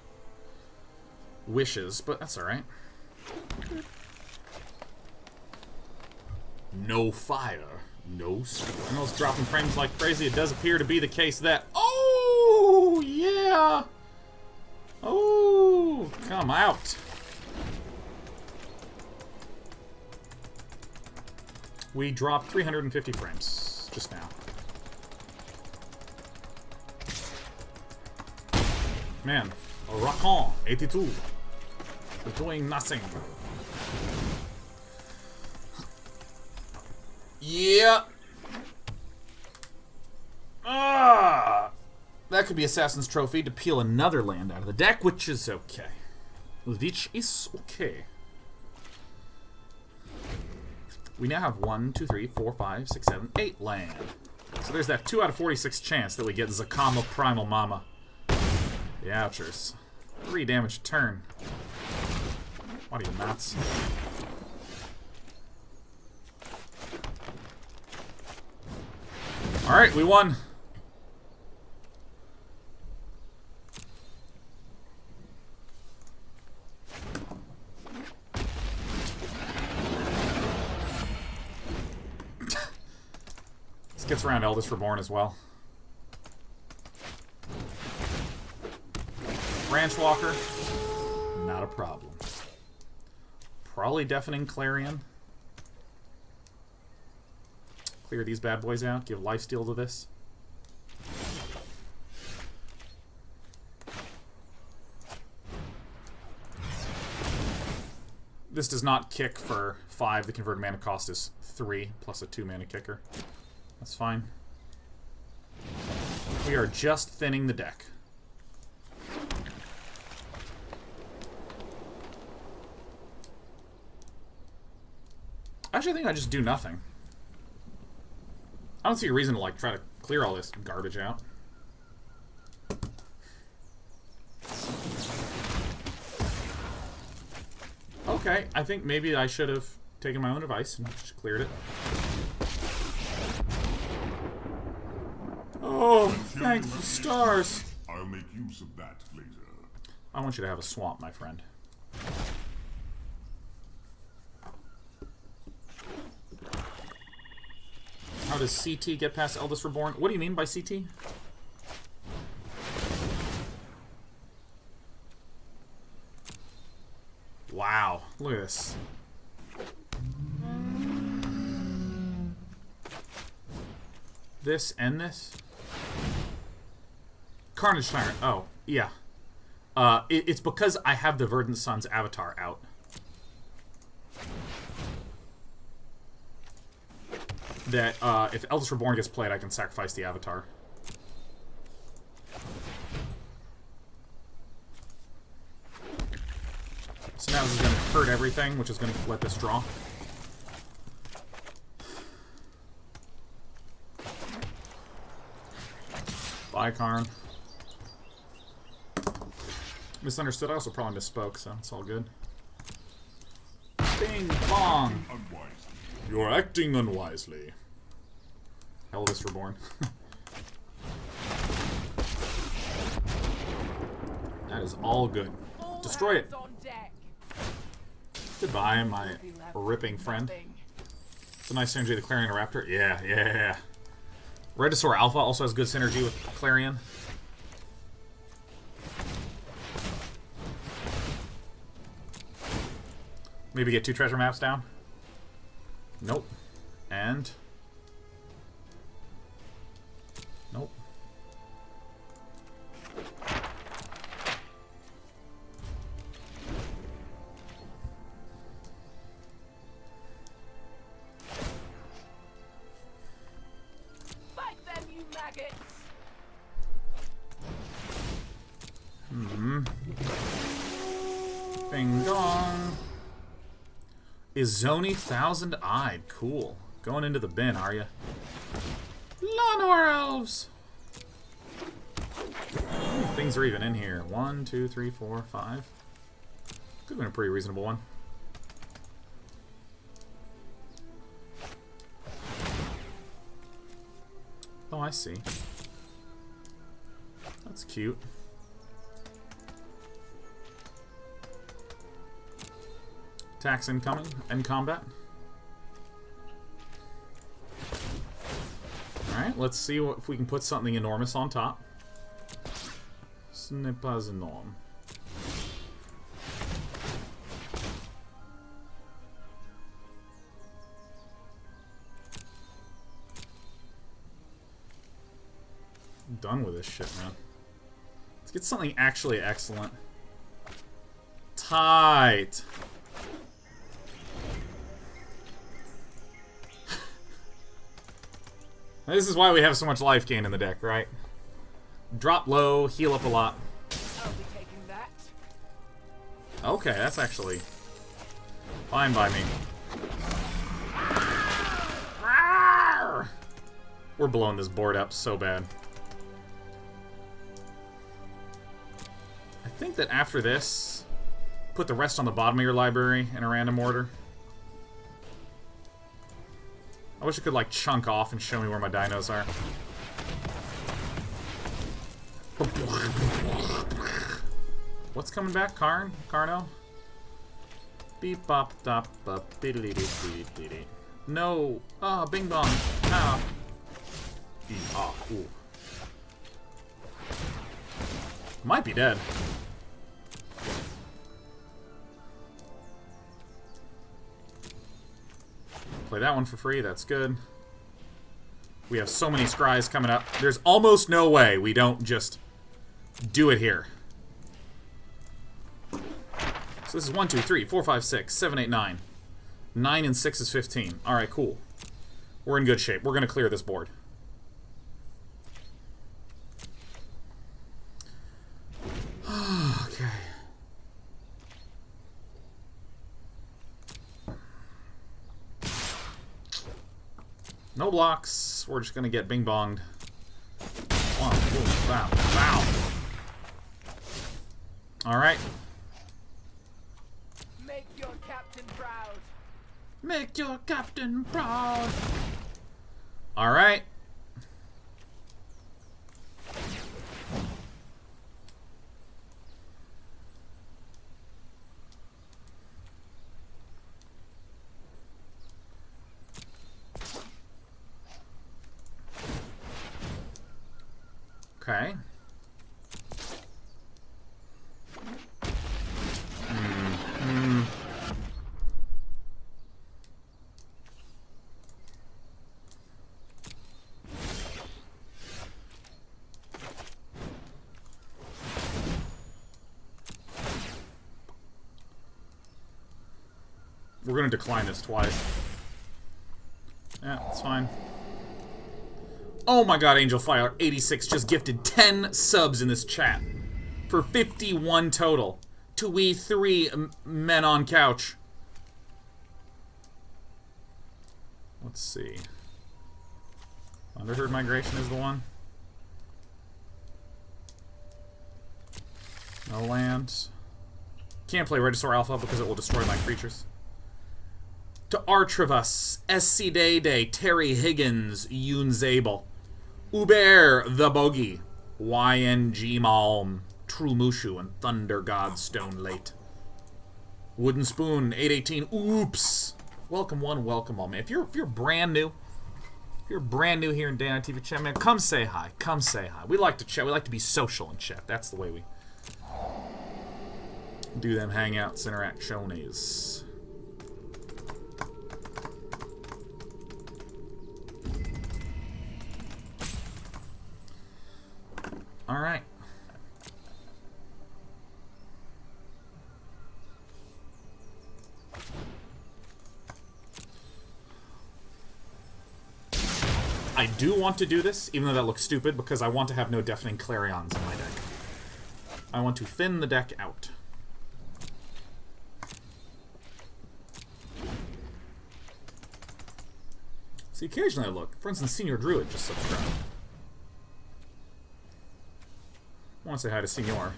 wishes, but that's alright. No fire, no smoke. I know it's dropping frames like crazy. It does appear to be the case that... Oh, yeah! Oh, come out. We dropped 350 frames just now. Man, a Rakan 82 is doing nothing. Yeah. That could be Assassin's Trophy to peel another land out of the deck, which is okay. Which is okay. We now have 1, 2, 3, 4, 5, 6, 7, 8 land. So there's that 2 out of 46 chance that we get Zacama Primal Mama. The Ouchers. 3 damage a turn. What are you, nuts? Alright, we won. This gets around Eldest Reborn as well. Branch Walker, not a problem. Probably Deafening Clarion. Clear these bad boys out. Give lifesteal to this. This does not kick for 5. The converted mana cost is 3 plus a 2 mana kicker. That's fine. We are just thinning the deck. Actually, I think I just do nothing. I don't see a reason to, like, try to clear all this garbage out. Okay, I think maybe I should have taken my own advice and just cleared it. Oh, thank the stars! I'll make use of that later. I want you to have a swamp, my friend. How does CT get past Eldest Reborn? What do you mean by CT? Wow, look at this. This and this? Carnage Tyrant. Oh, yeah. It's because I have the Verdant Sun's avatar out. That, if Eldest Reborn gets played, I can sacrifice the avatar. So now this is going to hurt everything, which is going to let this draw. Bye, Karn. Misunderstood. I also probably misspoke, so it's all good. Bing bong! You're acting unwisely. Eldest Reborn. That is all good. Destroy it. Goodbye, my ripping friend. It's a nice synergy with the Clarion Raptor. Yeah. Regisaur Alpha also has good synergy with Clarion. Maybe get 2 treasure maps down? Nope. And... nope. Fight them, you maggots! Bing dong. Izoni 1000-eyed. Cool. Going into the bin, are you? Lanor elves! How many things are even in here? 1, 2, 3, 4, 5. Could have been a pretty reasonable one. Oh, I see. That's cute. Attacks incoming. End combat. Alright, let's see if we can put something enormous on top. Ce n'est pas énorme. I'm done with this shit, man. Let's get something actually excellent. Tight. This is why we have so much life gain in the deck, right? Drop low, heal up a lot. I'll be taking that. Okay, that's actually fine by me. We're blowing this board up so bad. I think that after this, put the rest on the bottom of your library in a random order. I wish it could, like, chunk off and show me where my dinos are. What's coming back? Carno? Beep bop dop bop biddly dee dee dee. No! Ah, bing bong! Ah! Ooh. Might be dead. Play that one for free, that's good. We have so many scries coming up. There's almost no way we don't just do it here. So this is 1, 2, 3, 4, 5, 6, 7, 8, 9. 9 and 6 is 15. Alright, cool. We're in good shape. We're gonna clear this board. Okay. No blocks. We're just gonna get bing bonged. Wow. Wow. Alright. Make your captain proud. Make your captain proud. Alright. Okay. We're gonna decline this twice. Yeah, it's fine. Oh my god, Angel Fire 86 just gifted 10 subs in this chat. For 51 total. To we 3 men on couch. Let's see. Thunderherd Migration is the one. No lands. Can't play Regisaur Alpha because it will destroy my creatures. To Arch of Orazca, SC Day Day, Terry Higgins, Yoon Zabel, Uber the Bogey, YNG Malm, True Mushu, and Thunder Godstone Late. Wooden Spoon, 818, oops! Welcome one, welcome all, man. If you're brand new, here in Day Night TV chat, man, come say hi, come say hi. We like to chat, we like to be social in chat. That's the way we do them hangouts, interactions. All right. I do want to do this, even though that looks stupid, because I want to have no Deafening Clarions in my deck. I want to thin the deck out. See, occasionally I look. For instance, Senior Druid just subscribed. I want to say hi to Senior.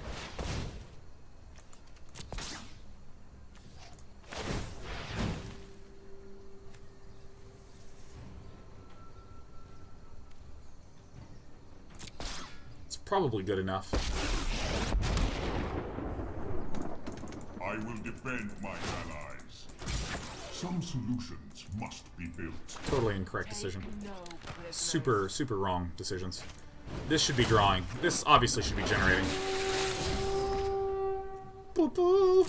It's probably good enough. I will defend my allies. Some solutions must be built. Totally incorrect decision. Super, super wrong decisions. This should be drawing. This obviously should be generating. Boo boo.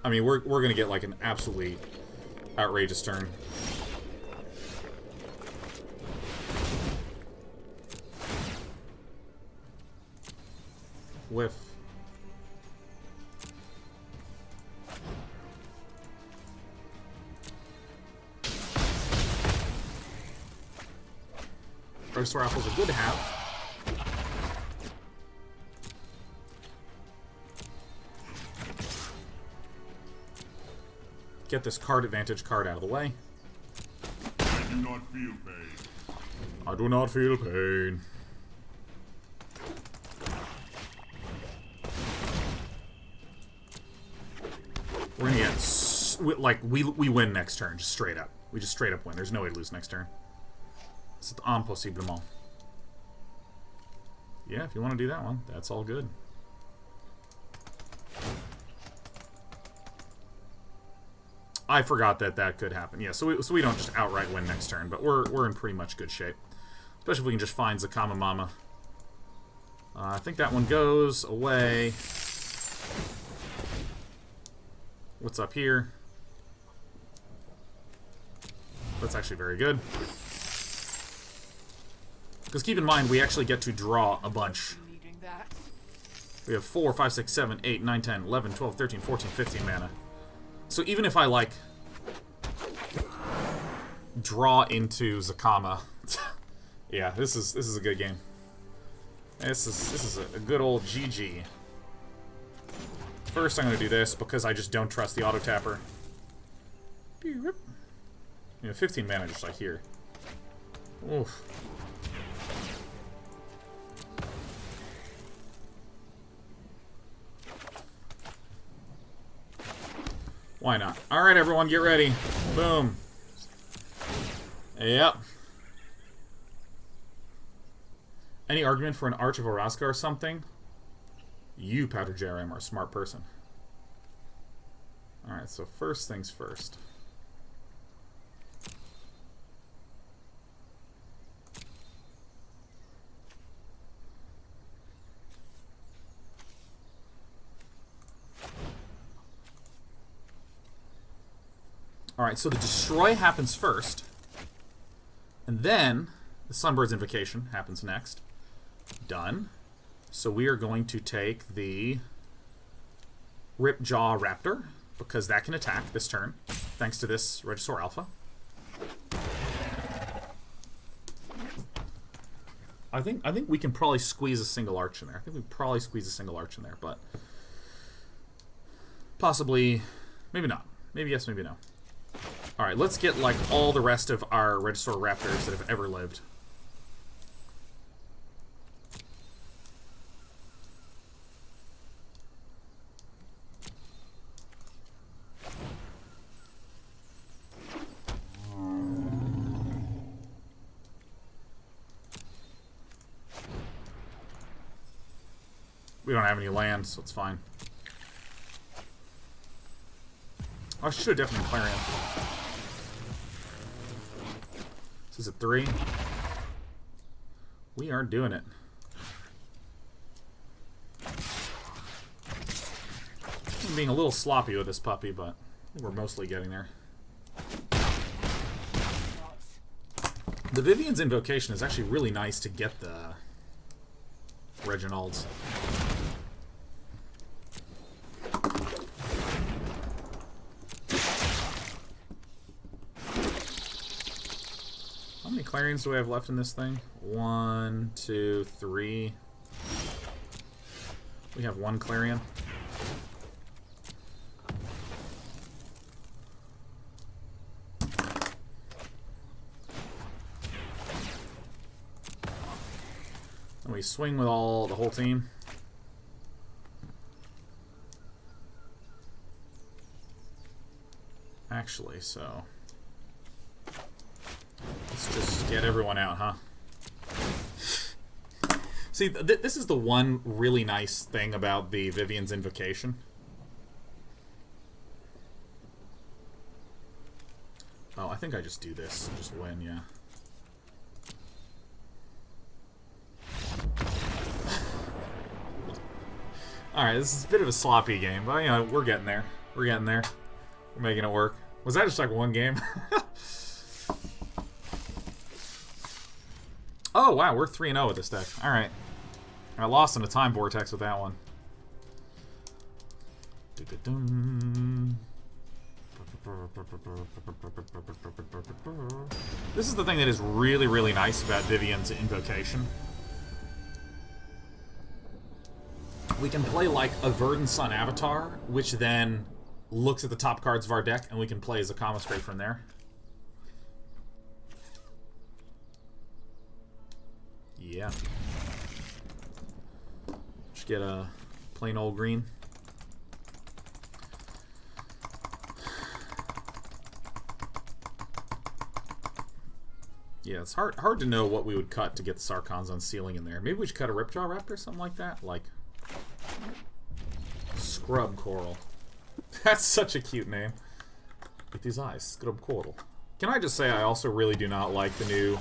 I mean, we're gonna get like an absolutely outrageous turn. Whiff. Regisaur Alphas are good to have. Get this card advantage card out of the way. I do not feel pain. I do not feel pain. We're gonna get like we win next turn, just straight up. We just straight up win. There's no way to lose next turn. C'est impossiblement. Yeah, if you want to do that one, that's all good. I forgot that that could happen. Yeah, so we don't just outright win next turn, but we're in pretty much good shape. Especially if we can just find Zacama Mama. I think that one goes away. What's up here? That's actually very good. Because keep in mind, we actually get to draw a bunch. We have 4, 5, 6, 7, 8, 9, 10, 11, 12, 13, 14, 15 mana. So even if I, like, draw into Zacama, yeah, this is a good game. This is a good old GG. First, I'm going to do this because I just don't trust the auto tapper. You know, 15 mana just like here. Oof. Why not? Alright, everyone, get ready. Boom. Yep. Any argument for an Arch of Orazca or something? You, Powder JRM, are a smart person. Alright, so first things first. Alright, so the destroy happens first. And then the Sunbird's Invocation happens next. Done. So we are going to take the Ripjaw Raptor, because that can attack this turn, thanks to this Regisaur Alpha. I think we can probably squeeze a single arch in there. I think we can probably squeeze a single arch in there, but possibly, maybe not. Maybe yes, maybe no. Alright, let's get, like, all the rest of our Regisaur Raptors that have ever lived. We don't have any land, so it's fine. Oh, I should have Deafening Clarion. This is a 3. We are doing it. I'm being a little sloppy with this puppy, but we're mostly getting there. The Vivian's Invocation is actually really nice to get the Reginalds. How many Clarions do we have left in this thing? 1, 2, 3. We have 1 Clarion. And we swing with the whole team. Actually, so let's just get everyone out, huh? See, this is the one really nice thing about the Vivian's Invocation. Oh, I think I just do this and just win, yeah. Alright, this is a bit of a sloppy game, but you know, we're getting there. We're getting there. We're making it work. Was that just like one game? Oh, wow, we're 3-0 with this deck. Alright. I lost in a time vortex with that one. This is the thing that is really, really nice about Vivian's Invocation. We can play like a Verdant Sun avatar, which then looks at the top cards of our deck, and we can play Zacama straight from there. Yeah. Just get a plain old green. Yeah, it's hard to know what we would cut to get the Sarkhan's Unsealing in there. Maybe we should cut a Ripjaw Raptor, something like that? Like, Scrub Coral. That's such a cute name. With these eyes, Scrub Coral. Can I just say I also really do not like the new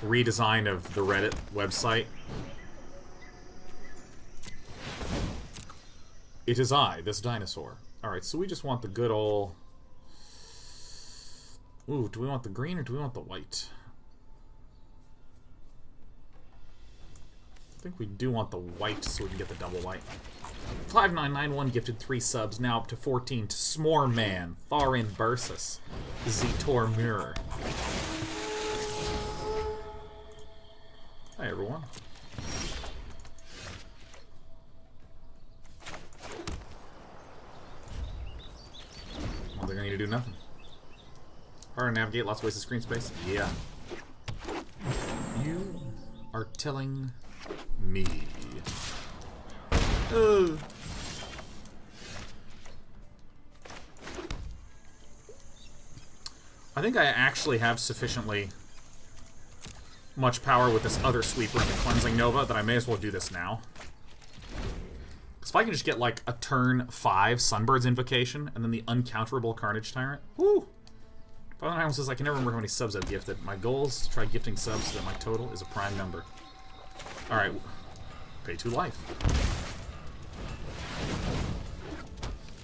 redesign of the Reddit website. It is I, this dinosaur. Alright, so we just want the good old... Ooh, do we want the green or do we want the white? I think we do want the white so we can get the double white. 5991 gifted 3 subs, now up to 14 to Smorman, Tharin Bursus, Zetor Mirror. Hi everyone. Well, they're gonna need to do nothing. Hard to navigate, lots of wasted screen space. Yeah. You are telling me. I think I actually have sufficiently much power with this other sweeper and the Cleansing Nova that I may as well do this now. Because if I can just get like a turn 5 Sunbird's Invocation and then the uncounterable Carnage Tyrant. Woo! Father Nine says I can never remember how many subs I've gifted. My goal is to try gifting subs so that my total is a prime number. Alright. Pay 2 life.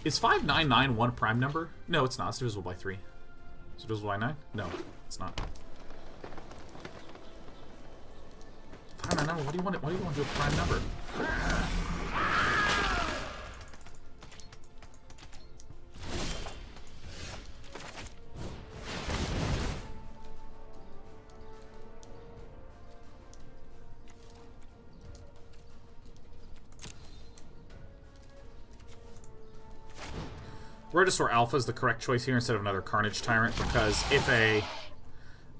Is 5991 a prime number? No, it's not. It's divisible by 3. Is it divisible by 9? No, it's not. 599, what do you want? Why do you want to do a prime number? Regisaur Alpha is the correct choice here instead of another Carnage Tyrant, because if a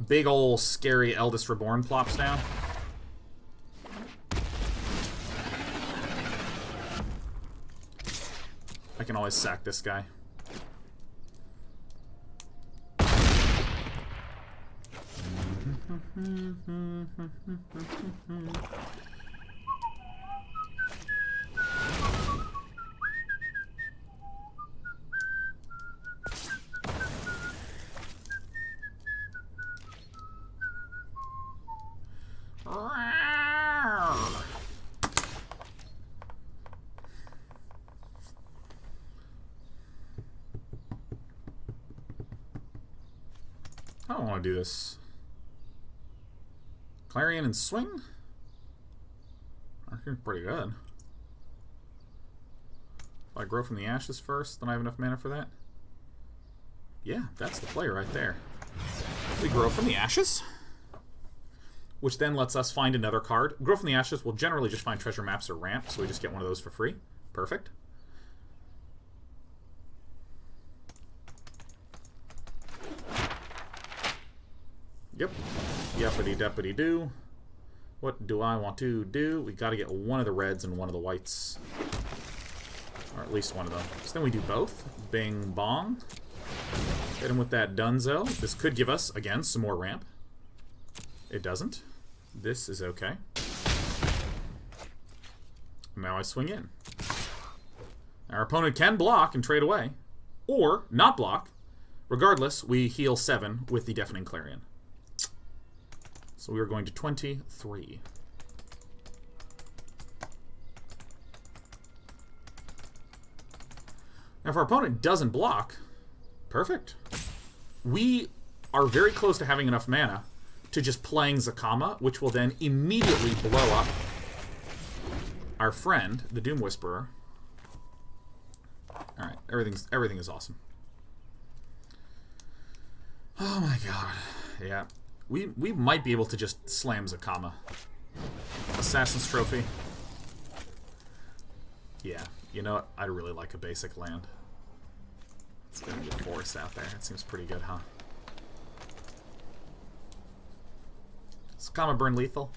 big ol' scary Eldest Reborn plops down, I can always sack this guy. I don't want to do this. Clarion and Swing? I think pretty good. If I grow from the ashes first, then I have enough mana for that. Yeah, that's the play right there. We grow from the ashes, which then lets us find another card. Grow from the ashes will generally just find treasure maps or ramp, so we just get one of those for free. Perfect. Yep. Yuppity-duppity-doo. What do I want to do? We gotta get one of the reds and one of the whites. Or at least one of them. So then we do both. Bing bong. Hit him with that dunzo. This could give us, again, some more ramp. It doesn't. This is okay. Now I swing in. Our opponent can block and trade away. Or not block. Regardless, we heal 7 with the Deafening Clarion. So we are going to 23. Now if our opponent doesn't block, perfect. We are very close to having enough mana to just playing Zacama, which will then immediately blow up our friend, the Doom Whisperer. Alright, everything is awesome. Oh my god. Yeah. We might be able to just slam Zacama. Assassin's Trophy. Yeah, you know what? I'd really like a basic land. Let's get a good forest out there. That seems pretty good, huh? Zacama burn lethal.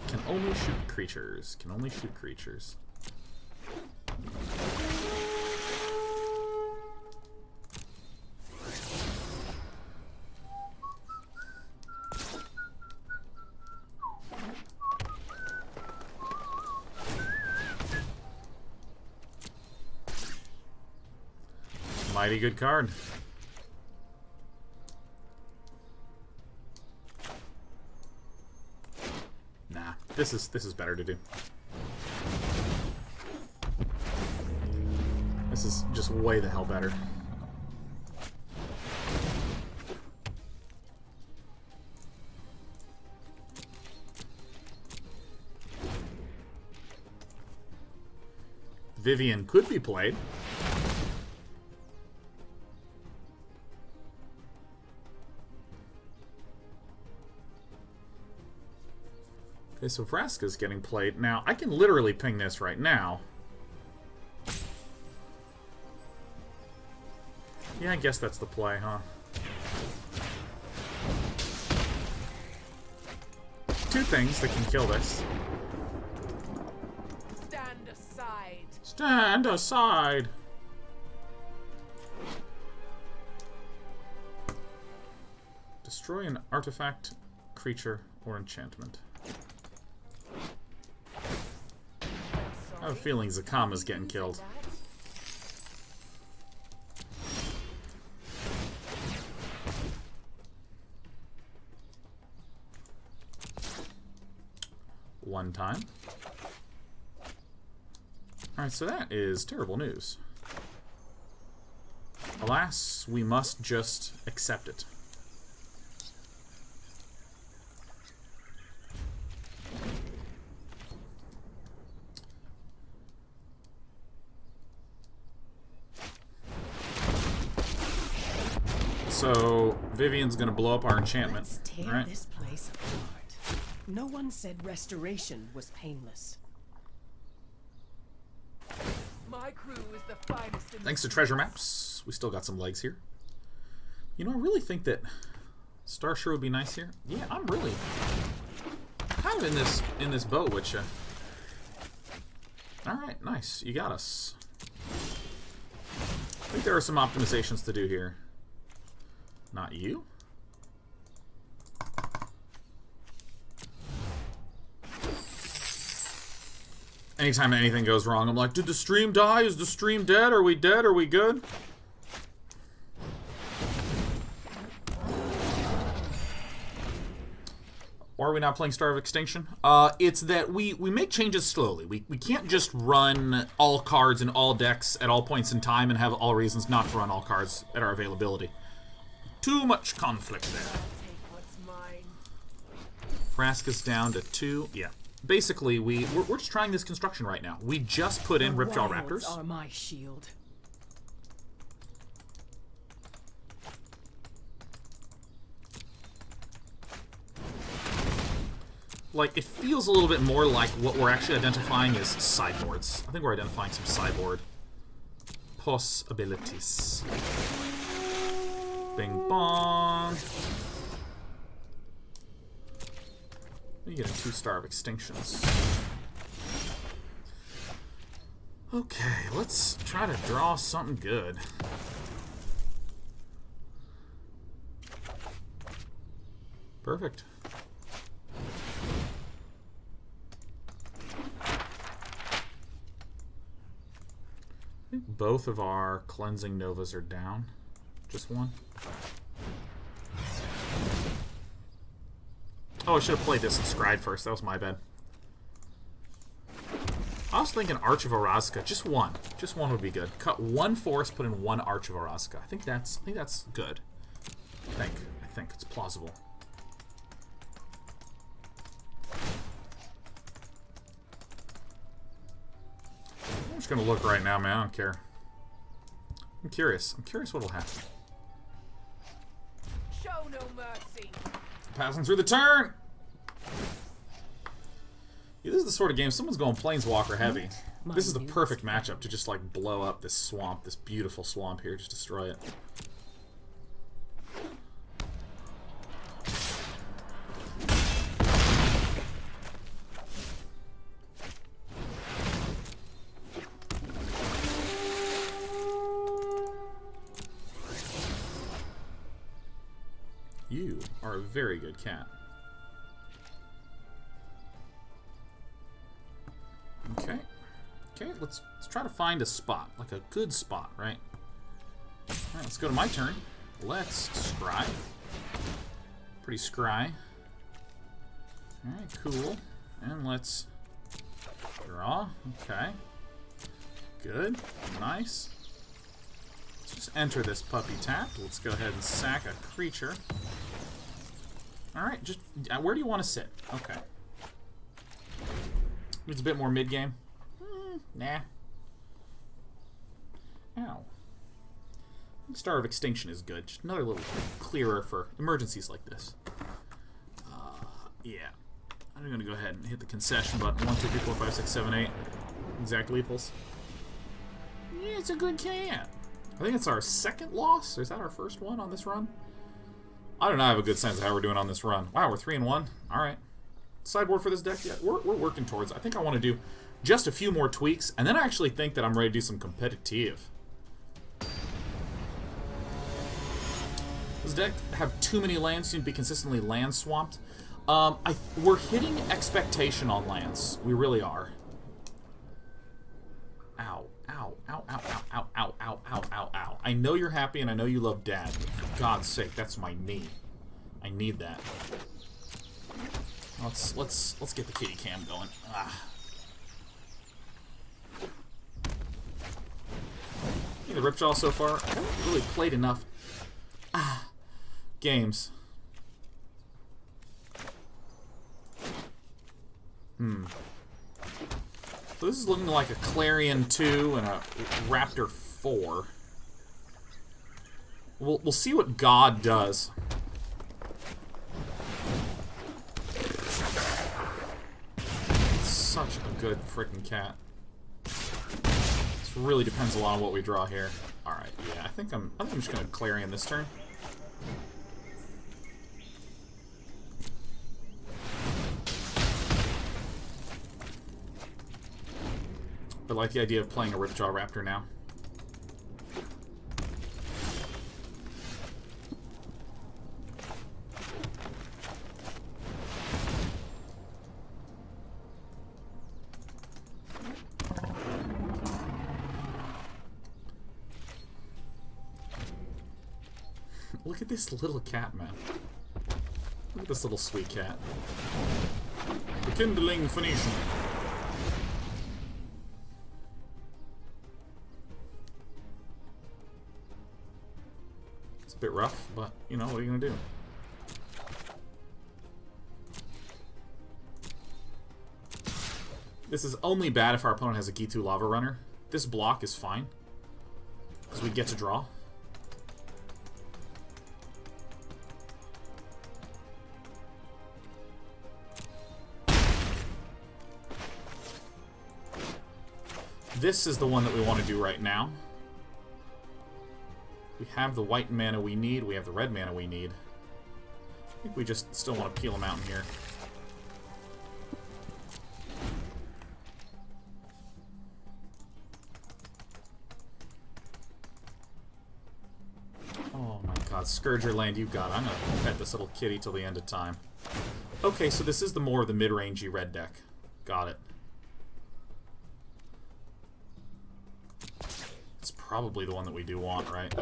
Can only shoot creatures. Can only shoot creatures. Mighty good card. Nah, this is better to do. This is just way the hell better. Vivian could be played. Okay, so Vraska's getting played. Now, I can literally ping this right now. Yeah, I guess that's the play, huh? Two things that can kill this. Stand aside. Stand aside! Destroy an artifact, creature, or enchantment. I have a feeling Zacama's getting killed. One time. Alright, so that is terrible news. Alas, we must just accept it. So Vivian's gonna blow up our enchantment. Let's tear right? this place apart. No one said restoration was painless. My crew is the finest in Thanks to treasure maps, we still got some legs here. You know, I really think that Starsure would be nice here. Yeah, I'm really kind of in this boat with you. All right, nice. You got us. I think there are some optimizations to do here. Not you? Anytime anything goes wrong, I'm like, did the stream die? Is the stream dead? Are we dead? Are we good? Why are we not playing Star of Extinction? It's that we make changes slowly. We can't just run all cards in all decks at all points in time and have all reasons not to run all cards at our availability. Too much conflict there. Take what's mine. Vraska's down to 2. Yeah. Basically, we're just trying this construction right now. We just put in Ripjaw Wilds Raptors. are my shield. Like, it feels a little bit more like what we're actually identifying as sideboards. I think we're identifying some sideboard possibilities. Bing bong. You get a 2 Star of Extinctions. Okay, let's try to draw something good. Perfect. I think both of our Cleansing Novas are down. Just one. Oh, I should have played this and scryed first. That was my bad. I was thinking Arch of Orazca. Just one. Just one would be good. Cut 1 forest, put in 1 Arch of Orazca. I think that's good. I think it's plausible. just gonna look right now, man. I don't care. I'm curious. I'm curious what'll happen. Show no mercy. Passing through the turn! Yeah, this is the sort of game, someone's going Planeswalker heavy. This is the perfect matchup to just, like, blow up this swamp, this beautiful swamp here, just destroy it. You are a very good cat. Okay. Okay, let's try to find a spot, like a good spot, right? Alright, let's go to my turn. Let's scry. Pretty scry. Alright, cool. And let's draw. Okay. Good. Nice. Let's just enter this puppy tapped. Let's go ahead and sack a creature. Alright, just where do you want to sit? Okay. It's a bit more mid-game. Nah. Ow. I think Star of Extinction is good. Just another little clearer for emergencies like this. Yeah. I'm going to go ahead and hit the concession button. 1, 2, 3, 4, 5, 6, 7, 8. Exact lethals. Yeah, it's a good cat. I think it's our second loss. Or is that our first one on this run? I don't know. I have a good sense of how we're doing on this run. Wow, we're 3-1. Alright. Sideboard for this deck yet? We're working towards it. I think I want to do just a few more tweaks, and then I actually think that I'm ready to do some competitive. Does deck have too many lands? Seem to be consistently land swamped. We're hitting expectation on lands. We really are. Ow. Ow. Ow, ow, ow, ow, ow, ow, ow, ow, ow. I know you're happy and I know you love Dad, but for God's sake, that's my knee. I need that. Let's get the kitty cam going. Ah. The Ripjaw so far, I haven't really played enough games. So this is looking like a Clarion 2 and a Raptor 4. We'll see what God does. It's such a good freaking cat. This really depends a lot on what we draw here. Alright, yeah, I think I'm just gonna Clarion this turn. But I like the idea of playing a Ripjaw Raptor now. Look at this little cat, man. Look at this little sweet cat. The Kindling Phoenician. It's a bit rough, but, you know, what are you gonna do? This is only bad if our opponent has a Gitu Lava Runner. This block is fine, because we get to draw. This is the one that we want to do right now. We have the white mana we need. We have the red mana we need. I think we just still want to peel them out in here. Oh my god, Scourge your land, you got it. I'm going to pet this little kitty till the end of time. Okay, so this is the more of the mid-rangey red deck. Got it. Probably the one that we do want, right?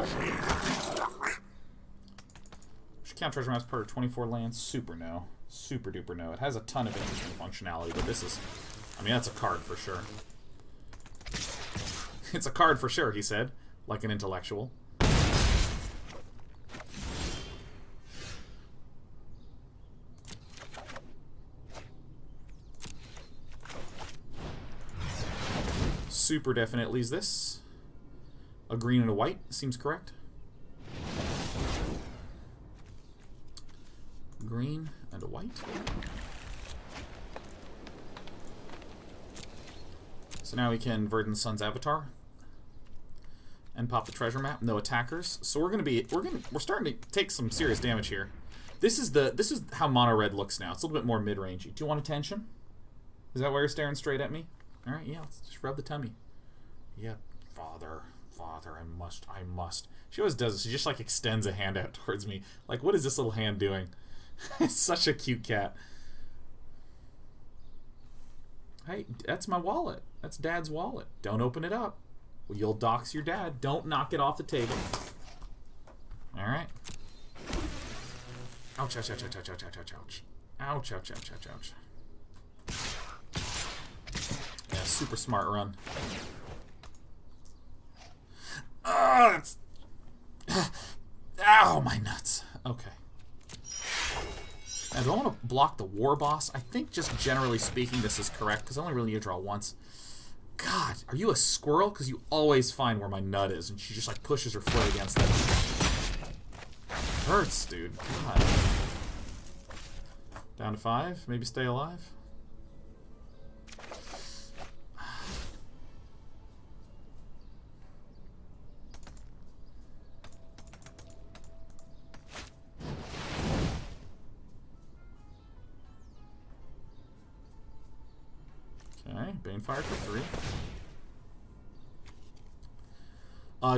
Should count treasure maps per 24 lands? Super no. Super duper no. It has a ton of interesting functionality, but this is... I mean, that's a card for sure. It's a card for sure, he said. Like an intellectual. super definitely is this. A green and a white seems correct. Green and a white. So now we can Verdant Sun's Avatar and pop the treasure map. No attackers. So we're starting to take some serious damage here. This is how mono red looks now. It's a little bit more mid-rangey. Do you want attention? Is that why you're staring straight at me? All right, yeah. Let's just rub the tummy. Yeah, father, I must. She always does this. She just like extends a hand out towards me. Like, what is this little hand doing? It's such a cute cat. Hey, that's my wallet. That's Dad's wallet. Don't open it up. Well, you'll dox your dad. Don't knock it off the table. All right. Ouch, ouch, ouch, ouch, ouch, ouch, ouch, ouch. Ouch, ouch, ouch, ouch, ouch. Yeah, super smart run. Oh, that's... Ow, my nuts. Okay. Now, do I want to block the War Boss? I think just generally speaking this is correct, because I only really need to draw once. God, are you a squirrel? Because you always find where my nut is, and she just like pushes her foot against it. Hurts, dude. God. Down to 5. Maybe stay alive. Okay, Banefire for 3.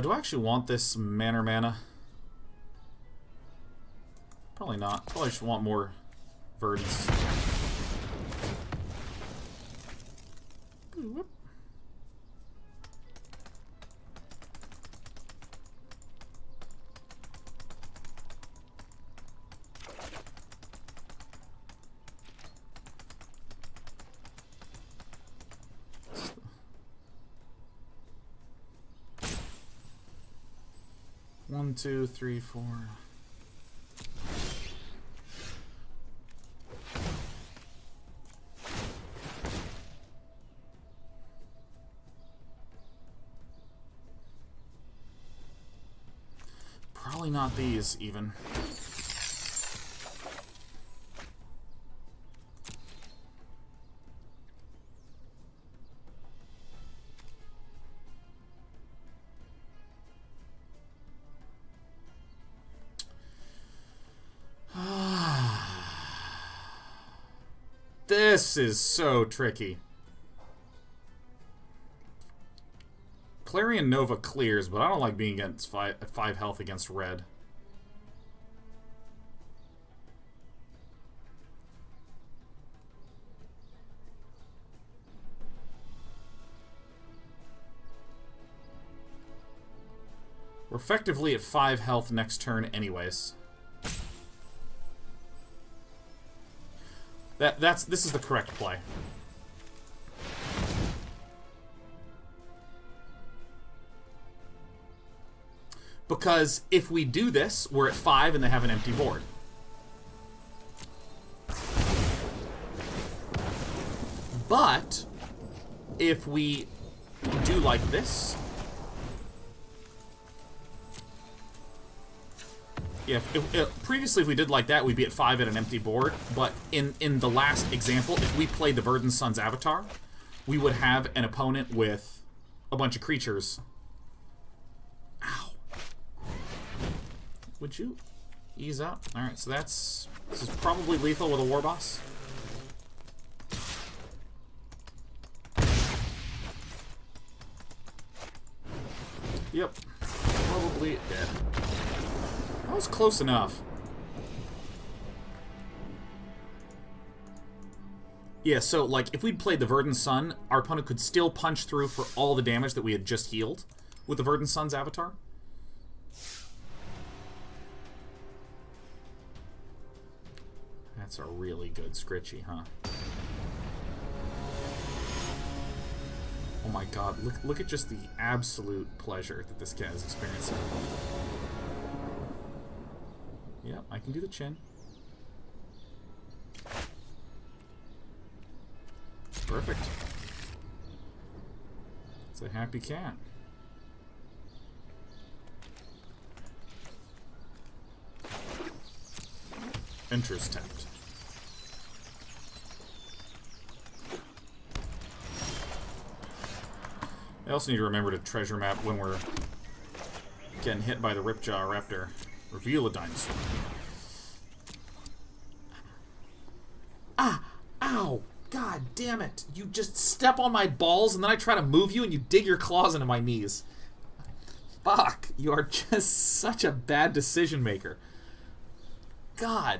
Do I actually want this mana? Probably not. Probably just want more Verdants. Whoop. One, two, three, four. Probably not these, even. This is so tricky. Clarion Nova clears, but I don't like being against 5 health against red. We're effectively at 5 health next turn anyways. This is the correct play. Because if we do this, we're at 5 and they have an empty board. But if we do like this, yeah, previously if we did like that, we'd be at 5 at an empty board. But in the last example, if we played the Verdant Sun's Avatar, we would have an opponent with a bunch of creatures. Ow. Would you ease up? Alright, so this is probably lethal with a War Boss. Yep. Probably dead. That was close enough. Yeah, so, like, if we'd played the Verdant Sun, our opponent could still punch through for all the damage that we had just healed with the Verdant Sun's Avatar. That's a really good Scritchy, huh? Oh my god, look at just the absolute pleasure that this cat is experiencing. Yep, I can do the chin. Perfect. It's a happy cat. Enters tapped. I also need to remember to treasure map when we're getting hit by the Ripjaw Raptor. Reveal a dinosaur. Ah! Ow! God damn it! You just step on my balls and then I try to move you and you dig your claws into my knees. Fuck! You are just such a bad decision maker. God.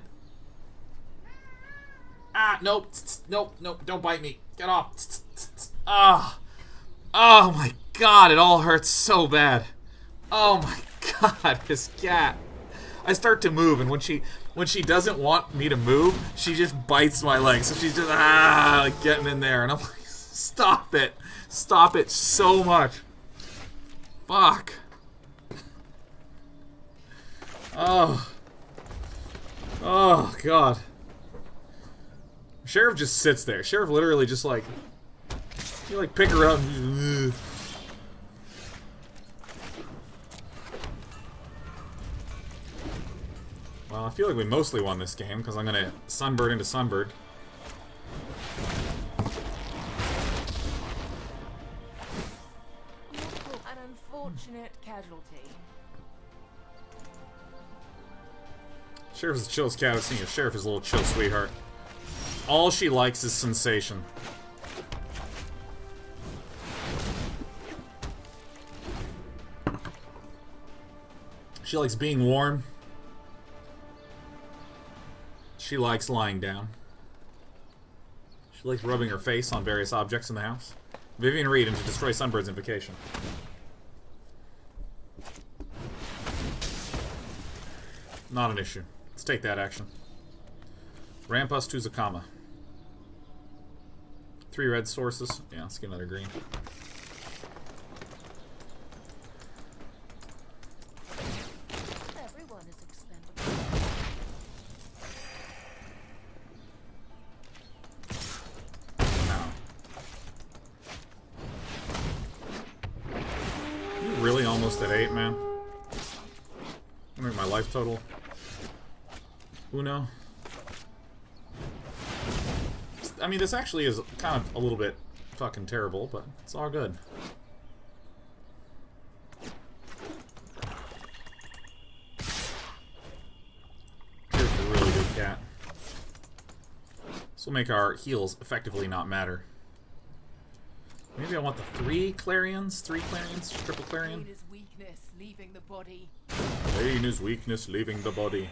Ah! Nope! Nope! Nope! Don't bite me! Get off! Ah! Oh my god! It all hurts so bad. Oh my god! This cat. I start to move, and when she doesn't want me to move, she just bites my leg. So she's just like getting in there, and I'm like, stop it so much. Fuck. Oh god. Sheriff just sits there. Sheriff literally just like, you like pick her up and well, I feel like we mostly won this game, because I'm going to Sunbird into Sunbird. An unfortunate casualty. Sheriff is the chillest cat I've seen. Sheriff is a little chill sweetheart. All she likes is sensation. She likes being warm. She likes lying down. She likes rubbing her face on various objects in the house. Vivian Reed into destroy Sunbird's Invocation. Not an issue. Let's take that action. Ramp us to Zacama. 3 red sources. Yeah, let's get another green. Everyone is expendable. You really almost at 8, man? I'm gonna make my life total. Uno. I mean, this actually is kind of a little bit fucking terrible, but it's all good. Here's a really good cat. This will make our heals effectively not matter. Maybe I want the 3 Clarions? 3 Clarions? Triple Clarion? Pain is weakness leaving the body. Pain is weakness leaving the body.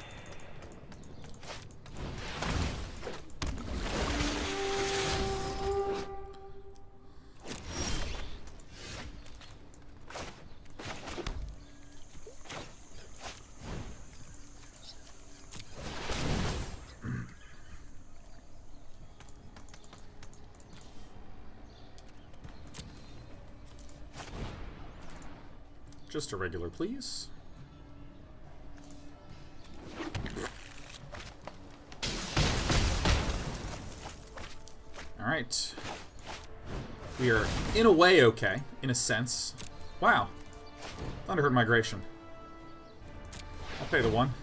Just a regular, please. Alright. We are, in a way, okay. In a sense. Wow. Thunderherd Migration. I'll pay the 1.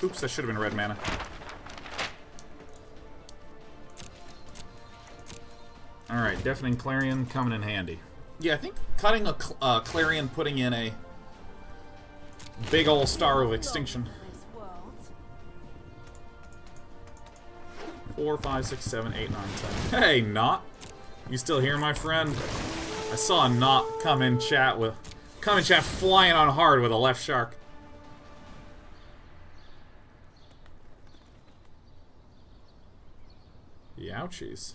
Oops, that should have been red mana. Alright, Deafening Clarion coming in handy. Yeah, I think cutting a Clarion, putting in a big ol' Star of Extinction. 4, 5, 6, 7, 8, 9, 10. Hey, Knot! You still here, my friend? I saw a Knot come in chat flying on hard with a left shark. The ouchies.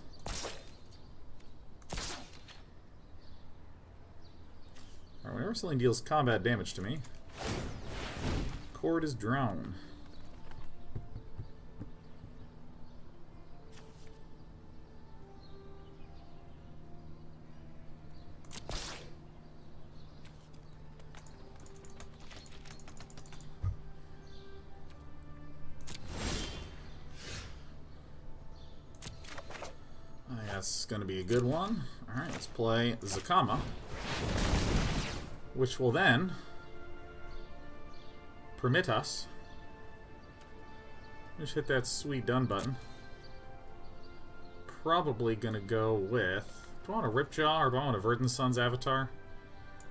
Alright, whenever something deals combat damage to me, cord is drawn. That's going to be a good one. Alright, let's play Zacama, which will then permit us. Just hit that sweet done button. Probably going to go with... Do I want a Ripjaw or do I want a Verdant Sun's avatar?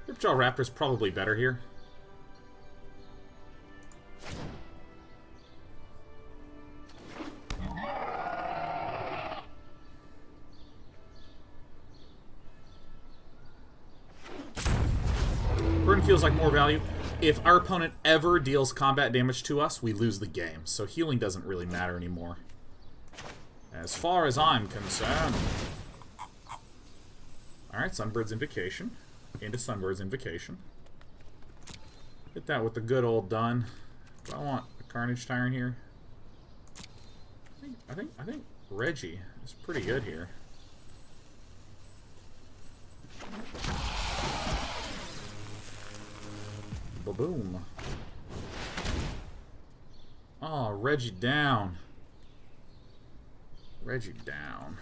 Ripjaw Raptor's probably better here. Burden feels like more value. If our opponent ever deals combat damage to us, we lose the game. So healing doesn't really matter anymore, as far as I'm concerned. Alright, Sunbird's Invocation. Into Sunbird's Invocation. Hit that with the good old done. Do I want a Carnage Tyrant here? I think Reggie is pretty good here. Ba-boom. Oh, Reggie down. Reggie down.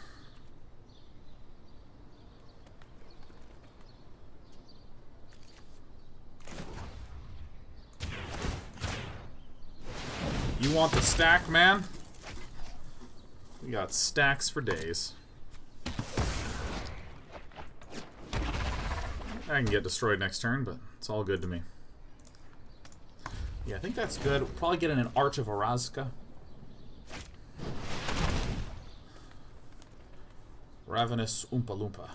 You want the stack, man? We got stacks for days. I can get destroyed next turn, but it's all good to me. Yeah, I think that's good. We'll probably get in an Arch of Orazca. Ravenous Oompa Loompa.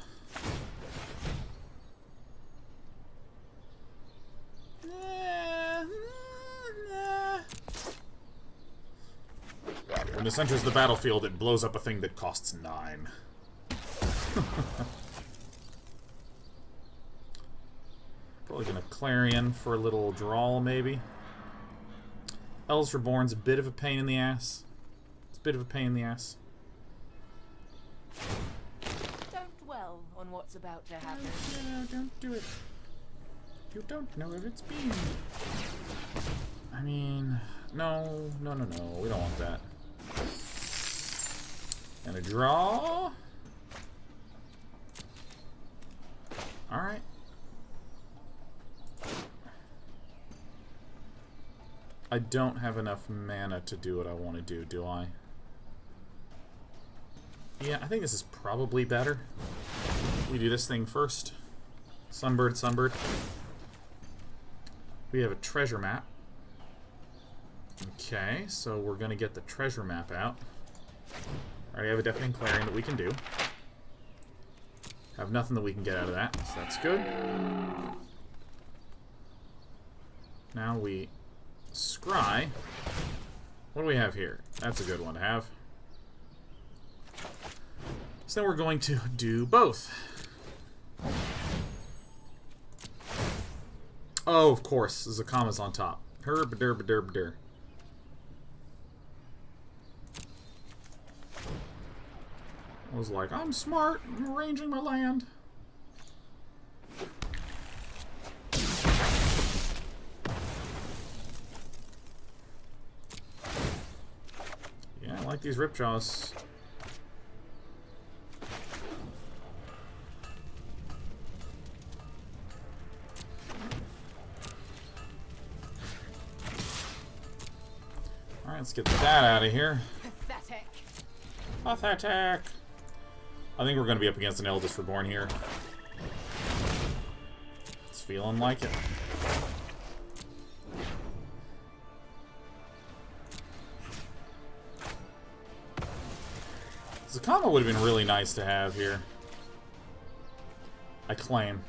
When this enters the battlefield, it blows up a thing that costs 9. Probably gonna Clarion for a little drawl, maybe. Elves Reborn's a bit of a pain in the ass. It's a bit of a pain in the ass. Don't dwell on what's about to happen. No, don't do it. You don't know where it's been. I mean, no. We don't want that. And a draw. Alright. I don't have enough mana to do what I want to do I? Yeah, I think this is probably better. We do this thing first. Sunbird. We have a treasure map. Okay, so we're gonna get the treasure map out. Already have a Deafening Clarion that we can do. Have nothing that we can get out of that, so that's good. Now we scry. What do we have here? That's a good one to have. So then we're going to do both. Oh, of course, Zacama's on top. Herb-a-derb-a-derb-a-der. I was like, I'm smart, I'm arranging my land. Yeah, I like these Ripjaws. Alright, let's get that out of here. Pathetic. Pathetic. I think we're going to be up against an Eldest Reborn here. It's feeling like it. Zacama would have been really nice to have here. I claim.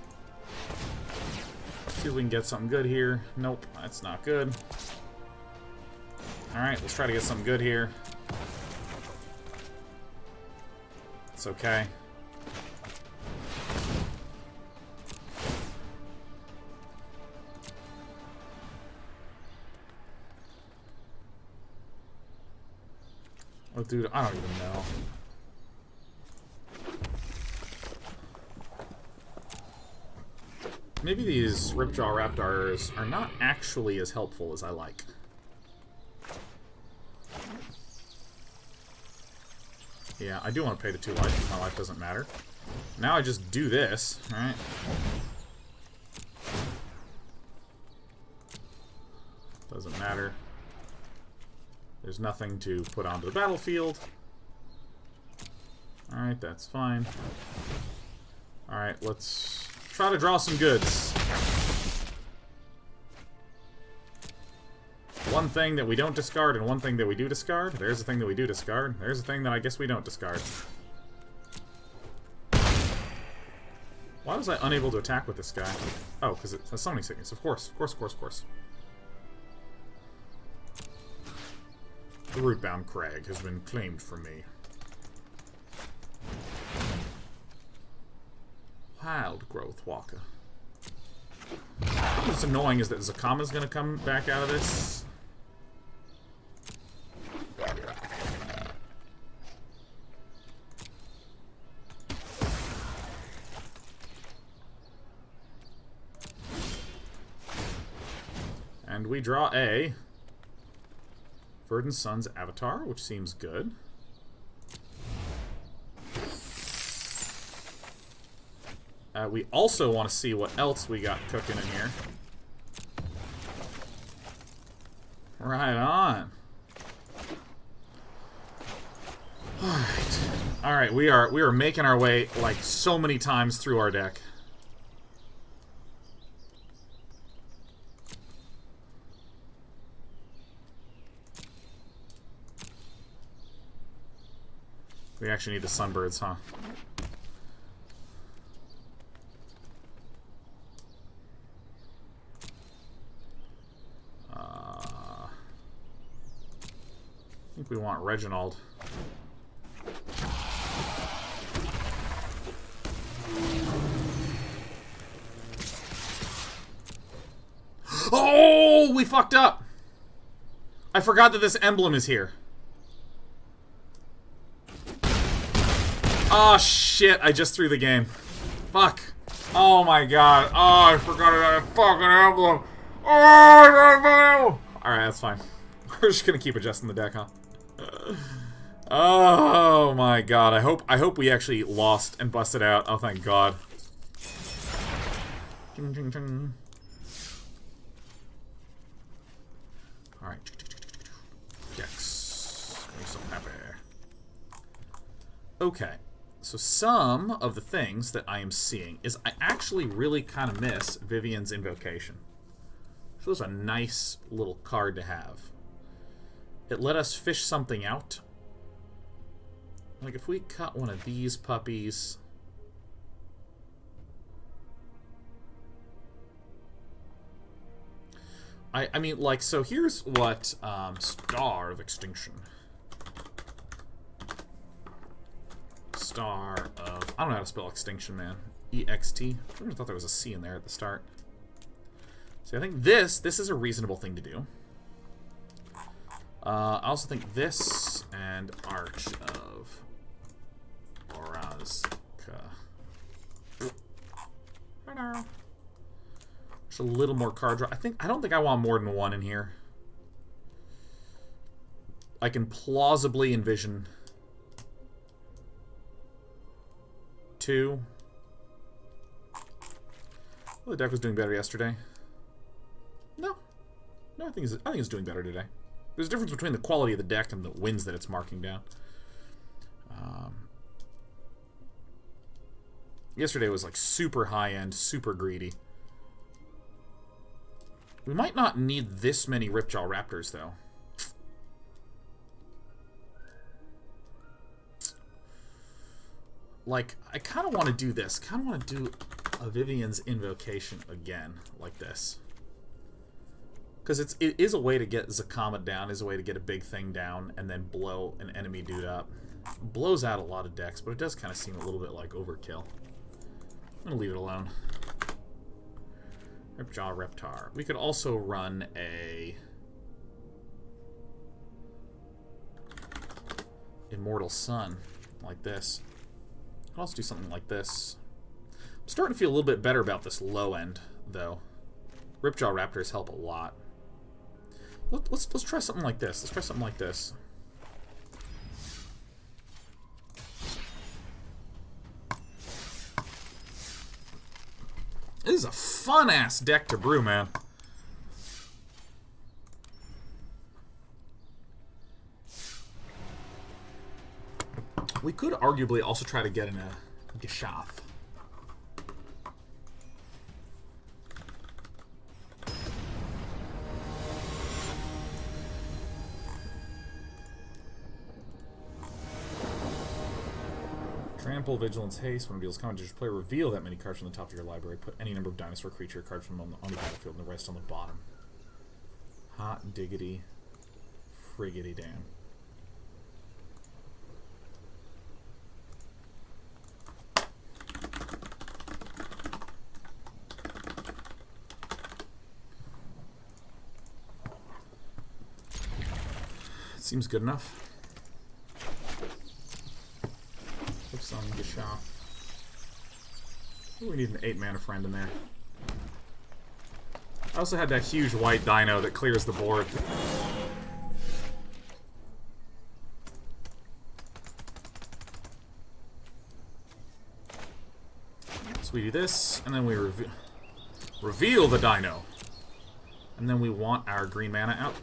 See if we can get something good here. Nope, that's not good. Alright, let's try to get something good here. It's okay. Oh, dude, I don't even know. Maybe these Ripjaw Raptors are not actually as helpful as I like. Yeah, I do want to pay the 2 life because my life doesn't matter. Now I just do this, right? Doesn't matter. There's nothing to put onto the battlefield. Alright, that's fine. Alright, let's try to draw some goods. One thing that we don't discard and one thing that we do discard. There's a thing that we do discard. There's a thing that I guess we don't discard. Why was I unable to attack with this guy? Oh, because it has summoning sickness. Of course, of course, of course, of course. The Rootbound Crag has been claimed from me. Wild Growth Walker. What's annoying is that Zacama's gonna come back out of this. And we draw a Verdant Sun's Avatar, which seems good. We also want to see what else we got cooking in here. Right on. Alright. Alright, we are making our way like so many times through our deck. We actually need the Sunbirds, huh? I think we want Reginald. Oh, we fucked up! I forgot that this emblem is here. Oh shit, I just threw the game. Fuck. Oh my god. Oh, I forgot about that fucking emblem. Oh, alright, that's fine. We're just gonna keep adjusting the deck, huh? Oh my god. I hope we actually lost and busted out. Oh, thank god. Alright. Dex. Make me so happy. Okay. So some of the things that I am seeing is I actually really kind of miss Vivian's Invocation. So it's a nice little card to have. It let us fish something out. Like if we cut one of these puppies... I mean, like, so here's what Star of Extinction. Star of... I don't know how to spell extinction, man. E-X-T. I thought there was a C in there at the start. See, I think this is a reasonable thing to do. I also think this and Arch of Orazca. Hello. Just a little more card draw. I don't think I want more than one in here. I can plausibly envision 2. Well, the deck was doing better yesterday. No, I think it's doing better today. There's a difference between the quality of the deck and the wins that it's marking down. Yesterday was like super high-end, super greedy. We might not need this many Ripjaw Raptors, though. Like, I kind of want to do this. Kind of want to do a Vivian's Invocation again, like this. Because it is a way to get Zacama down, is a way to get a big thing down, and then blow an enemy dude up. Blows out a lot of decks, but it does kind of seem a little bit like overkill. I'm going to leave it alone. Ripjaw Raptor. We could also run a... Immortal Sun, like this. I'll also do something like this. I'm starting to feel a little bit better about this low end, though. Ripjaw Raptors help a lot. Let's try something like this. Let's try something like this. is a fun-ass deck to brew, man. We could arguably also try to get in a Geshath. Trample, Vigilance, Haste. When it reveals combat, just play reveal that many cards from the top of your library. Put any number of dinosaur creature cards from on the battlefield and the rest on the bottom. Hot diggity friggity damn. Seems good enough. Some Geshath. We need an 8-mana friend in there. I also had that huge white dino that clears the board. So we do this, and then we reveal the dino. And then we want our green mana out,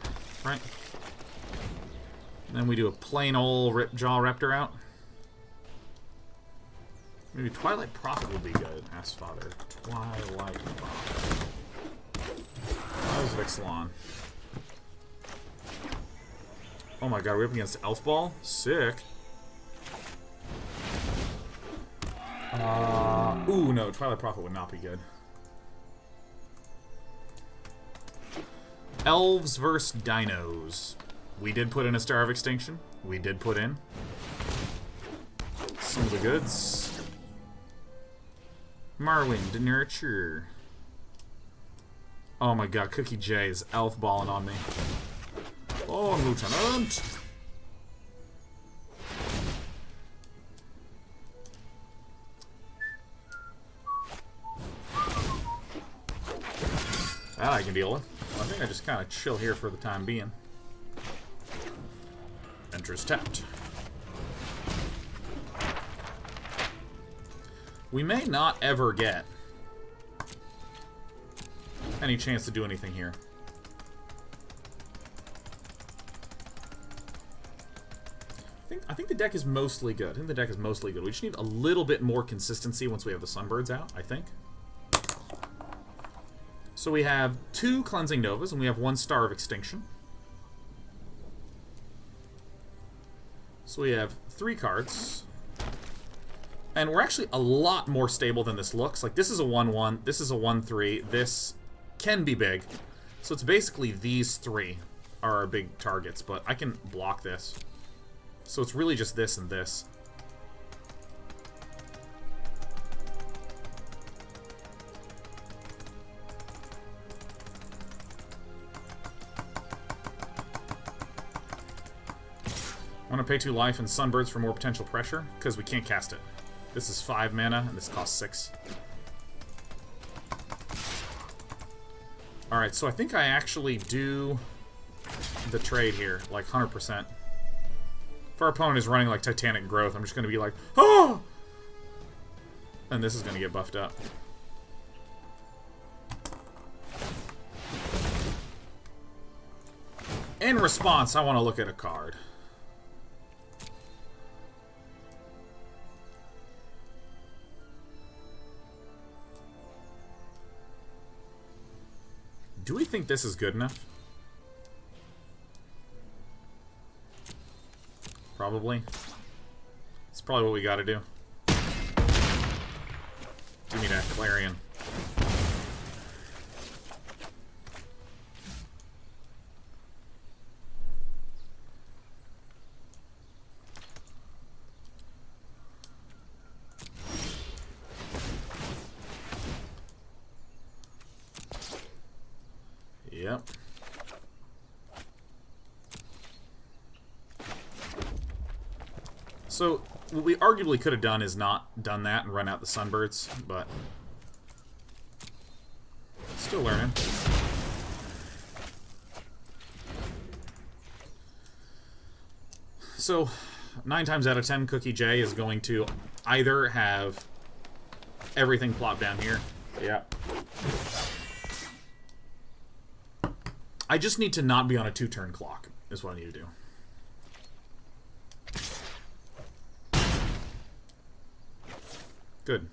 right? And then we do a plain old Ripjaw Raptor out. Maybe Twilight Prophet would be good. Ask Father. Twilight Prophet. That was Vixlon. Oh my god, we're up against Elf Ball? Sick. Ooh, no, Twilight Prophet would not be good. Elves versus Dinos. We did put in a Star of Extinction. We did put in some of the goods. Marwind, Nurture. Oh my god, Cookie J is elf balling on me. Oh, Lieutenant! That I can deal with. I think I just kind of chill here for the time being. Enters tapped. We may not ever get any chance to do anything here. I think the deck is mostly good. We just need a little bit more consistency once we have the Sunbirds out, I think. So we have 2 Cleansing Novas, and we have 1 Star of Extinction. So we have 3 cards. And we're actually a lot more stable than this looks. Like, this is a 1-1, this is a 1-3, this can be big. So it's basically these 3 are our big targets, but I can block this. So it's really just this and this. I want to pay 2 life and Sunbirds for more potential pressure, because we can't cast it. This is 5 mana, and this costs 6. Alright, so I think I actually do the trade here, like 100%. If our opponent is running like Titanic Growth, I'm just going to be like, oh! And this is going to get buffed up. In response, I want to look at a card. Do we think this is good enough? Probably. It's probably what we gotta do. Give me that Clarion. Yep. So, what we arguably could have done is not done that and run out the Sunbirds, but still learning. So, 9 times out of 10, Cookie J is going to either have everything plop down here. Yeah. I just need to not be on a 2-turn clock, is what I need to do. Good.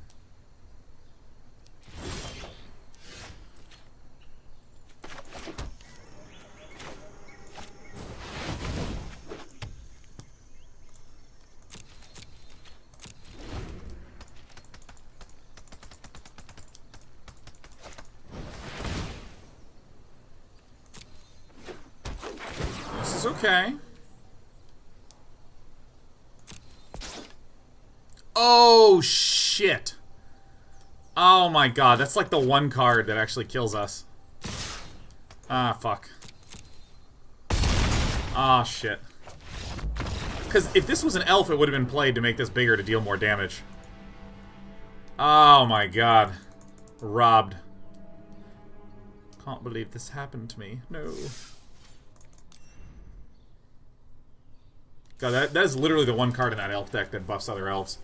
This is okay. Oh, shit. Oh my god, that's like the one card that actually kills us. Ah, fuck. Ah, shit. Because if this was an elf, it would have been played to make this bigger to deal more damage. Oh my god. Robbed. Can't believe this happened to me. No. God, that is literally the one card in that elf deck that buffs other elves.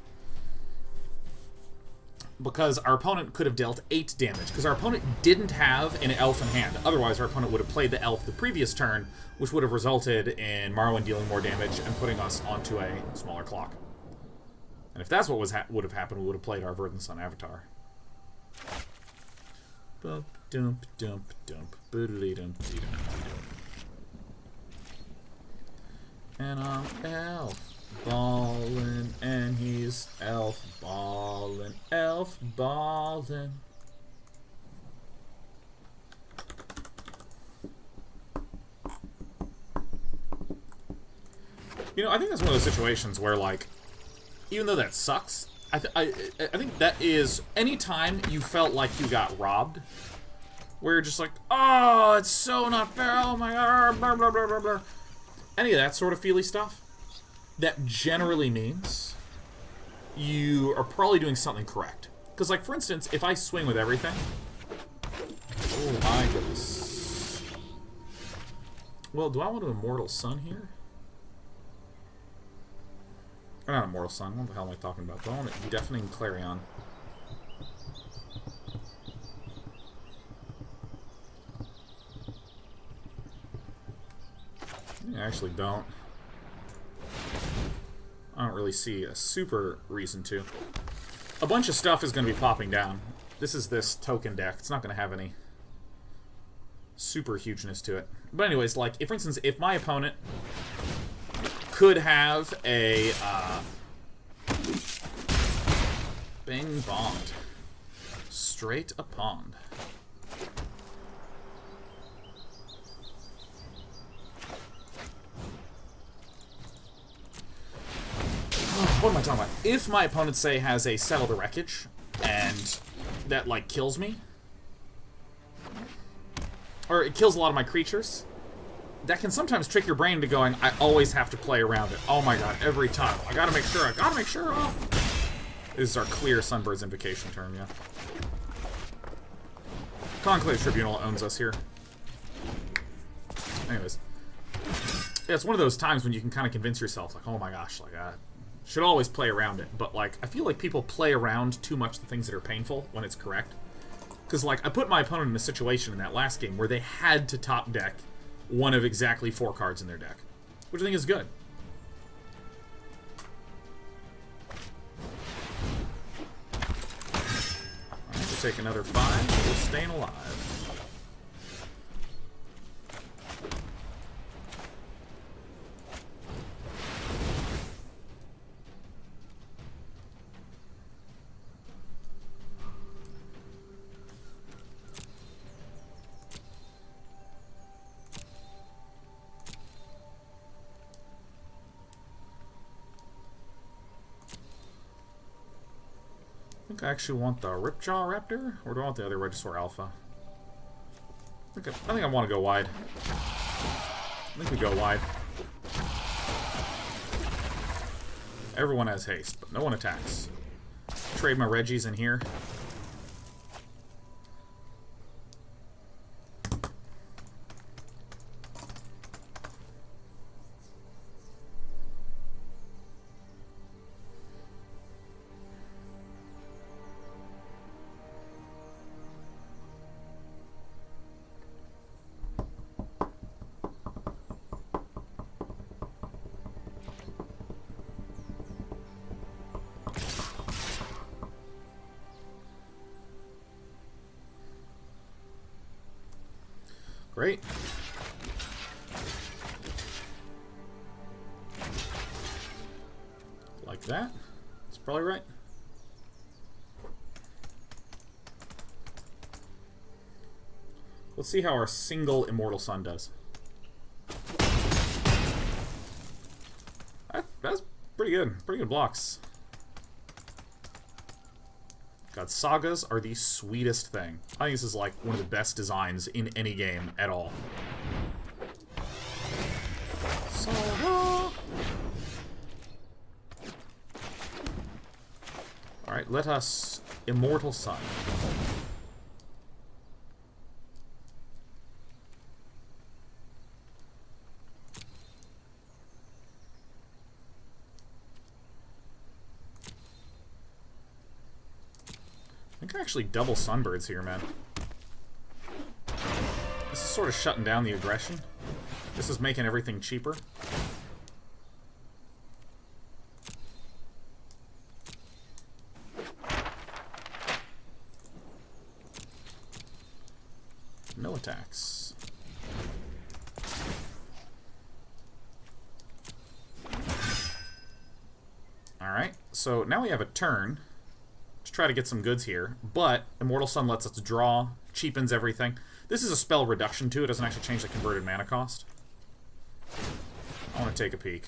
Because our opponent could have dealt 8 damage. Because our opponent didn't have an elf in hand. Otherwise, our opponent would have played the elf the previous turn, which would have resulted in Marwyn dealing more damage and putting us onto a smaller clock. And if that's what would have happened, we would have played our Verdant Sun Avatar. Bump, dump, dump, dump, boodly dump, dump. And I'm elf ballin', and he's elf ballin', elf ballin'. You know, I think that's one of those situations where, like, even though that sucks, I think that is any time you felt like you got robbed, where you're just like, oh, it's so not fair, oh my god, blah, blah, blah, blah, blah. Any of that sort of feely stuff, that generally means you are probably doing something correct. Because, like, for instance, if I swing with everything... Oh my goodness. Well, do I want an Immortal Sun here? Or not Immortal Sun, what the hell am I talking about? Do I want a Deafening Clarion? I actually don't. I don't really see a super reason to. A bunch of stuff is going to be popping down. This is this token deck. It's not going to have any super hugeness to it. But anyways, like, if, for instance, if my opponent could have a Bing Bond straight a pond. What am I talking about? If my opponent, say, has a Settle the Wreckage, and that, like, kills me, or it kills a lot of my creatures, that can sometimes trick your brain into going, I always have to play around it. Oh my god, every time. I gotta make sure, oh. This is our clear Sunbird's Invocation turn, yeah. Conclave Tribunal owns us here. Anyways. Yeah, it's one of those times when you can kind of convince yourself, like, oh my gosh, like, should always play around it. But, like, I feel like people play around too much the things that are painful when it's correct. Because, like, I put my opponent in a situation in that last game where they had to top deck one of exactly 4 cards in their deck. Which I think is good. Alright, we'll take another 5. We're staying alive. I actually want the Ripjaw Raptor, or do I want the other Regisaur Alpha? I think I want to go wide. I think we go wide. Everyone has haste, but no one attacks. Trade my Regis in here. Great. Like that. That's probably right. Let's see how our single Immortal Sun does. That's pretty good. Pretty good blocks. God, sagas are the sweetest thing. I think this is like one of the best designs in any game at all. Saga! Alright, let us Immortal Sun. I think I actually double Sunbirds here, man. This is sort of shutting down the aggression. This is making everything cheaper. No attacks. Alright, so now we have a turn to try to get some goods here, but Immortal Sun lets us draw, cheapens everything. This is a spell reduction too, it doesn't actually change the converted mana cost. I want to take a peek.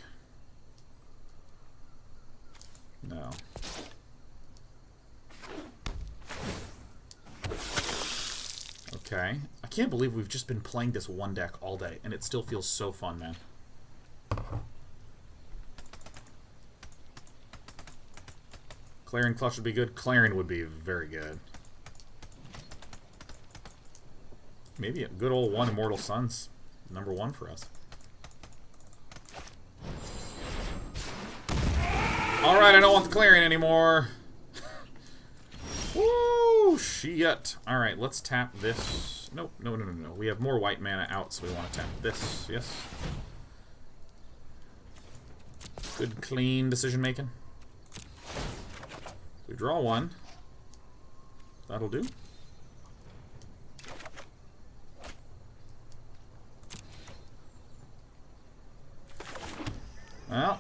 No. Okay. I can't believe we've just been playing this one deck all day, and it still feels so fun, man. Clarion Clutch would be good. Clarion would be very good. Maybe a good old one Immortal Sun's #1 for us. Alright, I don't want the Clarion anymore. Woo! Shit. Alright, let's tap this. Nope, no. We have more white mana out, so we want to tap this. Yes. Good, clean decision making. We draw one. That'll do. Well.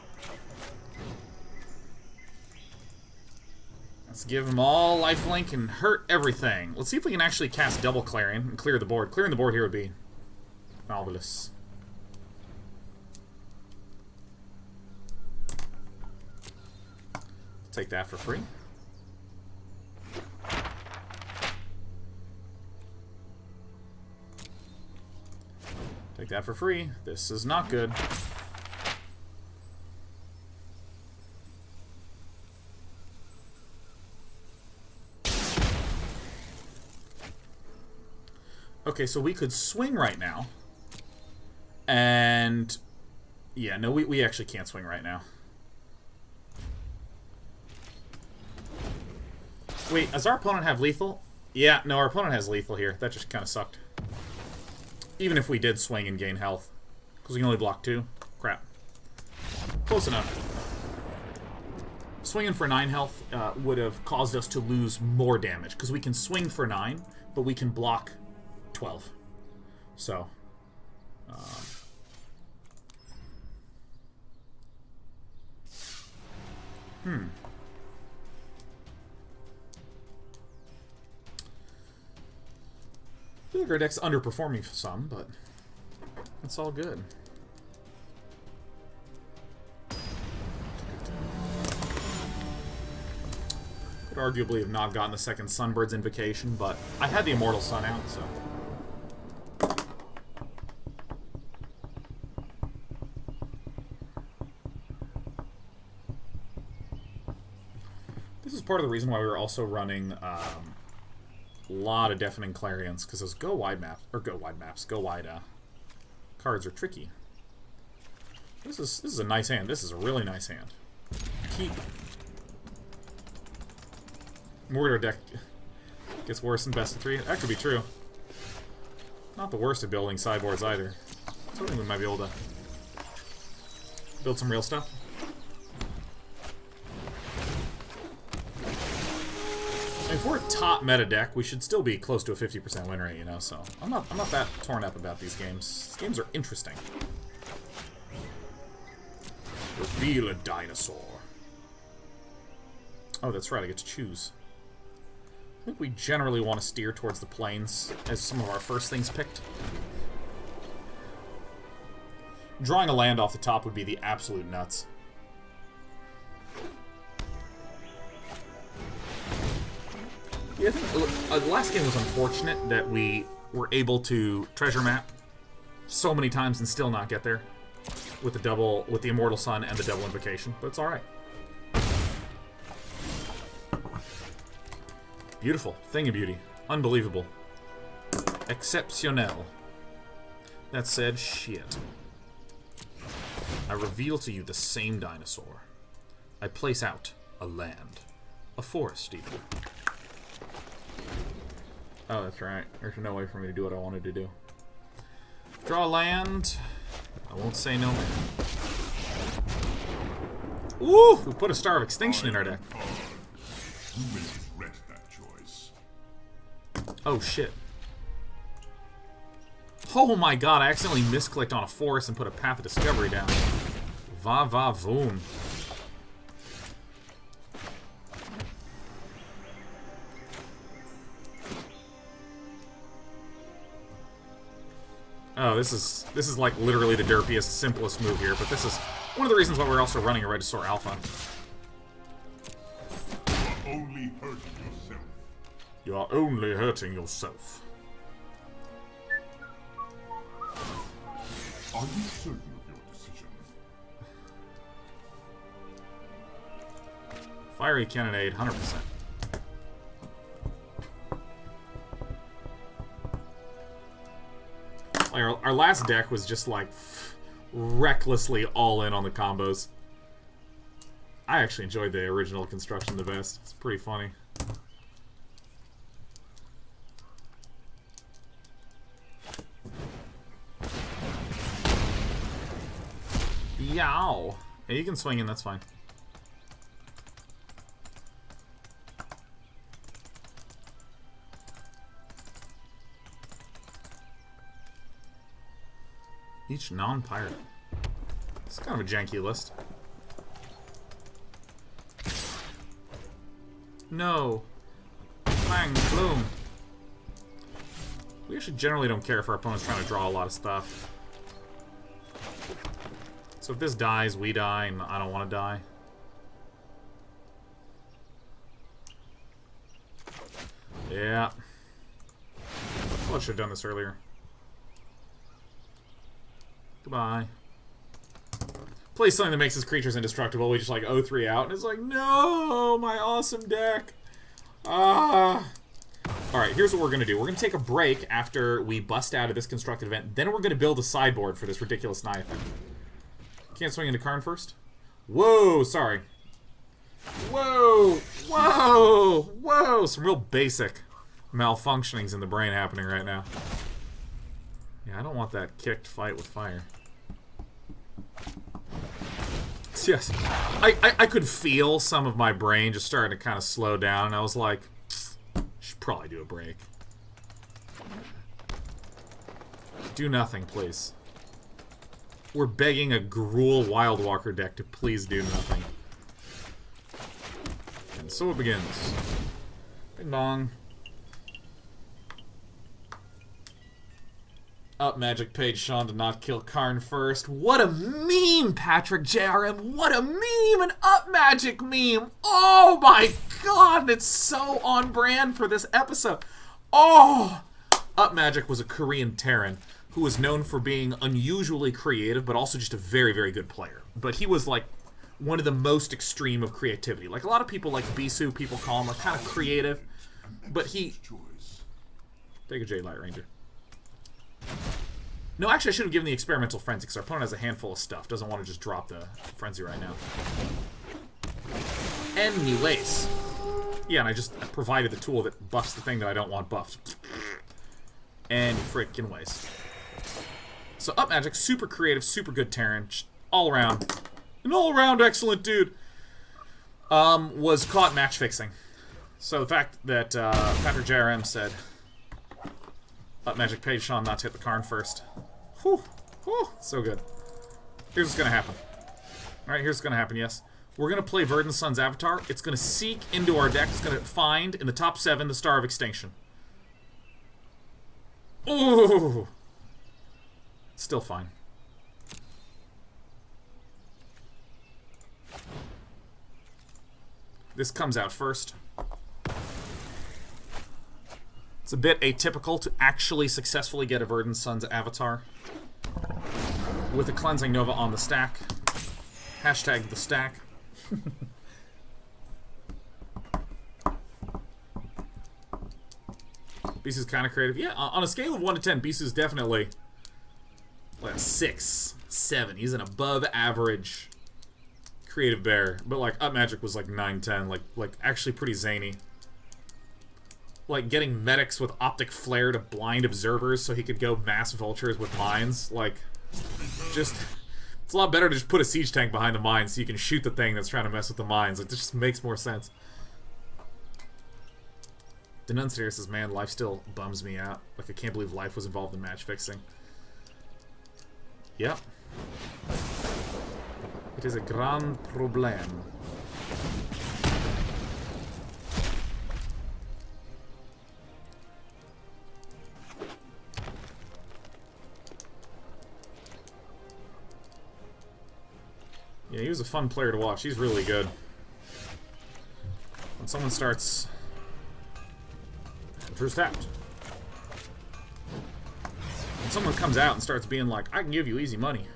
Let's give them all lifelink and hurt everything. Let's see if we can actually cast double Clarion and clear the board. Clearing the board here would be marvelous. Take that for free. Take that for free. This is not good. Okay, so we could swing right now. And... yeah, no, we actually can't swing right now. Wait, does our opponent have lethal? Yeah, no, our opponent has lethal here. That just kind of sucked. Even if we did swing and gain health. Because we can only block 2. Crap. Close enough. Swinging for 9 health would have caused us to lose more damage. Because we can swing for 9, but we can block 12. So. I feel like our deck's underperforming some, but it's all good. Could arguably have not gotten the second Sunbird's Invocation, but I had the Immortal Sun out, so. This is part of the reason why we were also running a lot of Deafening Clarions, because those go wide cards are tricky. This is a nice hand. This is a really nice hand. Keep. Mortar deck gets worse in best of 3. That could be true. Not the worst at building sideboards either. I think we might be able to build some real stuff. If we're top meta deck, we should still be close to a 50% win rate, you know, so I'm not that torn up about these games. These games are interesting. Reveal a dinosaur. Oh, that's right, I get to choose. I think we generally want to steer towards the plains as some of our first things picked. Drawing a land off the top would be the absolute nuts. Yeah, I think the last game was unfortunate that we were able to treasure map so many times and still not get there with the Immortal Sun and the double Invocation, but it's alright. Beautiful. Thing of beauty. Unbelievable. Exceptionnel. That said, shit. I reveal to you the same dinosaur. I place out a land. A forest, even. Oh, that's right. There's no way for me to do what I wanted to do. Draw a land. I won't say no man. Ooh! We put a Star of Extinction in our deck. You will regret that choice. Oh, shit. Oh my god, I accidentally misclicked on a forest and put a Path of Discovery down. Va va voom. Oh, this is like literally the derpiest, simplest move here, but this is one of the reasons why we're also running a Regisaur Alpha. You are only hurting yourself. You are only hurting yourself. Are you certain of your decision? Fiery Cannonade, 100%. Our last deck was just like recklessly all in on the combos. I actually enjoyed the original construction the best. It's pretty funny. Yow! Yeah, you can swing in, that's fine. Each non-pirate. It's kind of a janky list. No. Bang, boom. We actually generally don't care if our opponent's trying to draw a lot of stuff. So if this dies, we die, and I don't want to die. Yeah. I should have done this earlier. Goodbye. Play something that makes his creatures indestructible. We just like 0-3 out, and it's like, no, my awesome deck. Ah. Alright, here's what we're going to do. We're going to take a break after we bust out of this constructed event. Then we're going to build a sideboard for this ridiculous Naya thing. Can't swing into Karn first? Whoa, sorry. Whoa, whoa, whoa. Some real basic malfunctionings in the brain happening right now. Yeah, I don't want that kicked fight with fire. Yes, I could feel some of my brain just starting to kind of slow down, and I was like, should probably do a break. Do nothing, please. We're begging a Gruul Wildwalker deck to please do nothing. And so it begins. Bing bong. Up magic page Sean to not kill Karn first. What a meme, Patrick JRM. What a meme, an up magic meme. Oh my god, it's so on brand for this episode. Oh, Up Magic was a Korean Terran who was known for being unusually creative, but also just a very, very good player. But he was like one of the most extreme of creativity. Like a lot of people like Bisu, people call him, are kind of creative, but he... Take a Jade Light Ranger. No, actually, I should have given the Experimental Frenzy, because our opponent has a handful of stuff. Doesn't want to just drop the Frenzy right now. Anyways. Yeah, and I just provided the tool that buffs the thing that I don't want buffed. Any frickin' ways. So, Up Magic, super creative, super good Terran. All around. An all-around excellent dude. Was caught match fixing. So the fact that Patrick JRM said Up Magic paid Sean not to hit the Karn first. Whew. Whew. So good. Here's what's gonna happen. Alright, here's what's gonna happen, yes. We're gonna play Verdant Sun's Avatar. It's gonna seek into our deck. It's gonna find, in the top 7, the Star of Extinction. Ooh! Still fine. This comes out first. It's a bit atypical to actually successfully get a Verdant Sun's Avatar with a Cleansing Nova on the stack. Hashtag the stack. Beast is kind of creative. Yeah, on a scale of 1 to 10, Beast is definitely like a 6, 7. He's an above average creative bear. But like Up Magic was like 9, 10. Like actually pretty zany. Like getting medics with optic flare to blind observers so he could go mass vultures with mines. Like, just, it's a lot better to just put a siege tank behind the mines so you can shoot the thing that's trying to mess with the mines. Like, it just makes more sense. Denunciator says, man, life still bums me out. Like, I can't believe life was involved in match fixing. Yep. It is a grand problème. Yeah, he was a fun player to watch. He's really good. When someone starts... Enters tapped. When someone comes out and starts being like, I can give you easy money.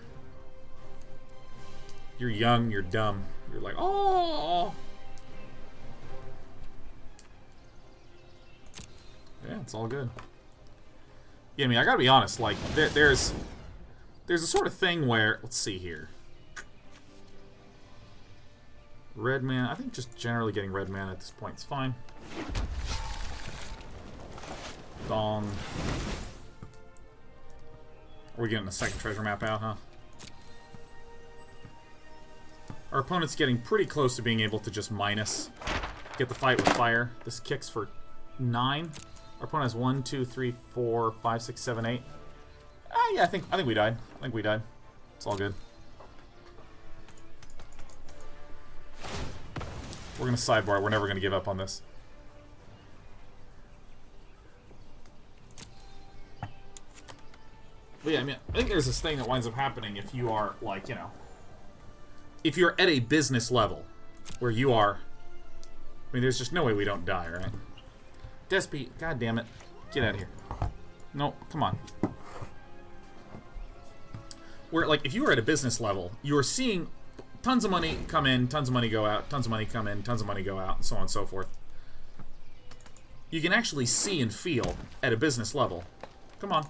You're young, you're dumb. You're like, oh! Yeah, it's all good. Yeah, I mean, I gotta be honest, like, there's a sort of thing where... Let's see here. Red mana, I think just generally getting red mana at this point is fine. Dong. Are we getting a second treasure map out, huh? Our opponent's getting pretty close to being able to just minus. Get the fight with fire. This kicks for 9. Our opponent has 1, 2, 3, 4, 5, 6, 7, 8. Yeah, I think we died. I think we died. It's all good. We're gonna sidebar. We're never gonna give up on this. But yeah, I mean, I think there's this thing that winds up happening if you are, like, you know... If you're at a business level, where you are... I mean, there's just no way we don't die, right? Despy, god damn it. Get out of here. Nope, come on. Where, like, if you are at a business level, you are seeing... Tons of money come in, tons of money go out, tons of money come in, tons of money go out, and so on and so forth. You can actually see and feel at a business level. Come on.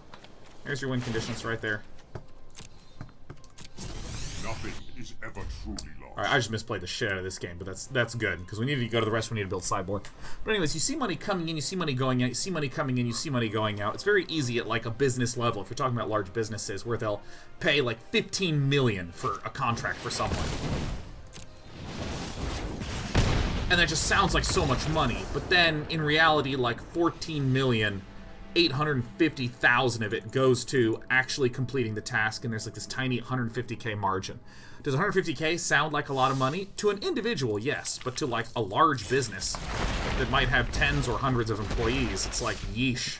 There's your win conditions right there. Nothing is ever truly lost. Alright, I just misplayed the shit out of this game, but that's good, because we need to go to the rest, we need to build sideboard. But anyways, you see money coming in, you see money going out, you see money coming in, you see money going out. It's very easy at, like, a business level, if you're talking about large businesses, where they'll pay, like, 15 million for a contract for someone. And that just sounds like so much money, but then, in reality, like, 14,850,000 of it goes to actually completing the task, and there's, like, this tiny 150k margin. Does 150k sound like a lot of money? To an individual, yes, but to, like, a large business that might have tens or hundreds of employees, it's like, yeesh.